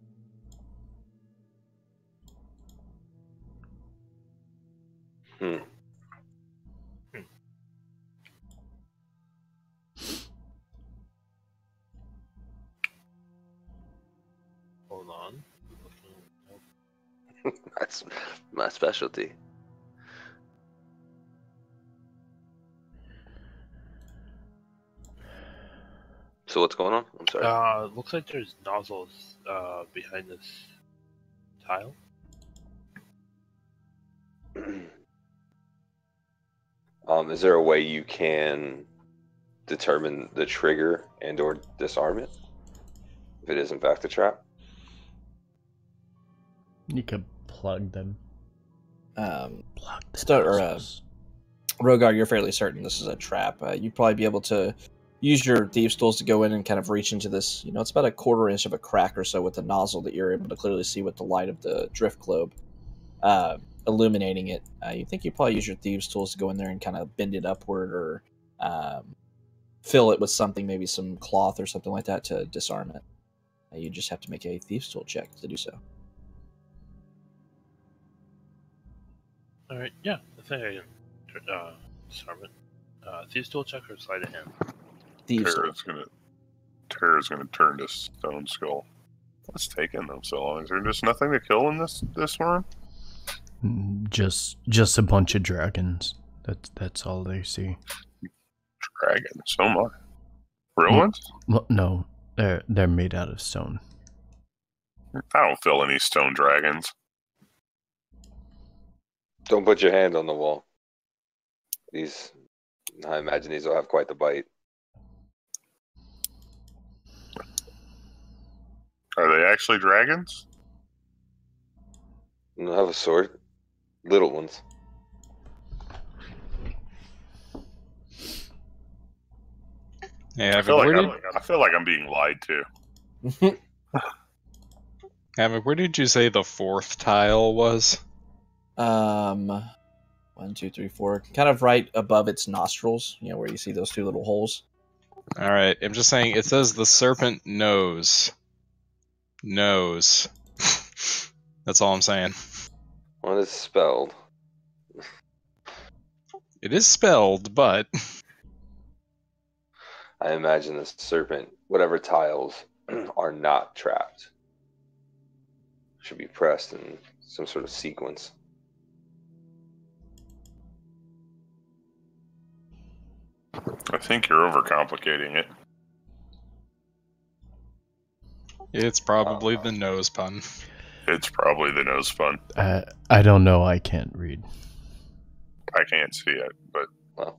Hold on. That's my specialty. So what's going on? I'm sorry. Looks like there's nozzles behind this tile. Is there a way you can determine the trigger and or disarm it if it is in fact a trap? You could plug them. Rogar, you're fairly certain this is a trap. You'd probably be able to use your thieves tools to go in and kind of reach into this. It's about a 1/4 inch of a crack or so with the nozzle that you're able to clearly see with the light of the drift globe illuminating it. You think you probably use your thieves tools to go in there and kind of bend it upward or fill it with something, maybe some cloth or something like that to disarm it. You just have to make a thieves tool check to do so. All right, yeah, I think I can disarm it. Thieves tool check or sleight of hand? Thieves tool. Terra's gonna turn to Stone Skull. What's taking them so long? Is there just nothing to kill in this room? Just a bunch of dragons. That's all they see. Dragons? Oh my. Real ones? Well, no, they're made out of stone. I don't feel any stone dragons. Don't put your hand on the wall. I imagine these will have quite the bite. Are they actually dragons? They'll have a sword. Little ones. Hey, I feel like I'm being lied to. Avid, where did you say the 4th tile was? 1, 2, 3, 4. Kind of right above its nostrils, where you see those 2 little holes. All right, I'm just saying it says the serpent knows. Knows. That's all I'm saying. What is spelled? It is spelled, but I imagine the serpent, whatever tiles are not trapped, should be pressed in some sort of sequence. I think you're overcomplicating it. it's probably the nose pun. It's probably the nose pun. I don't know. I can't read. I can't see it, but Well,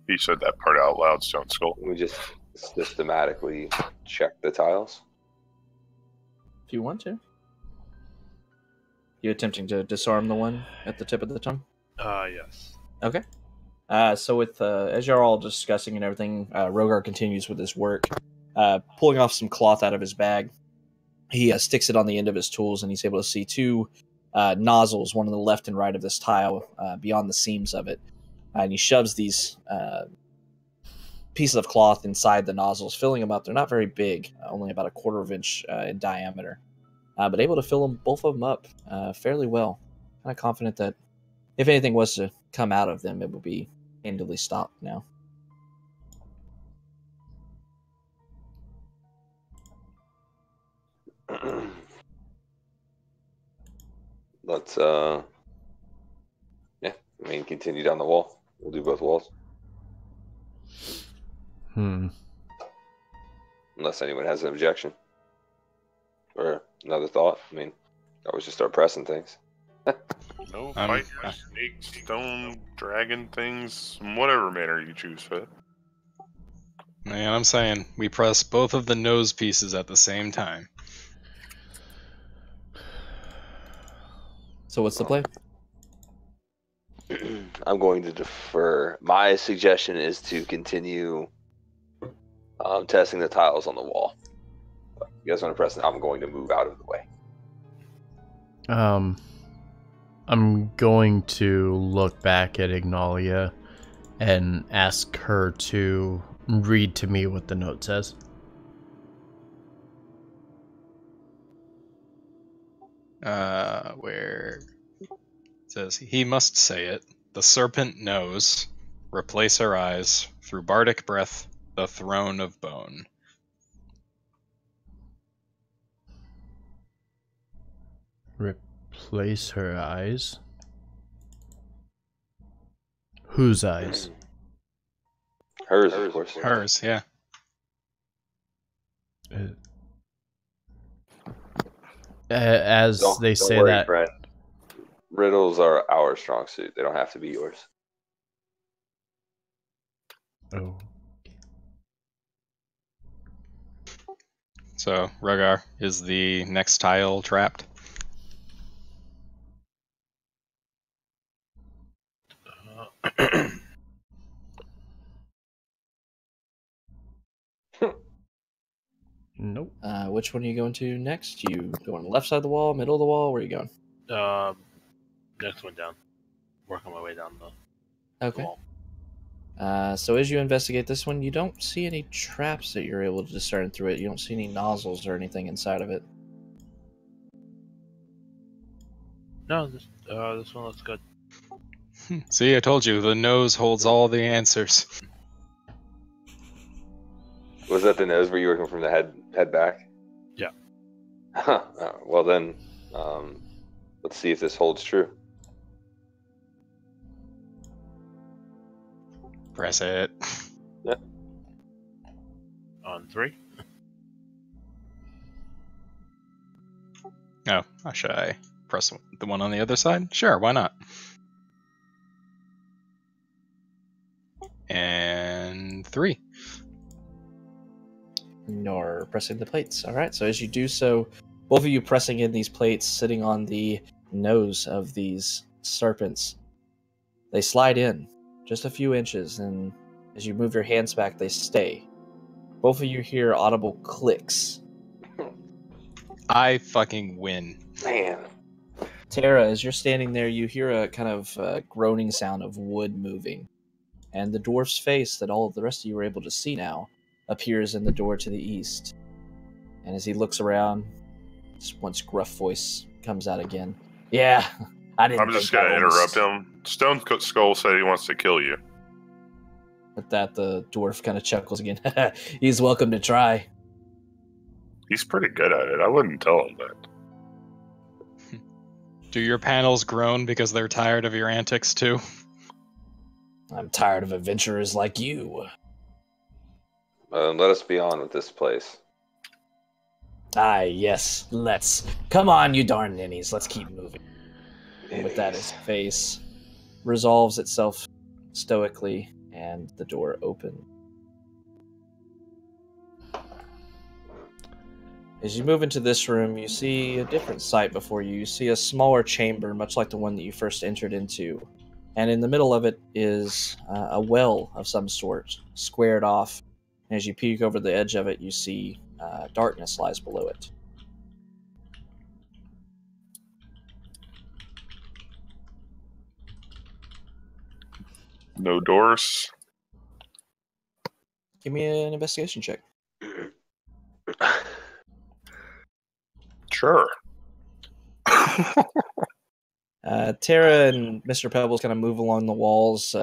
he said that part out loud, Stone Skull. we just systematically check the tiles. If you want to. You attempting to disarm the one at the tip of the tongue? Yes. Okay. So with as you're all discussing and everything, Rogar continues with his work, pulling off some cloth out of his bag. He sticks it on the end of his tools, and he's able to see 2 nozzles, one on the left and right of this tile, beyond the seams of it. And he shoves these pieces of cloth inside the nozzles, filling them up. They're not very big, only about a 1/4 inch in diameter, but able to fill them, both of them up fairly well. Kind of confident that if anything was to come out of them, it would be handily stopped now. Let's continue down the wall. We'll do both walls. Unless anyone has an objection or another thought. Always just start pressing things. No fight, snake, stone, dragon things, whatever manner you choose fit. Man, I'm saying we press both of the nose pieces at the same time. So what's the play? I'm going to defer. My suggestion is to continue testing the tiles on the wall. But you guys want to press it? I'm going to move out of the way. I'm going to look back at Ignalia and ask her to read to me what the note says. Where it says, he must say it. The serpent knows. Replace her eyes. Through bardic breath, the throne of bone. Replace her eyes? Whose eyes? Hers, of course. Hers, yeah. As they say worry, that. Brent. Riddles are our strong suit. They don't have to be yours. Oh. So, Rogar, is the next tile trapped? Nope. Which one are you going to next? You go on the left side of the wall, middle of the wall? Where are you going? Next one down. Working my way down the Okay. wall. So as you investigate this one, you don't see any traps that you're able to discern through it. You don't see any nozzles or anything inside of it. No, this one looks good. See, I told you, the nose holds all the answers. Was that the nose where you were working from the head back? Yeah. Huh. Well then, let's see if this holds true. Press it. Yep. On 3. Oh, should I press the one on the other side? Sure, why not? And 3. You're pressing the plates. All right. So as you do so, both of you pressing in these plates, sitting on the nose of these serpents, they slide in just a few inches, and as you move your hands back, they stay. Both of you hear audible clicks. I fucking win. Man. Tara, as you're standing there, you hear a kind of groaning sound of wood moving, and the dwarf's face that all of the rest of you are able to see now appears in the door to the east. And as he looks around, this once gruff voice comes out again. Yeah, I didn't. I'm just gonna interrupt him. Stone Skull said he wants to kill you. With that, the dwarf kind of chuckles again. He's welcome to try. He's pretty good at it. I wouldn't tell him that. Do your panels groan because they're tired of your antics too? I'm tired of adventurers like you. Let us be on with this place. Aye, yes, let's. Come on, you darn ninnies, let's keep moving. And with that, his face resolves itself stoically, and the door opens. As you move into this room, you see a different sight before you. You see a smaller chamber, much like the one that you first entered into. And in the middle of it is a well of some sort, squared off. And as you peek over the edge of it, you see darkness lies below it. No doors. Give me an investigation check. Sure. Tara and Mr. Pebbles kind of move along the walls,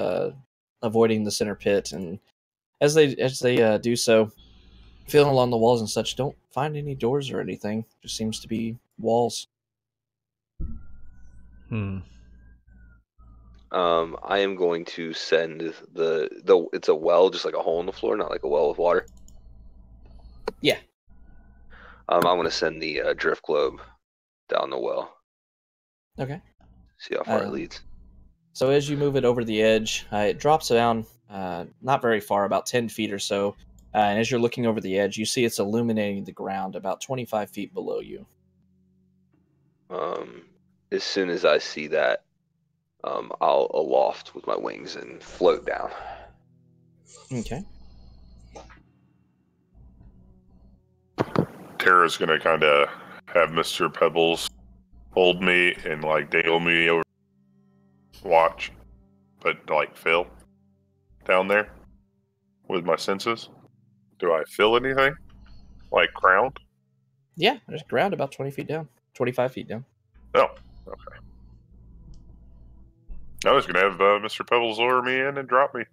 avoiding the center pit, and as they do so, feeling along the walls and such, don't find any doors or anything. Just seems to be walls. I am going to send the it's a well, just like a hole in the floor, not like a well with water. Yeah. I'm going to send the drift globe down the well. Okay. See how far it leads. So as you move it over the edge, it drops down not very far, about 10 feet or so. And as you're looking over the edge, you see it's illuminating the ground about 25 feet below you. As soon as I see that, I'll aloft with my wings and float down. Okay. Tara's gonna kind of have Mr. Pebbles hold me and like dangle me over, watch, but like feel down there with my senses. Do I feel anything? Like ground? Yeah, there's ground about 20 feet down, 25 feet down. Oh, okay. I was gonna have Mr. Pebbles lure me in and drop me.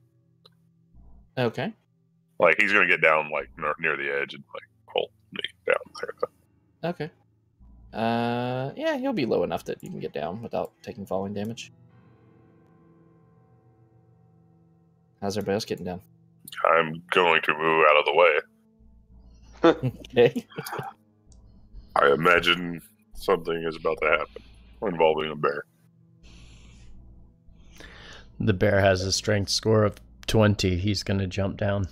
Okay. Like he's gonna get down like near the edge and like hold me down there. Okay. Yeah, he'll be low enough that you can get down without taking falling damage. How's everybody else getting down? I'm going to move out of the way. Okay. I imagine something is about to happen involving a bear. The bear has a strength score of 20. He's going to jump down.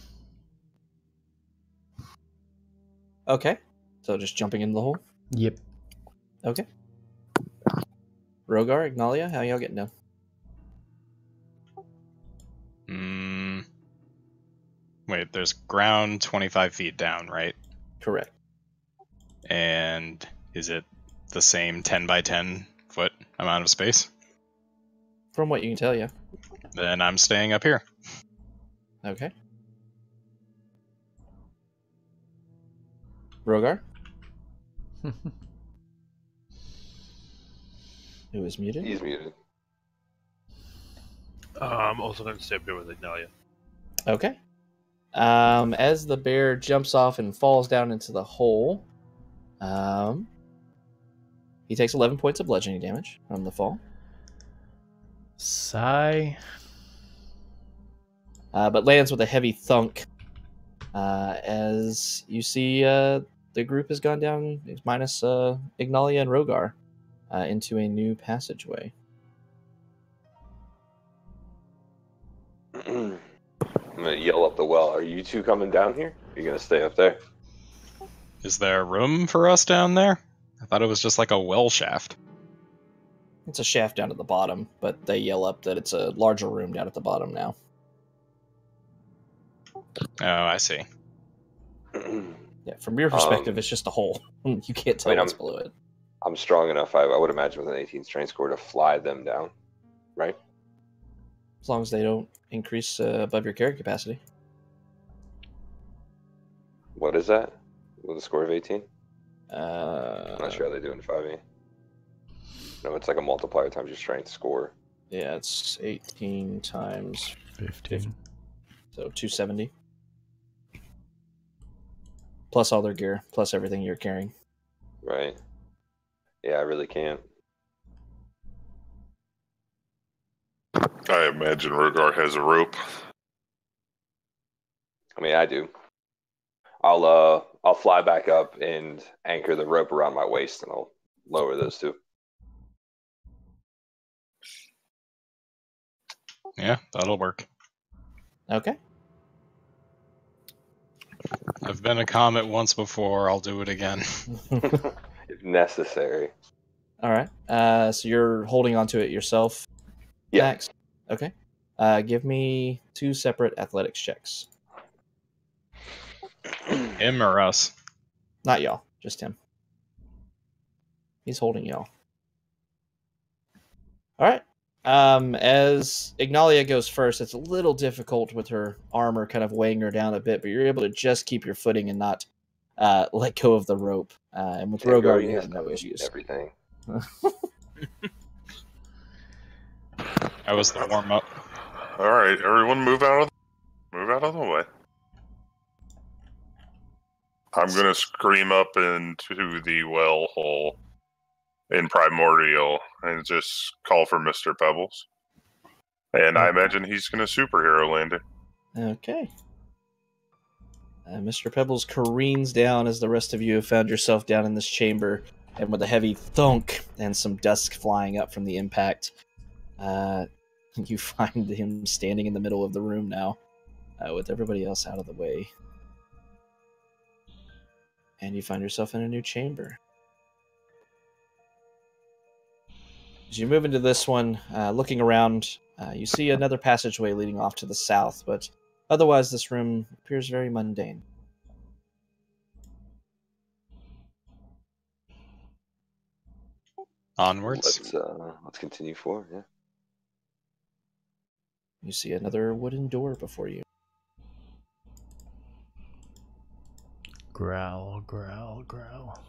Okay. So just jumping in the hole? Yep. Okay. Rogar, Ignalia, how y'all getting down? Wait, there's ground 25 feet down, right? Correct. And is it the same 10 by 10 foot amount of space? From what you can tell, yeah. Then I'm staying up here. Okay. Rogar? Who is muted? He's muted. I'm also going to stay up here with Ignalia. Okay. As the bear jumps off and falls down into the hole, he takes 11 points of bludgeoning damage from the fall. Sigh. But lands with a heavy thunk. As you see, the group has gone down, minus Ignalia and Rogar, into a new passageway. I'm gonna yell up the well. Are you two coming down here? Are you gonna stay up there? Is there room for us down there? I thought it was just like a well shaft. It's a shaft down at the bottom, but they yell up that it's a larger room down at the bottom now. Oh, I see. Yeah, from your perspective, it's just a hole. You can't tell what's below it. I'm strong enough, I would imagine, with an 18 strength score to fly them down, right? As long as they don't increase above your carry capacity. What is that? With a score of 18? I'm I'm not sure how they do in 5e. No, it's like a multiplier times your strength score. Yeah, it's 18 times 15. so 270. Plus all their gear, plus everything you're carrying. Right. Yeah, I really can't. I imagine Rogar has a rope. I mean, I do. I'll fly back up and anchor the rope around my waist, and I'll lower those two. Yeah, that'll work. Okay. I've been a comet once before. I'll do it again. If necessary. All right. So you're holding onto it yourself, Yeah. Max? Okay. Give me 2 separate athletics checks. Him or us? Not y'all, just him. He's holding y'all. All right. As Ignalia goes first, it's a little difficult with her armor kind of weighing her down a bit, but you're able to just keep your footing and not let go of the rope. And with Rogar, you have no issues. Everything. That was the warm up. All right, everyone, move out of the way. I'm gonna scream up into the well hole in Primordial and just call for Mr. Pebbles. And I imagine he's gonna superhero land it. Okay. Mr. Pebbles careens down as the rest of you have found yourself down in this chamber, and with a heavy thunk and some dust flying up from the impact, you find him standing in the middle of the room now, with everybody else out of the way. And you find yourself in a new chamber. As you move into this one, looking around, you see another passageway leading off to the south, but otherwise this room appears very mundane. Onwards. Let's continue forward, yeah. You see another wooden door before you. Growl, growl, growl.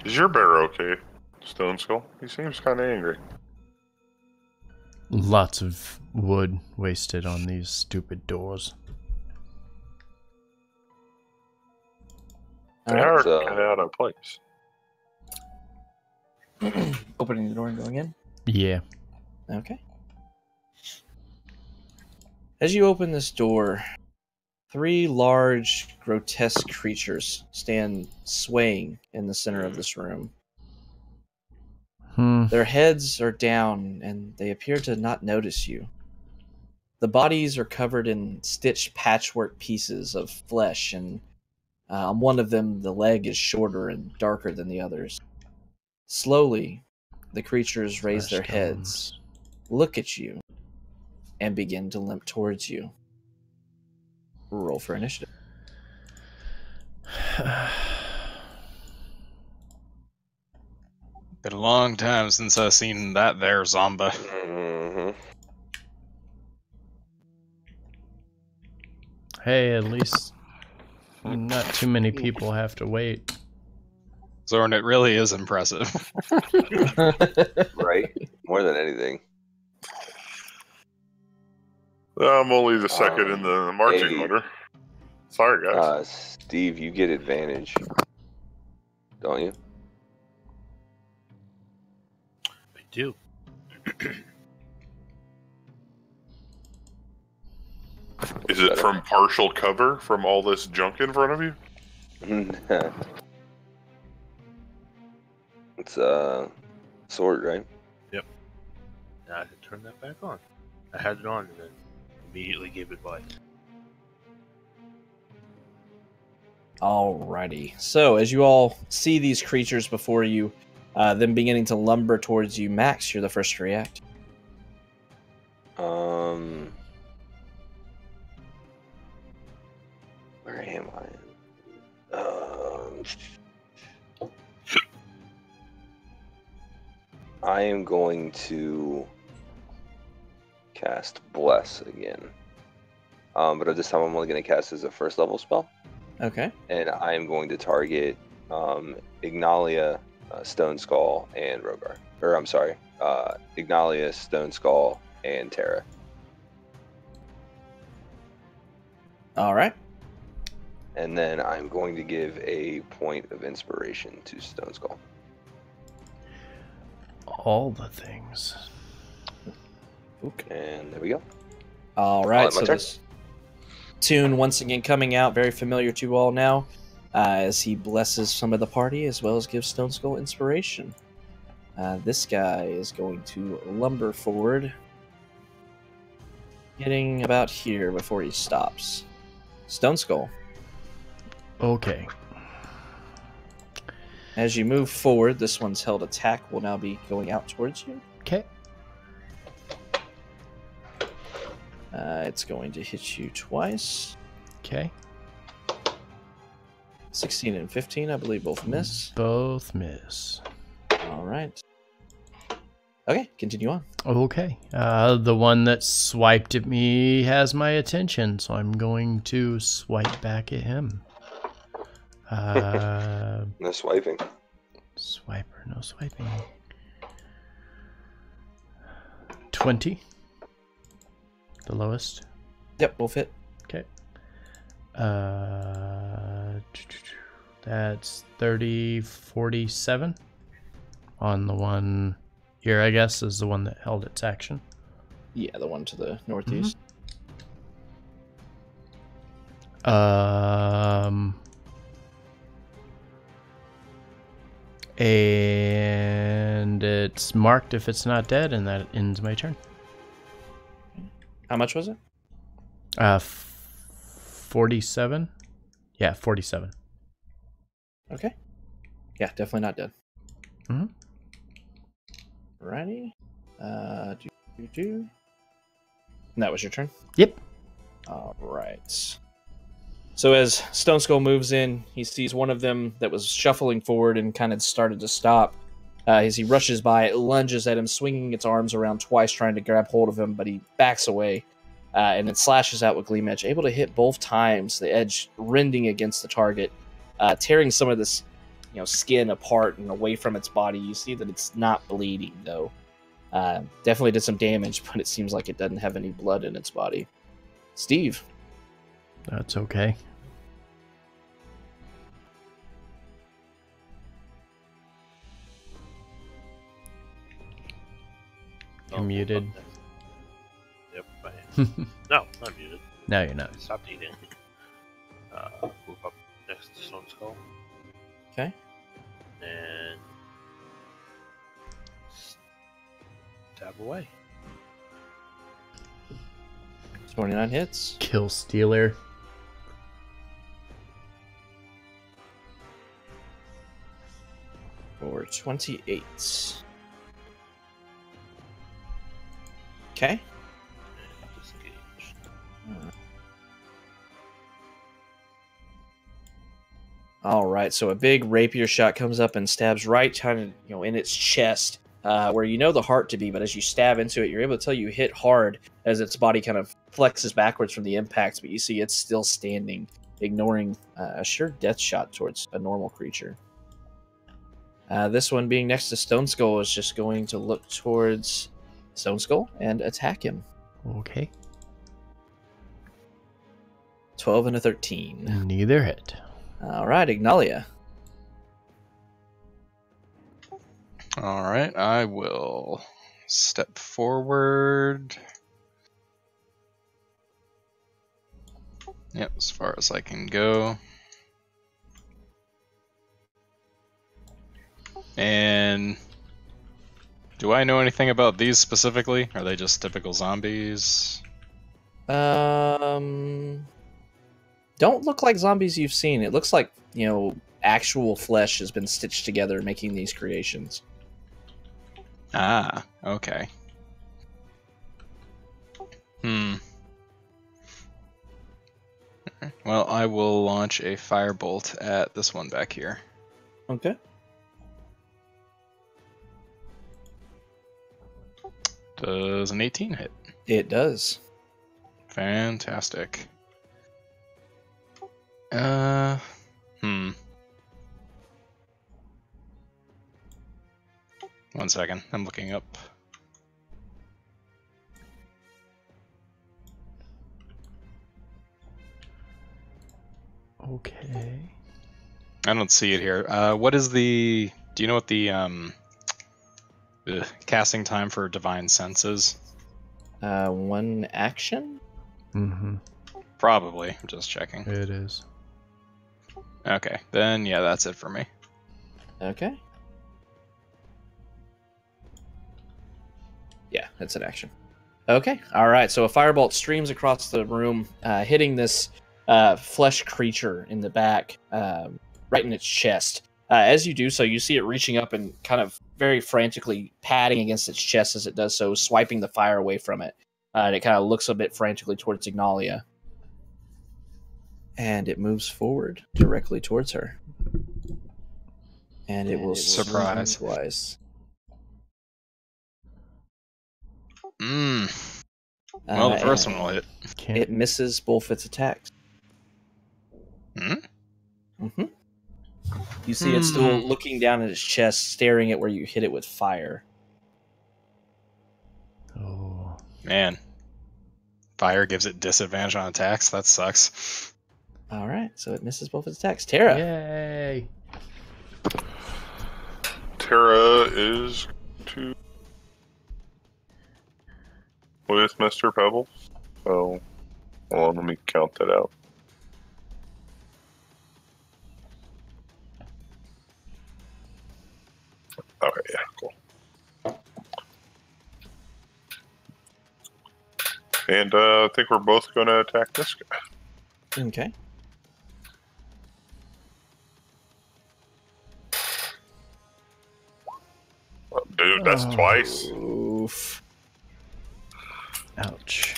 Is your bear okay, Stone Skull? He seems kind of angry. Lots of wood wasted on these stupid doors. They are kind of out of place. Opening the door and going in? Yeah. Okay. As you open this door, 3 large, grotesque creatures stand swaying in the center of this room. Their heads are down, and they appear to not notice you. The bodies are covered in stitched patchwork pieces of flesh, and on one of them, the leg is shorter and darker than the others. Slowly, the creatures raise their heads, look at you, and begin to limp towards you. Roll for initiative. Been a long time since I've seen that there Zomba. Mm-hmm. Hey, at least not too many people have to wait. Zorn, it really is impressive. Right? More than anything. I'm only the second in the marching hey. order. Sorry, guys. Steve, you get advantage, don't you? I do. Is it from partial cover from all this junk in front of you? It's sword, right? Now I can turn that back on. I had it on and then immediately gave it light. Alrighty. So, as you all see these creatures before you, them beginning to lumber towards you, Max, you're the first to react. Where am I? I am going to cast Bless again. But at this time, I'm only going to cast as a first level spell. Okay. And I am going to target Ignalia, Stone Skull, and Rogar. Or, I'm sorry, Ignalia, Stone Skull, and Terra. All right. And then I'm going to give a point of inspiration to Stone Skull. All the things. Okay. And there we go. All right. my So turn. this tune once again coming out, very familiar to you all now, as he blesses some of the party as well as gives Stone Skull inspiration. This guy is going to lumber forward, getting about here before he stops. Stone Skull. Okay. As you move forward, this one's held attack will now be going out towards you. Okay. It's going to hit you twice. Okay. 16 and 15, I believe, both miss. Both miss. All right. Okay, continue on. Okay. The one that swiped at me has my attention, so I'm going to swipe back at him. No swiping. Swiper, no swiping. 20. The lowest. Yep, both hit. Okay. That's 30, 47. On the one here, I guess, is the one that held its action. Yeah, the one to the northeast. And it's marked if it's not dead, and that ends my turn. How much was it? 47. Yeah, 47. Okay. Yeah, definitely not dead. Mhm. Righty. And that was your turn? Yep. All right. So as Stone Skull moves in, he sees one of them that was shuffling forward and kind of started to stop. As he rushes by, it lunges at him, swinging its arms around twice, trying to grab hold of him, but he backs away. And it slashes out with Gleam Edge, able to hit both times, the edge rending against the target, tearing some of this skin apart and away from its body. You see that it's not bleeding, though. Definitely did some damage, but it seems like it doesn't have any blood in its body. Steve. That's okay. You're muted. Yep, I am. No, not muted. No, you're not. I stopped eating. Move up next to Stone Skull. Okay. And stab away. 29 hits. Kill Stealer. For 28. Okay. Disengage. All right, so a big rapier shot comes up and stabs right kind of in its chest, where you know the heart to be, but as you stab into it, you're able to tell you hit hard as its body kind of flexes backwards from the impact, but you see it's still standing, ignoring a sure death shot towards a normal creature. This one being next to Stone Skull is just going to look towards Stone Skull and attack him. Okay. 12 and a 13. Neither hit. All right, Ignalia. All right, I will step forward. Yep, as far as I can go. And do I know anything about these specifically? Are they just typical zombies? Don't look like zombies you've seen. It looks like, actual flesh has been stitched together making these creations. Ah, okay. Well, I will launch a firebolt at this one back here. Okay. Does an 18 hit? It does. Fantastic. One second, I'm looking up. Okay. I don't see it here. What is the... Do you know what the casting time for Divine Sense is? 1 action? Mm-hmm. Probably. I'm just checking. It is. Okay, then yeah, that's it for me. Okay. Yeah, it's an action. Okay, all right. So a firebolt streams across the room, hitting this flesh creature in the back, right in its chest. As you do so, you see it reaching up and kind of very frantically patting against its chest as it does so, swiping the fire away from it. And it kind of looks a bit frantically towards Ignalia. And it moves forward directly towards her. And it will surprise twice. Well, the first one will hit. It misses both its attacks. Mm-hmm. You see it still looking down at its chest, staring at where you hit it with fire. Oh. Man. Fire gives it disadvantage on attacks. That sucks. All right, so it misses both its attacks. Tara. Yay. Tara is to with Mr. Pebbles. So, hold on, let me count that out. Okay, yeah, cool. And I think we're both going to attack this guy. Okay. Oh, dude, that's twice. Oof. Ouch.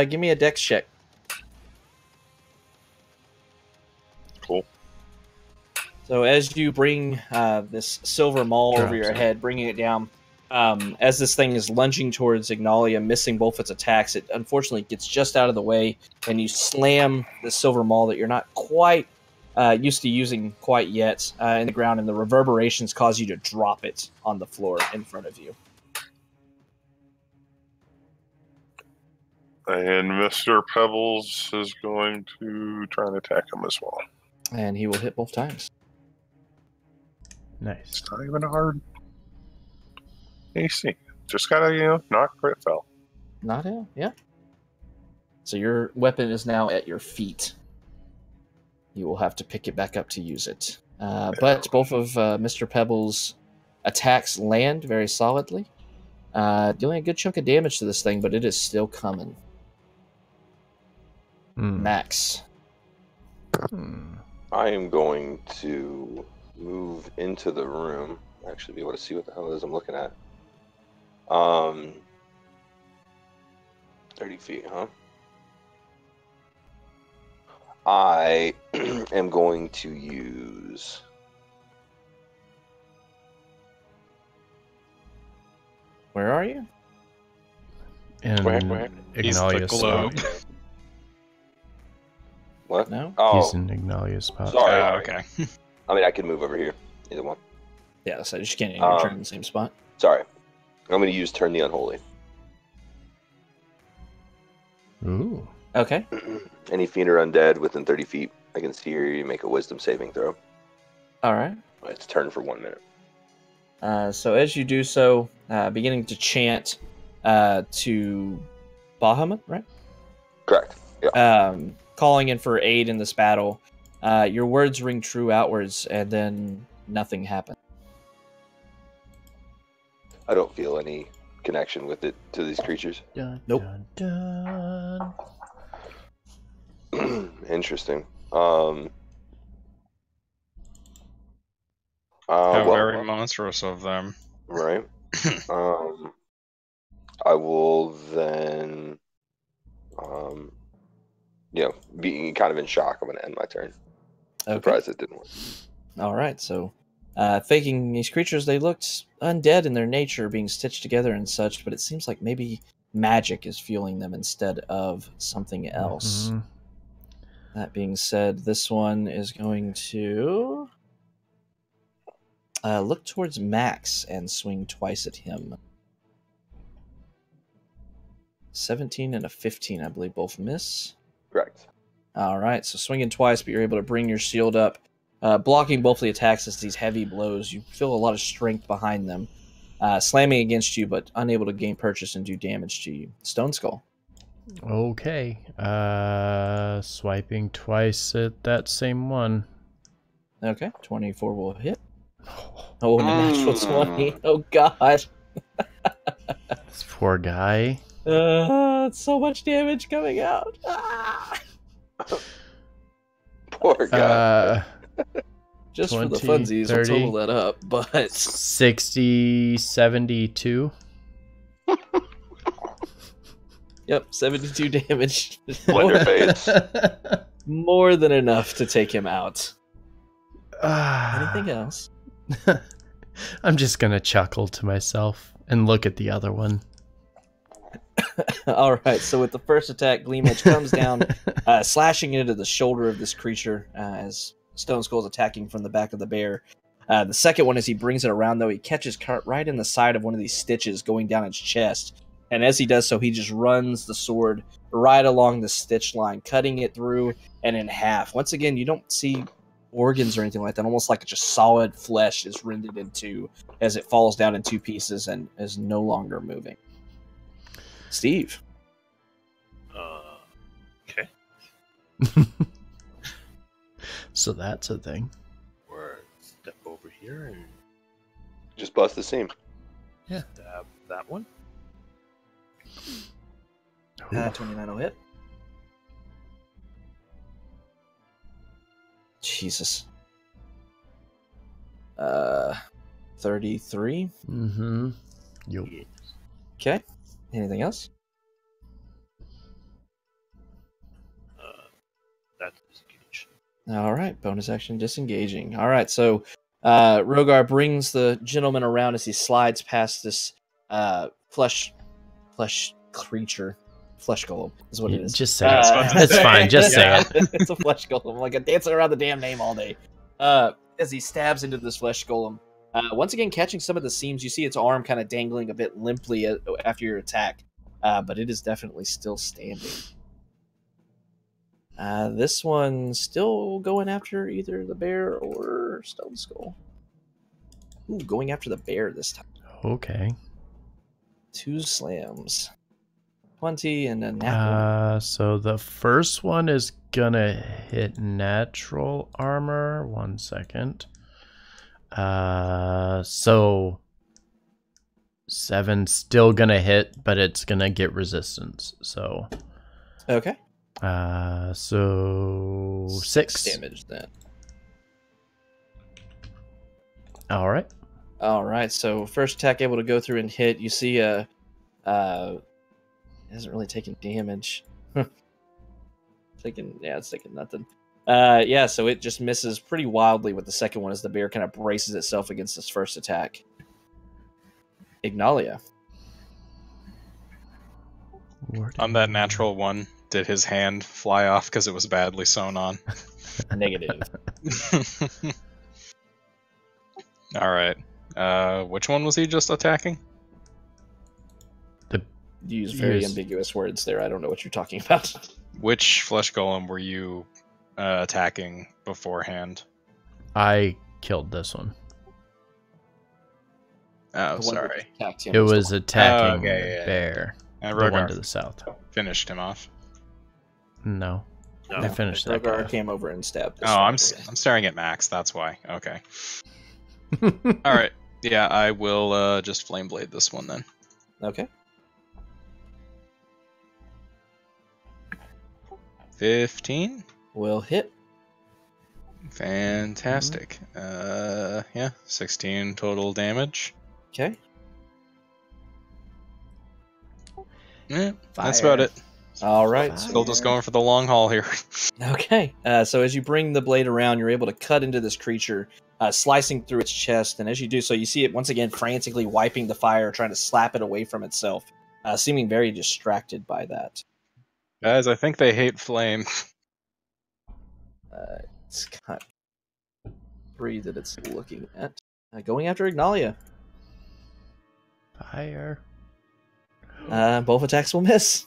Give me a dex check. Cool. So as you bring this silver maul over your head, bringing it down, as this thing is lunging towards Ignalia, missing both its attacks, it unfortunately gets just out of the way, and you slam the silver maul that you're not quite used to using quite yet in the ground, and the reverberations cause you to drop it on the floor in front of you. And Mr. Pebbles is going to try and attack him as well. And he will hit both times. Nice. It's not even hard. AC. Just gotta, not crit fail. Not ill, yeah. So your weapon is now at your feet. You will have to pick it back up to use it. But both of Mr. Pebbles' attacks land very solidly. Dealing a good chunk of damage to this thing, but it is still coming. Max. I am going to move into the room. Actually be able to see what the hell it is I'm looking at. 30 feet, huh? I am going to use. Where are you? In Where? He's the Ignalia's spot. globe. What? No? Oh, He's in Ignalia's spot. sorry. Okay. I mean, I can move over here. Either one. Yeah, so you just can't turn in the same spot. Sorry. I'm going to use Turn the Unholy. Ooh. Okay. Any fiend or undead within 30 feet, I can see you make a wisdom saving throw. All right. It's turn for 1 minute. So as you do so, beginning to chant to Bahamut, right? Correct. Yeah. Calling in for aid in this battle. Your words ring true outwards, and then nothing happens. I don't feel any connection with it to these creatures. Dun, Nope. dun, dun. Interesting. How Well, very monstrous of them. right. I will then, being kind of in shock, I'm going to end my turn. Okay. Surprised it didn't work. All right. So, faking these creatures, they looked undead in their nature, being stitched together and such, but it seems like maybe magic is fueling them instead of something else. Mhm. That being said, this one is going to look towards Max and swing twice at him. 17 and a 15, I believe, both miss. Correct. All right, so swinging twice, but you're able to bring your shield up, blocking both the attacks as these heavy blows. You feel a lot of strength behind them, slamming against you, but unable to gain purchase and do damage to you. Stone Skull. Okay. Swiping twice at that same one. Okay, 24 will hit. Oh, and a natural 20. Oh, God. This poor guy. So much damage coming out. Ah! Poor guy. Just 20, for the funsies, 30. I'll total that up, but 60, 72. yep, 72 damage. Wonderface. More than enough to take him out. Anything Anything else? I'm just gonna chuckle to myself and look at the other one. All right, so with the first attack, Gleam Edge comes down, slashing into the shoulder of this creature as Stone Skull's attacking from the back of the bear. The second one, as he brings it around, though, he catches Cart right in the side of one of these stitches going down its chest. And as he does so, he just runs the sword right along the stitch line, cutting it through and in half. Once again, you don't see organs or anything like that. Almost like just solid flesh is rended in two as it falls down in two pieces and is no longer moving. Steve. Okay. So that's a thing. Or step over here and Just bust the seam. stab that one. 29 will hit. Jesus. 33. Mm-hmm. Yo. Yes. Okay. Anything else? That's disengage. All right. Bonus action disengaging. All right. So Rogar brings the gentleman around as he slides past this flesh creature. Flesh golem is what it is. Just say it. It's fine. Just say it. It's a flesh golem. Like, I'm dancing around the damn name all day. As he stabs into this flesh golem. Once again, catching some of the seams. You see its arm kind of dangling a bit limply after your attack. But it is definitely still standing. This one's still going after either the bear or Stone Skull. Ooh, going after the bear this time. Okay. 2 slams. 20 and a natural. So the first one is gonna hit natural armor. 1 second. So 7 still gonna hit, but it's gonna get resistance. So Okay. so 6 damage then. All right. All right. So first attack able to go through and hit. You see it hasn't really taken damage. It's taking nothing. Yeah, so it just misses pretty wildly with the second one as the bear kind of braces itself against this first attack. Ignalia. On that natural one, did his hand fly off because it was badly sewn on? Negative. All right. Which one was he just attacking? You use very ambiguous words there. I don't know what you're talking about. Which flesh golem were you attacking beforehand? I killed this one. Oh, sorry. It was attacking bear. And the one Rogar to the south. finished him off. No. No. I finished that guy. Rogar came over and stabbed. Oh, I'm staring at Max. That's why. Okay. All right. Yeah, I will just flame blade this one then. Okay. 15. Will hit. Fantastic. Yeah, 16 total damage. Okay. Yeah, that's about it. All right. Hilda's going for the long haul here. Okay. So as you bring the blade around, you're able to cut into this creature, slicing through its chest. And as you do so, you see it once again frantically wiping the fire, trying to slap it away from itself, seeming very distracted by that. Guys, I think they hate flame. It's got 3 that it's looking at. Going after Ignalia. Fire. Both attacks will miss.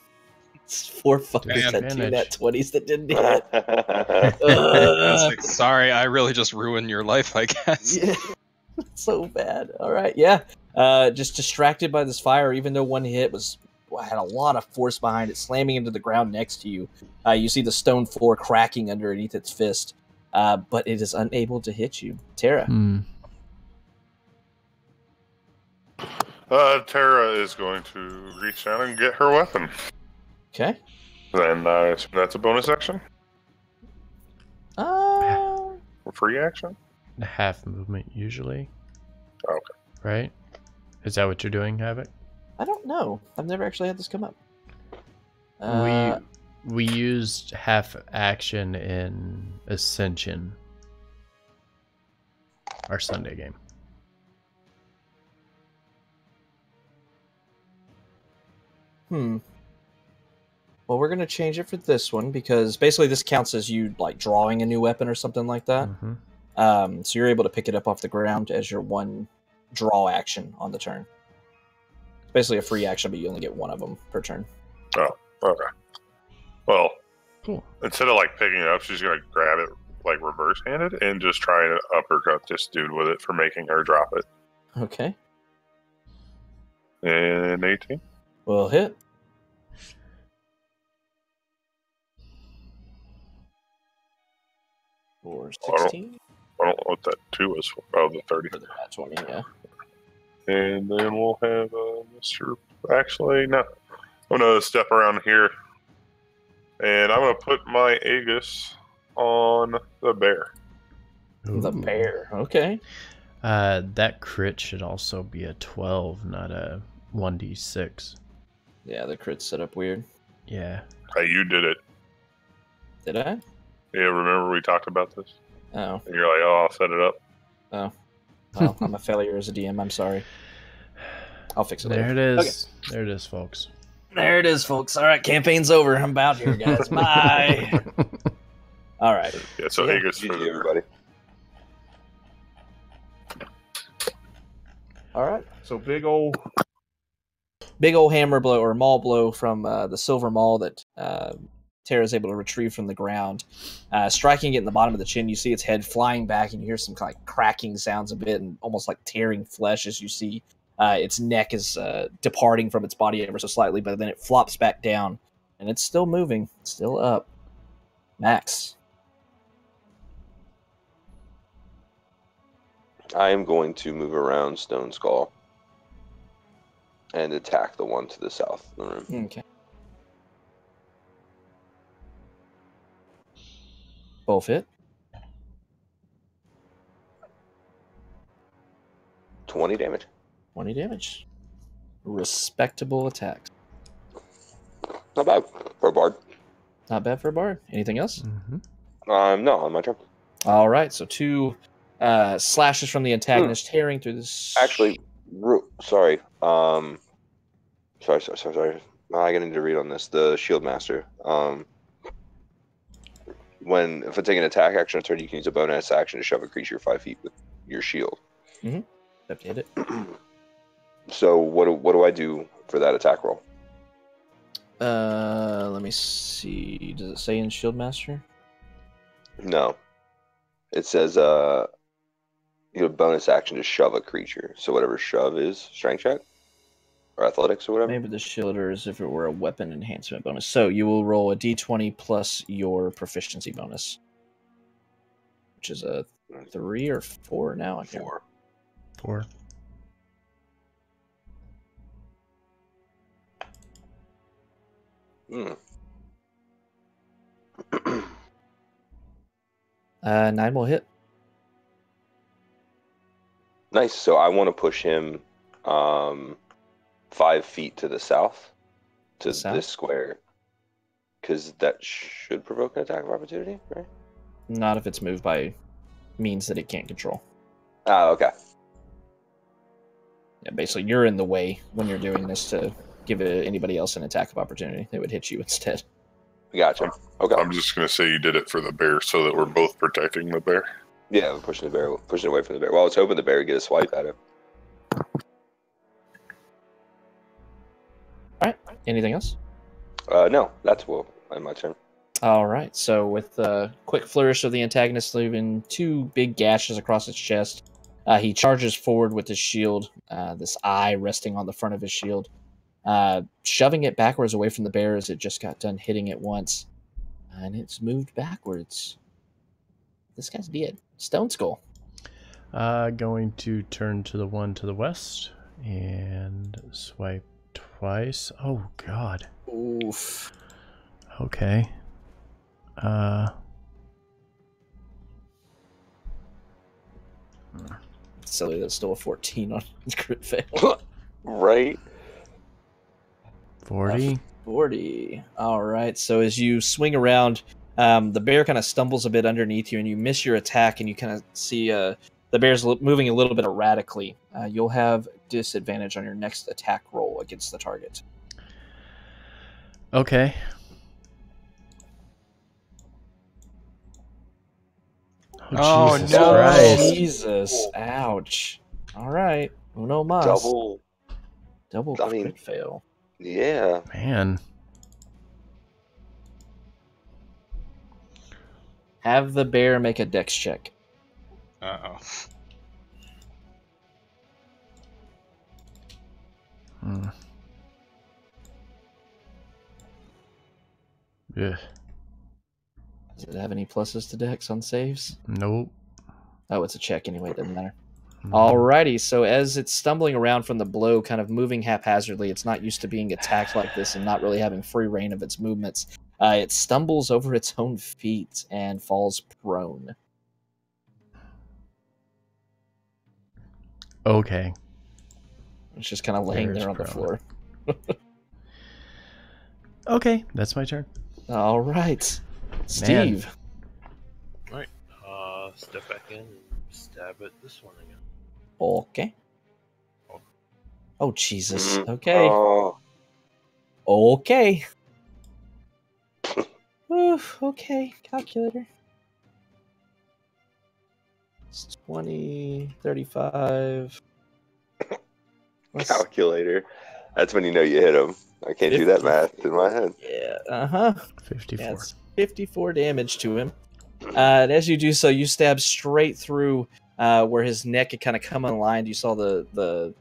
It's 4 fuckers Damn. that 2 nat 20s that didn't hit. It's like, sorry, I really just ruined your life, I guess. Yeah. So bad. All right, yeah. Just distracted by this fire, even though one hit had a lot of force behind it, slamming into the ground next to you. You see the stone floor cracking underneath its fist, but it is unable to hit you. Tara. Tara is going to reach down and get her weapon. Okay. Then that's a bonus action? Uh, A free action? Half movement usually. Okay. Right? Is that what you're doing, Havoc? I don't know. I've never actually had this come up. We used half action in Ascension, our Sunday game. Well, we're gonna change it for this one because basically this counts as you like drawing a new weapon or something like that. So you're able to pick it up off the ground as your one draw action on the turn. It's basically a free action, but you only get one of them per turn. Oh, okay. Well, Cool. instead of like picking it up, she's gonna grab it like reverse handed and just try to uppercut this dude with it for making her drop it. Okay. And 18. Will hit. For 16. I don't know what that 2 is for. Oh, the 30. For the nat 20, yeah. And then we'll have Mr. Actually, no. I'm going to step around here. And I'm going to put my Aegis on the bear. The Ooh. bear. Okay. That crit should also be a 12, not a 1d6. Yeah, the crit's set up weird. Yeah. Hey, you did it. Did I? Yeah, remember we talked about this? Oh. And you're like, oh, I'll set it up. Oh. Well, I'm a failure as a DM. I'm sorry. I'll fix it There later. it is. Okay. There it is, folks. There it is, folks. All right, campaign's over. I'm out here, guys. Bye. All right. Yeah, so Yeah. Aegis for GG, the everybody. All right. So big old hammer blow or maul blow from the silver maul that Tara's able to retrieve from the ground, striking it in the bottom of the chin. You see its head flying back, and you hear some kind of cracking sounds a bit, and almost like tearing flesh as you see its neck is departing from its body ever so slightly, but then it flops back down, and it's still moving, still up. Max. I am going to move around Stone Skull and attack the one to the south of the room. Okay. Both hit. 20 damage. 20 damage. Respectable attacks. Not bad for a bard. Not bad for a bard. Anything else? No, on my turn. All right, so 2 slashes from the antagonist tearing through this. Actually, sorry. Sorry. I need to read on this. The shield master. If I take an attack action on turn, you can use a bonus action to shove a creature 5 feet with your shield. Have to hit it. So what do I do for that attack roll? Let me see. Does it say in Shield Master? No. It says you have a bonus action to shove a creature. So whatever shove is, strength check or athletics or whatever. Maybe the shielder is if it were a weapon enhancement bonus. So you will roll a d20 plus your proficiency bonus, which is a 3 or 4 now. I can't 4. 4. Hmm. 9 will hit. Nice. So I want to push him 5 feet to the south, to this square, because that should provoke an attack of opportunity, right? Not if it's moved by means that it can't control. Okay. Yeah, basically, you're in the way when you're doing this to give anybody else an attack of opportunity. They would hit you instead. Gotcha. Okay. I'm just going to say you did it for the bear so that we're both protecting the bear. Yeah, we're pushing away from the bear. Well, I was hoping the bear would get a swipe at him. All right. Anything else? No, that's my turn. All right. So with a quick flourish of the antagonist, leaving 2 big gashes across its chest, he charges forward with his shield, this eye resting on the front of his shield, shoving it backwards away from the bear as it just got done hitting it once. And it's moved backwards. This guy's dead. Stone Skull. Going to turn to the one to the west and swipe twice. Oh, God. Oof. Okay. Silly, that's still a 14 on crit fail. Right? 40. 40. All right. So as you swing around, the bear kind of stumbles a bit underneath you, and you miss your attack, and you kind of see the bear's moving a little bit erratically. You'll have disadvantage on your next attack roll against the target. Okay. Oh, Jesus no. Christ. Jesus. Ouch. All right. Uno mas. Double I mean, crit fail. Yeah. Man. Have the bear make a dex check. Uh-oh. Yeah. Does it have any pluses to dex on saves? Nope. Oh, it's a check anyway. It doesn't matter. Alrighty, so as it's stumbling around from the blow, kind of moving haphazardly, it's not used to being attacked like this and not really having free reign of its movements. It stumbles over its own feet and falls prone. Okay. It's just kind of laying Bear's there on the prone. floor. Okay, that's my turn. All right, Steve. Alright, step back in and stab at this one again. Okay. Oh. Oh, Jesus. Okay. Oh, Okay. Oof, okay, calculator. It's 20, 35. calculator. That's when you know you hit him. I can't do that 50. math in my head. Yeah, uh-huh. 54. That's 54 damage to him. And as you do so, you stab straight through where his neck had kind of come unlined. You saw the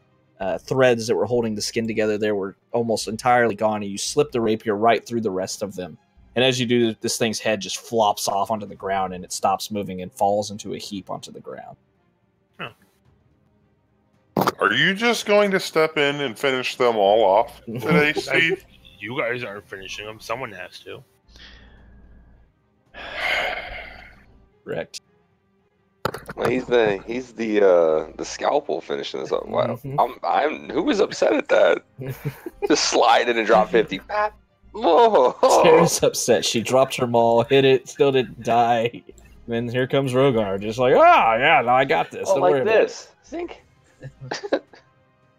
threads that were holding the skin together there were almost entirely gone, and you slip the rapier right through the rest of them. And as you do, this thing's head just flops off onto the ground, and it stops moving and falls into a heap onto the ground. Are you just going to step in and finish them all off today, Steve? You guys aren't finishing them. Someone has to. Correct. Well, he's the scalpel finishing this up. Wow. Mhm. Who was upset at that? Just slide in and drop 50. Pap. Whoa! Tara's upset. She dropped her maul, hit it, still didn't die. Then here comes Rogar, just like, yeah, no, I got this. Oh, Don't like worry this. Sink. about it.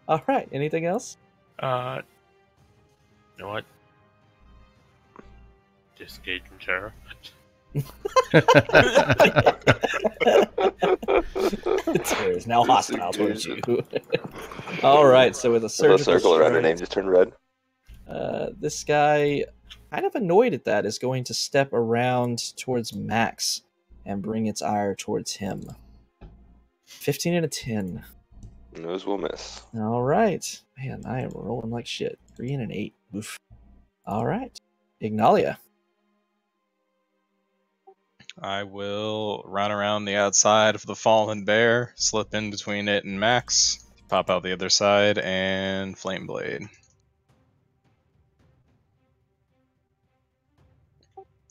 All right. Anything else? You know what? Disengage from Terra. Tara's now hostile towards you. All right. So with a The surgical circle around her strike, name just turned red. this guy, kind of annoyed at that, is going to step around towards Max and bring its ire towards him. 15 and a 10. Nose will miss. All right. Man, I am rolling like shit. 3 and an 8. Oof. All right. Ignalia. I will run around the outside of the fallen bear, slip in between it and Max, pop out the other side, and Flame Blade.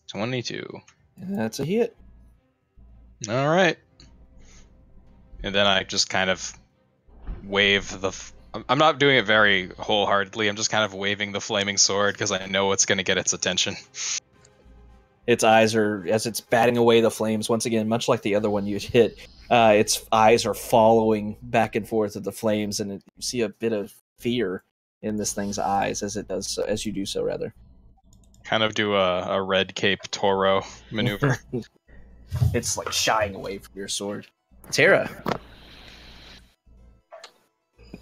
22. That's a hit. All right. And then I just kind of wave the... I'm not doing it very wholeheartedly. I'm just kind of waving the flaming sword because I know it's going to get its attention. Its eyes are, as it's batting away the flames, once again, much like the other one you hit, its eyes are following back and forth of the flames, and you see a bit of fear in this thing's eyes as it does so, as you do so, rather. Kind of do a red cape Toro maneuver. It's like shying away from your sword. Tara.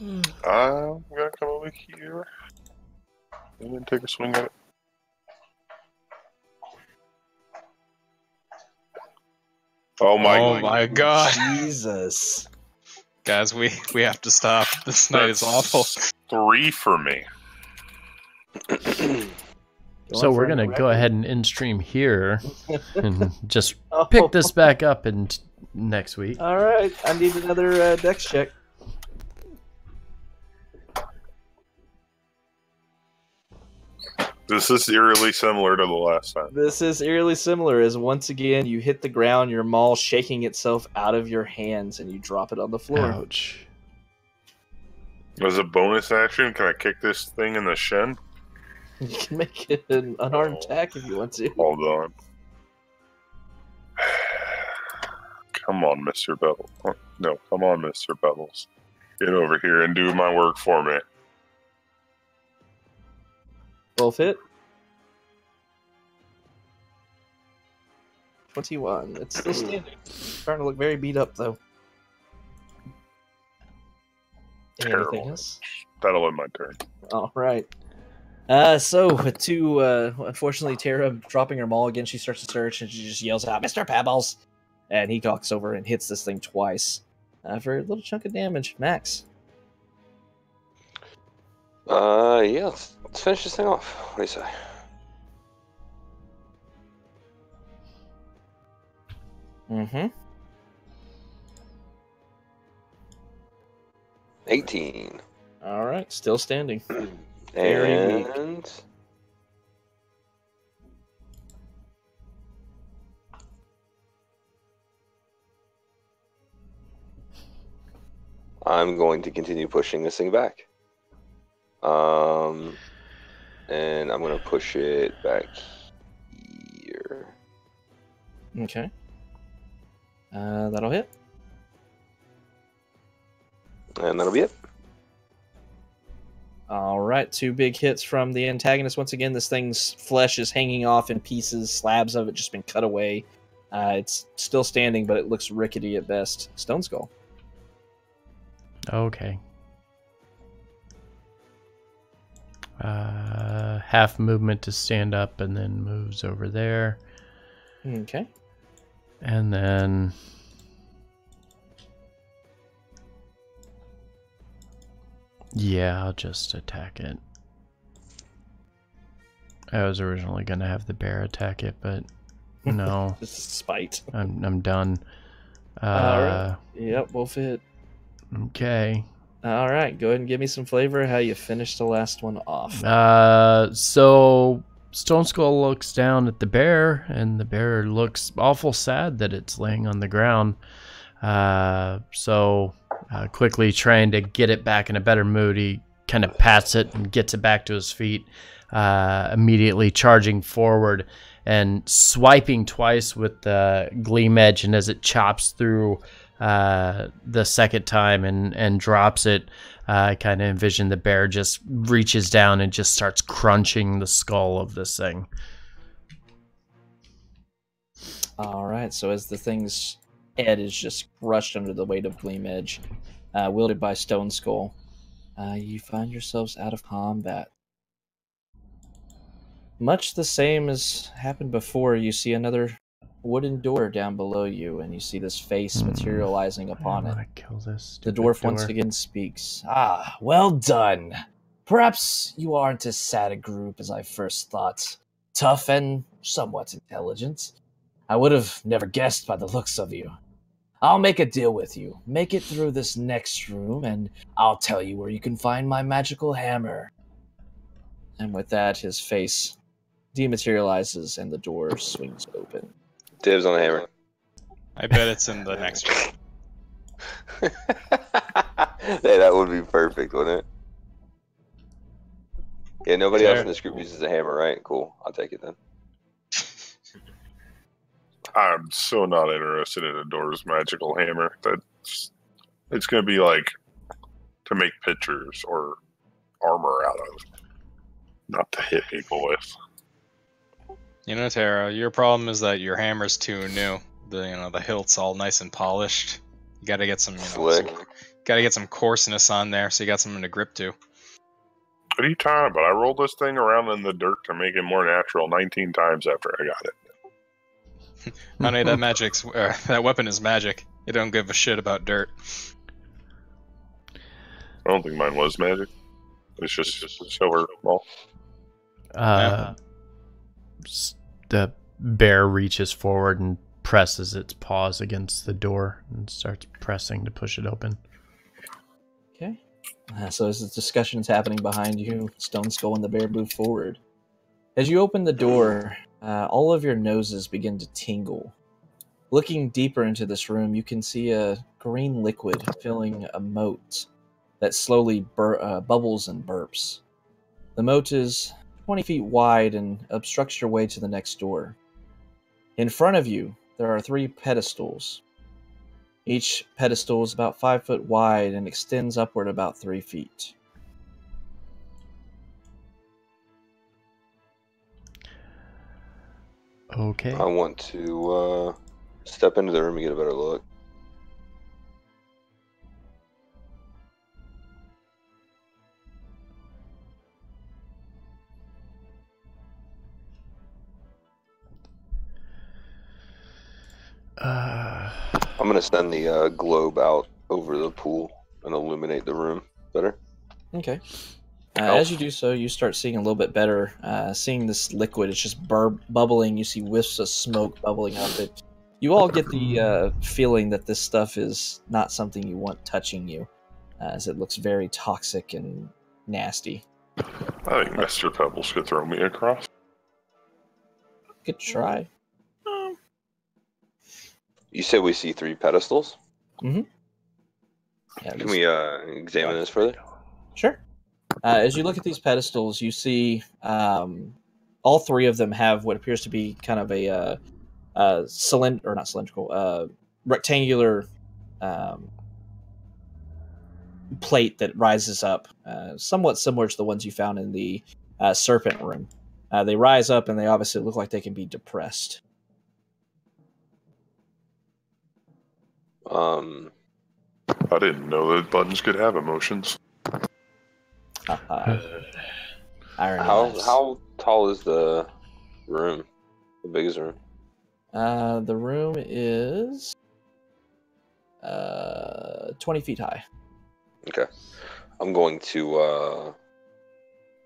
I'm gonna come over here and then take a swing at it. Oh my god. Jesus. Guys, we have to stop. This night is awful. 3 for me. So we're going to go ahead and in stream here and just pick this back up in next week. All right. I need another dex check. This is eerily similar to the last time. This is eerily similar as once again you hit the ground, your maul shaking itself out of your hands, and you drop it on the floor. Ouch. As a bonus action, can I kick this thing in the shin? You can make it an unarmed attack if you want to. Hold on. Come on, Mr. Bevels. No, come on, Mr. Bevels. Get over here and do my work for me. Both hit. 21. It's still standing. Starting to look very beat up, though. Terrible. Anything else? That'll end my turn. All right. So to unfortunately Tara dropping her maul again, she starts to search and she just yells out, "Mr. Pebbles!" And he cocks over and hits this thing twice for a little chunk of damage. Max. Yeah, let's finish this thing off. What do you say? Mm-hmm. 18. All right, still standing. Very weak. And I'm going to continue pushing this thing back. And I'm gonna push it back here. Okay. That'll hit. And that'll be it. All right, 2 big hits from the antagonist. Once again, this thing's flesh is hanging off in pieces. Slabs of it just been cut away. It's still standing, but it looks rickety at best. Stone Skull. Okay. Half movement to stand up and then moves over there. Okay. And then yeah, I'll just attack it. I was originally going to have the bear attack it, but no. This is spite. I'm done. All right. Yep, both hit. Okay. All right, go ahead and give me some flavor how you finished the last one off. So Stone Skull looks down at the bear, and the bear looks awful sad that it's laying on the ground. Quickly trying to get it back in a better mood, he kind of pats it and gets it back to his feet. immediately charging forward and swiping twice with the gleam edge, and as it chops through the second time and drops it, I kind of envision the bear just reaches down and just starts crunching the skull of this thing. All right, so as the thing's head is just crushed under the weight of Gleam Edge, wielded by Stone Skull, you find yourselves out of combat. Much the same as happened before, you see another wooden door down below you, and you see this face materializing upon it. I kill this The stupid dwarf door. once again speaks. Ah, well done. Perhaps you aren't as sad a group as I first thought. Tough and somewhat intelligent. I would have never guessed by the looks of you. I'll make a deal with you. Make it through this next room, and I'll tell you where you can find my magical hammer. And with that, his face dematerializes and the door swings open. Dibs on the hammer. I bet it's in the next room. Hey, that would be perfect, wouldn't it? Yeah, nobody else in this group uses a hammer, right? Cool. I'll take it then. I'm so not interested in Adora's magical hammer. It's going to be like to make pictures or armor out of, not to hit people with. You know, Tara, your problem is that your hammer's too new. The hilt's all nice and polished. You got to get some, got to get some coarseness on there, so you got something to grip to. What are you talking about? I rolled this thing around in the dirt to make it more natural 19 times after I got it. Honey, that weapon is magic. You don't give a shit about dirt. I don't think mine was magic. It's just silver ball. The bear reaches forward and presses its paws against the door and starts pressing to push it open. Okay. So as the discussion is happening behind you, Stone Skull and the bear move forward. As you open the door, all of your noses begin to tingle. Looking deeper into this room, you can see a green liquid filling a moat that slowly bubbles and burps. The moat is 20 feet wide and obstructs your way to the next door. In front of you, there are 3 pedestals. Each pedestal is about 5 foot wide and extends upward about 3 feet. Okay. I want to step into the room and get a better look. I'm going to send the globe out over the pool and illuminate the room better. Okay. As you do so, you start seeing a little bit better. Seeing this liquid, it's just bubbling. You see whiffs of smoke bubbling up it. You all get the feeling that this stuff is not something you want touching you, as it looks very toxic and nasty. I think Mr. Pebbles could throw me across. Good try. You said we see 3 pedestals? Mm-hmm. Yeah, Can we examine this further? Sure. As you look at these pedestals, you see all 3 of them have what appears to be kind of a rectangular plate that rises up, somewhat similar to the ones you found in the serpent room. They rise up and they obviously look like they can be depressed. I didn't know that buttons could have emotions. How tall is the room? The biggest room? The room is 20 feet high. Okay. I'm going to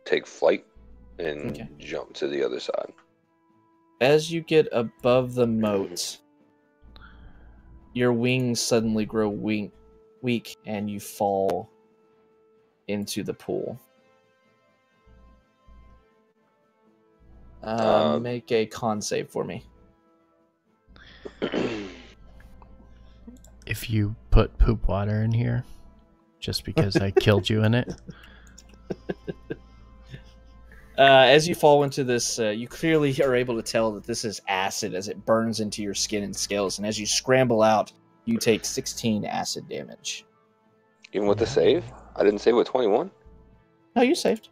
take flight and jump to the other side. As you get above the moat, your wings suddenly grow weak and you fall into the pool. Make a con save for me. If you put poop water in here, just because I killed you in it. As you fall into this, you clearly are able to tell that this is acid as it burns into your skin and scales. And as you scramble out, you take 16 acid damage. Even with the save? I didn't save with 21. No, you saved.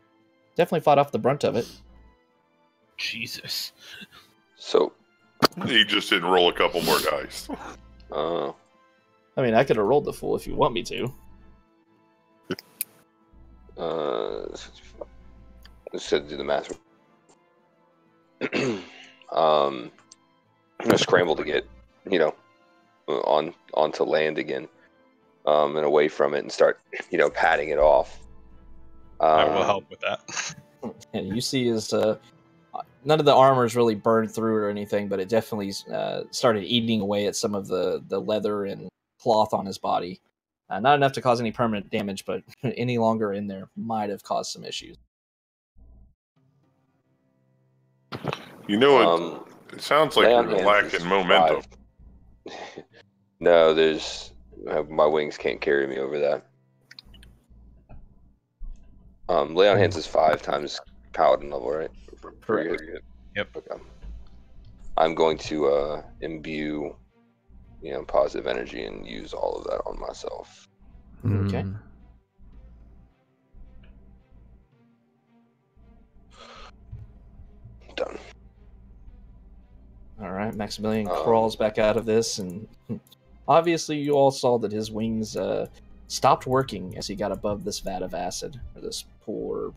Definitely fought off the brunt of it. Jesus. So, He just didn't roll a couple more dice. uh, I mean, I could have rolled the fool if you want me to. let's do the math. I'm gonna scramble to get, onto land again, and away from it, and start, patting it off. I will help with that. And you see is none of the armor is really burned through or anything, but it definitely started eating away at some of the leather and cloth on his body. Not enough to cause any permanent damage, but any longer in there might have caused some issues. You know, it sounds like Lay on you're hands lacking is momentum. 5. No, my wings can't carry me over that. Lay on hands is 5 times paladin level, right? Correct. Yep. Okay. I'm going to imbue, positive energy and use all of that on myself. Okay. Done. All right, Maximilian crawls back out of this, and obviously you all saw that his wings stopped working as he got above this vat of acid, or this pool, or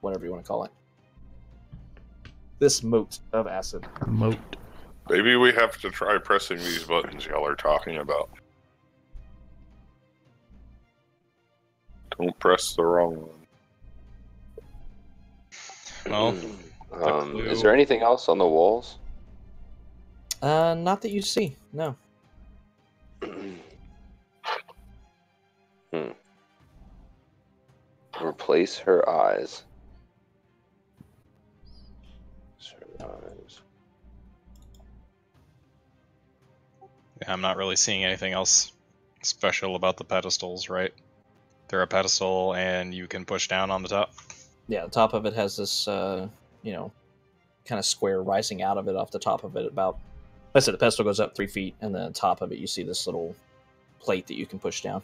whatever you want to call it. This moat of acid. Moat. Maybe we have to try pressing these buttons y'all are talking about. Don't press the wrong one. Well, is there anything else on the walls? Not that you see, no. Replace her eyes. Yeah, I'm not really seeing anything else special about the pedestals, right? They're a pedestal, and you can push down on the top. Yeah, the top of it has this, kind of square rising out of it off the top of it. About, like I said, the pedestal goes up 3 feet, and then on top of it, you see this little plate that you can push down.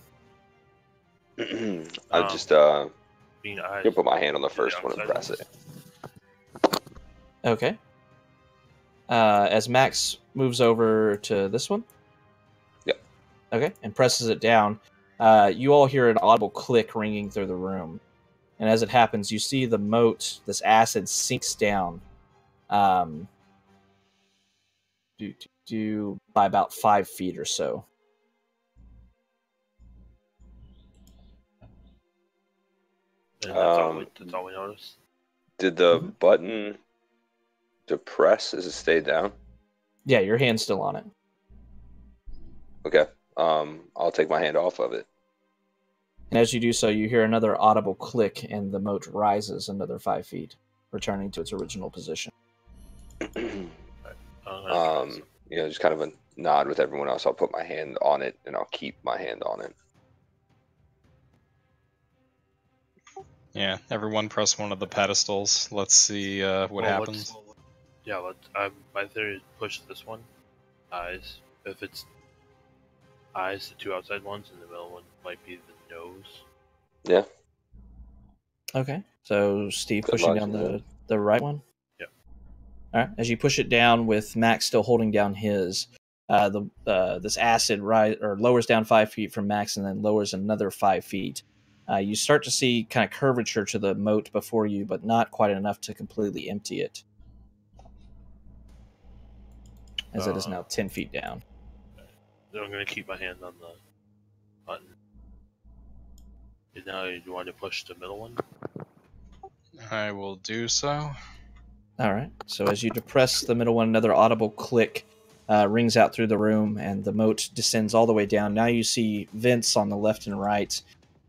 I just You'll put my hand on the first one and press it. Okay. As Max moves over to this one. Yep. Okay, and presses it down. You all hear an audible click ringing through the room. And as it happens, you see the moat, this acid, sinks down by about 5 feet or so. And that's all we noticed. Did the button depress as it stayed down? Yeah, your hand's still on it. Okay. I'll take my hand off of it. And as you do so, you hear another audible click, and the moat rises another 5 feet, returning to its original position. Just kind of a nod with everyone else. I'll put my hand on it, and I'll keep my hand on it. Yeah, everyone press one of the pedestals. Let's see what happens. My theory is push this one. Eyes. If it's eyes, the 2 outside ones, and the middle one might be the nose. Yeah. Okay. So Steve Good pushing luck. down the right one? Yeah. All right. As you push it down with Max still holding down his, this acid lowers down 5 feet from Max and then lowers another 5 feet. You start to see kind of curvature to the moat before you, but not quite enough to completely empty it. As it is now 10 feet down. Then I'm going to keep my hand on the button. And now you want to push the middle one? I will do so. All right. So as you depress the middle one, another audible click rings out through the room, and the moat descends all the way down. Now you see vents on the left and right,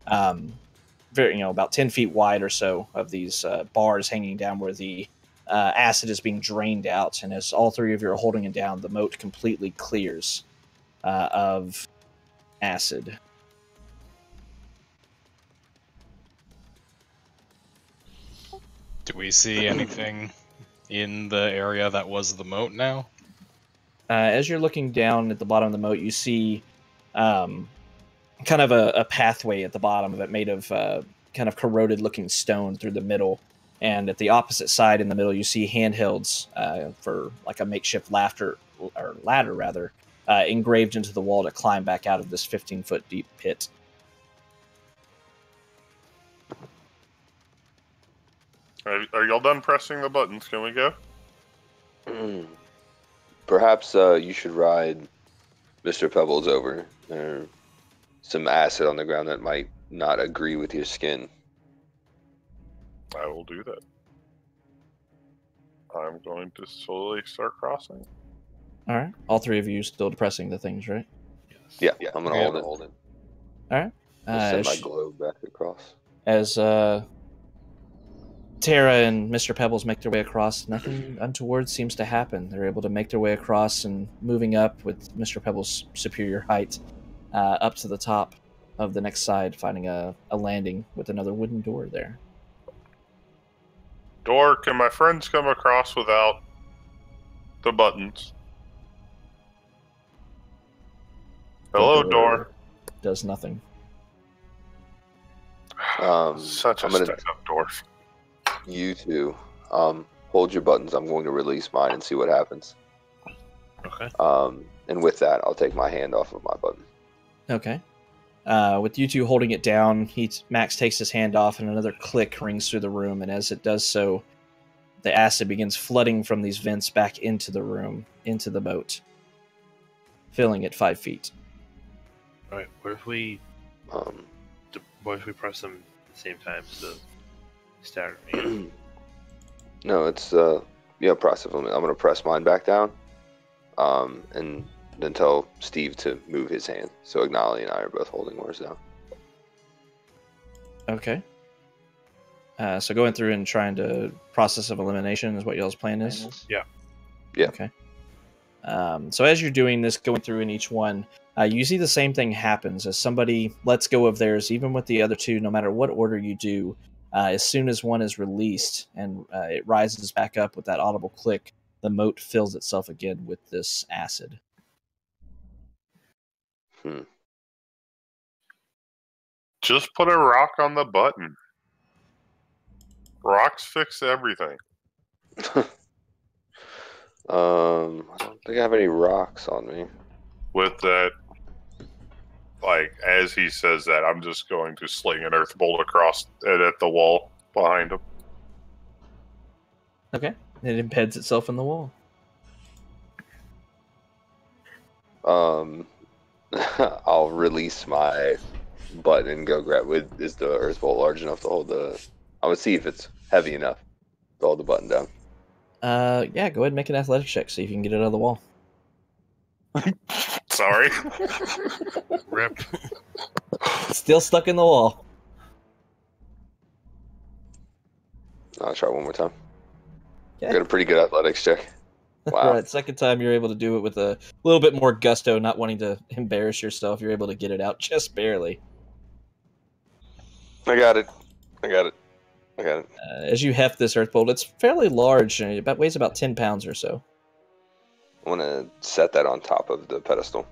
about 10 feet wide or so, of these bars hanging down where the acid is being drained out. And as all 3 of you are holding it down, the moat completely clears of acid. Do we see anything in the area that was the moat now? As you're looking down at the bottom of the moat, you see kind of a pathway at the bottom of it made of kind of corroded looking stone through the middle. And at the opposite side in the middle, you see handhelds for like a makeshift ladder, engraved into the wall to climb back out of this 15-foot deep pit. Are y'all done pressing the buttons? Can we go? Perhaps you should ride Mr. Pebbles over. There's some acid on the ground that might not agree with your skin. I will do that. I'm going to slowly start crossing. All right. All three of you still depressing the things, right? Yes. Yeah, I'm going to hold it. All right. Send my globe back across. As Tara and Mr. Pebbles make their way across, nothing untoward seems to happen. They're able to make their way across and moving up with Mr. Pebbles' superior height up to the top of the next side, finding a landing with another wooden door there. Door, can my friends come across without the buttons? Hello, door. Does nothing. Such a stuck-up dwarf. You two, hold your buttons. I'm going to release mine and see what happens. Okay. And with that, I'll take my hand off of my button. Okay. With you two holding it down, Max takes his hand off and another click rings through the room, and as it does so, the acid begins flooding from these vents back into the room, into the moat, filling it 5 feet. Alright, what if we press them at the same time so stagger me? No, it's press it. I'm going to press mine back down, and then tell Steve to move his hand. So Ignali and I are both holding ours down. Okay. So going through and trying to process of elimination is what y'all's plan is? Yeah. Yeah. Okay. So as you're doing this, going through in each one, you see the same thing happens as somebody lets go of theirs, even with the other two, no matter what order you do. As soon as one is released and it rises back up with that audible click, the moat fills itself again with this acid. Just put a rock on the button. Rocks fix everything. I don't think I have any rocks on me. With that, like, as he says that, I'm just going to sling an earth bolt across it at the wall behind him. Okay. It embeds itself in the wall. I'll release my button and go grab. Is the earth bolt large enough to hold the? I would see if it's heavy enough to hold the button down. Yeah, go ahead and make an athletics check, see if you can get it out of the wall. Sorry. Rip. Still stuck in the wall. I'll try one more time. Okay. I got a pretty good athletics check. Wow. Right, second time you're able to do it with a little bit more gusto, not wanting to embarrass yourself. You're able to get it out just barely. I got it. As you heft this earth bolt, it's fairly large. It weighs about 10 pounds or so. I want to set that on top of the pedestal.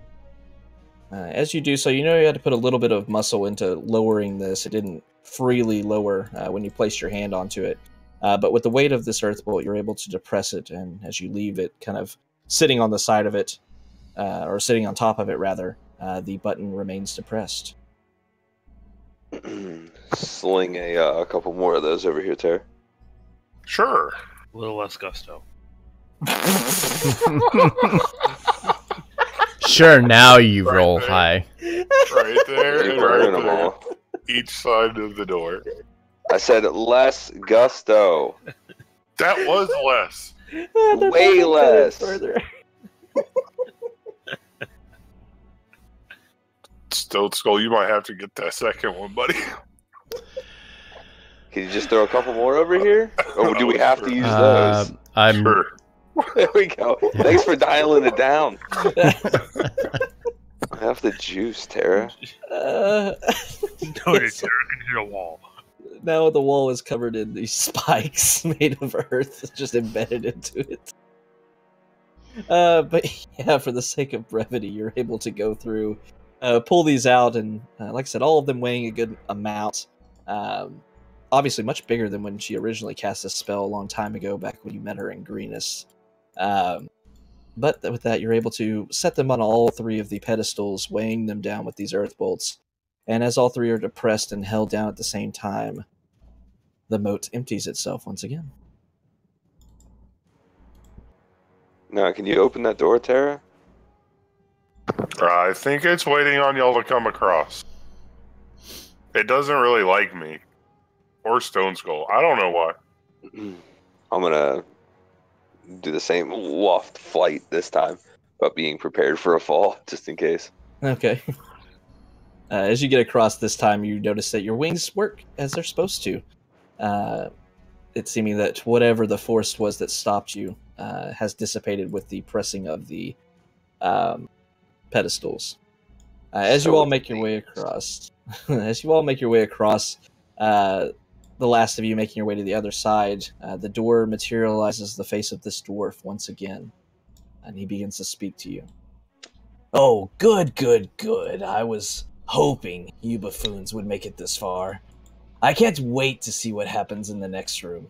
As you do so, you know you had to put a little bit of muscle into lowering this. It didn't freely lower when you placed your hand onto it. But with the weight of this earth bolt, you're able to depress it, and as you leave it kind of sitting on the side of it, or sitting on top of it, rather, the button remains depressed. Sling a couple more of those over here, Tara. Sure. A little less gusto. Sure, now you roll there. high. Right there You're and burning right them there. all. Each side of the door. I said less gusto. That was less. Way less. Still, Skull, you might have to get that second one, buddy. Can you just throw a couple more over here? Or do we have to use those? I'm Sure. There we go. Thanks for dialing it down. I have the juice, Tara. No, it's can hit a wall. Now the wall is covered in these spikes made of earth, just embedded into it. But yeah, for the sake of brevity, you're able to go through, pull these out, and like I said, all of them weighing a good amount. Obviously, much bigger than when she originally cast this spell a long time ago, back when you met her in Greenus. But with that, you're able to set them on all three of the pedestals, weighing them down with these earth bolts. And as all three are depressed and held down at the same time, the moat empties itself once again. Now, can you open that door, Tara? I think it's waiting on y'all to come across. It doesn't really like me. Or Stone Skull. I don't know why. I'm gonna do the same loft flight this time, but being prepared for a fall, just in case. Okay. As you get across this time, you notice that your wings work as they're supposed to. It's seeming that whatever the force was that stopped you has dissipated with the pressing of the pedestals. As you all make your way across, the last of you making your way to the other side, the door materializes the face of this dwarf once again, and he begins to speak to you. Oh, good. I was hoping you buffoons would make it this far. I can't wait to see what happens in the next room.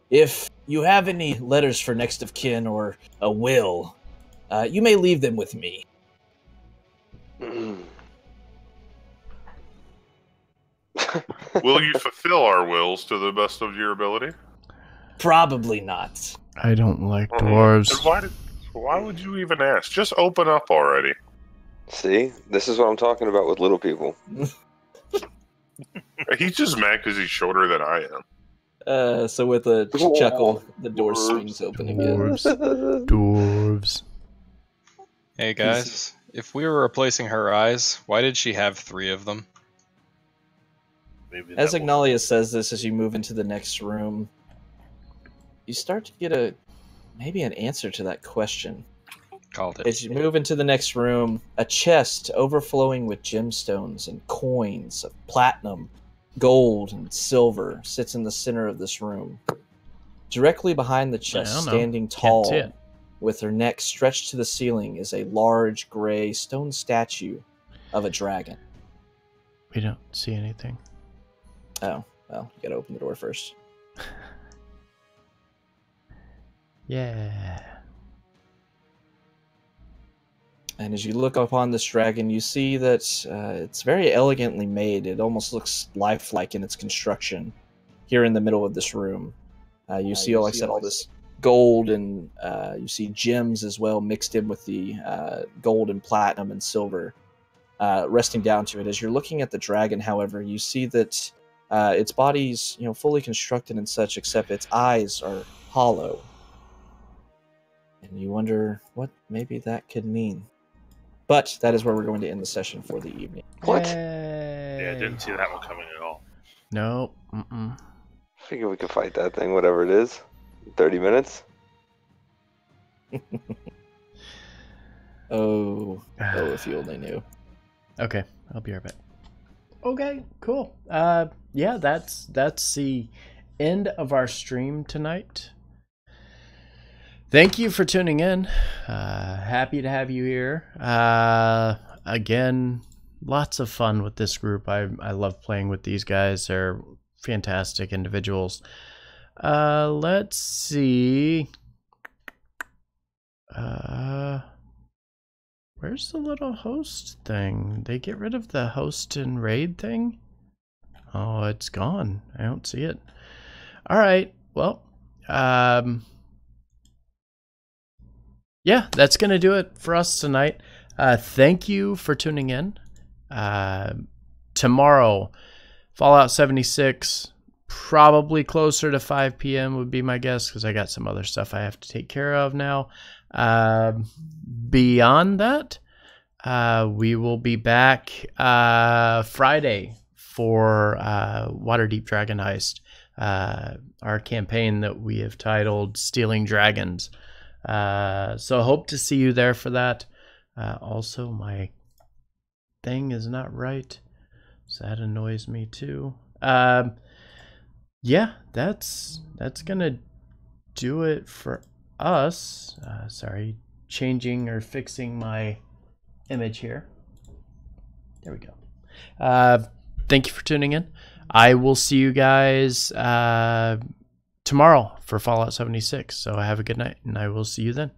If you have any letters for next of kin or a will, you may leave them with me. Will you fulfill our wills to the best of your ability? Probably not. I don't like dwarves. Then why would you even ask? Just open up already. See? This is what I'm talking about with little people. He's just mad because he's shorter than I am. So with a chuckle, the door swings open again. Dwarves. Hey guys, if we were replacing her eyes, why did she have 3 of them? Maybe As that will- Ignalia says this, as you move into the next room, you start to get maybe an answer to that question. Called it. As you move into the next room, a chest overflowing with gemstones and coins of platinum, gold, and silver sits in the center of this room. Directly behind the chest, standing tall, with her neck stretched to the ceiling, is a large gray stone statue of a dragon. We don't see anything. Oh, well, you gotta open the door first. Yeah. And as you look upon this dragon, you see that it's very elegantly made. It almost looks lifelike in its construction. Here in the middle of this room, you see, like I said, all this gold, and you see gems as well mixed in with the gold and platinum and silver resting down to it. As you're looking at the dragon, however, you see that its body's fully constructed and such, except its eyes are hollow. And you wonder what maybe that could mean. But that is where we're going to end the session for the evening. What? Yeah, I didn't see that one coming at all. Nope. I figure we could fight that thing, whatever it is, in 30 minutes. Oh, if you only knew. Okay, I'll be right back. Okay, cool. Yeah, that's the end of our stream tonight. Thank you for tuning in. Happy to have you here. Again, lots of fun with this group. I love playing with these guys. They're fantastic individuals. Let's see. Where's the little host thing? They get rid of the host and raid thing? Oh, it's gone. I don't see it. All right. Well, yeah, that's going to do it for us tonight. Thank you for tuning in. Tomorrow, Fallout 76, probably closer to 5 p.m. would be my guess, because I got some other stuff I have to take care of now. Beyond that, we will be back Friday for Waterdeep Dragon Heist, our campaign that we have titled Stealing Dragons. So hope to see you there for that. Also, my thing is not right, so that annoys me too. yeah, that's gonna do it for us. Sorry, changing or fixing my image here. There we go. Thank you for tuning in. I will see you guys tomorrow for Fallout 76. So have a good night, and I will see you then.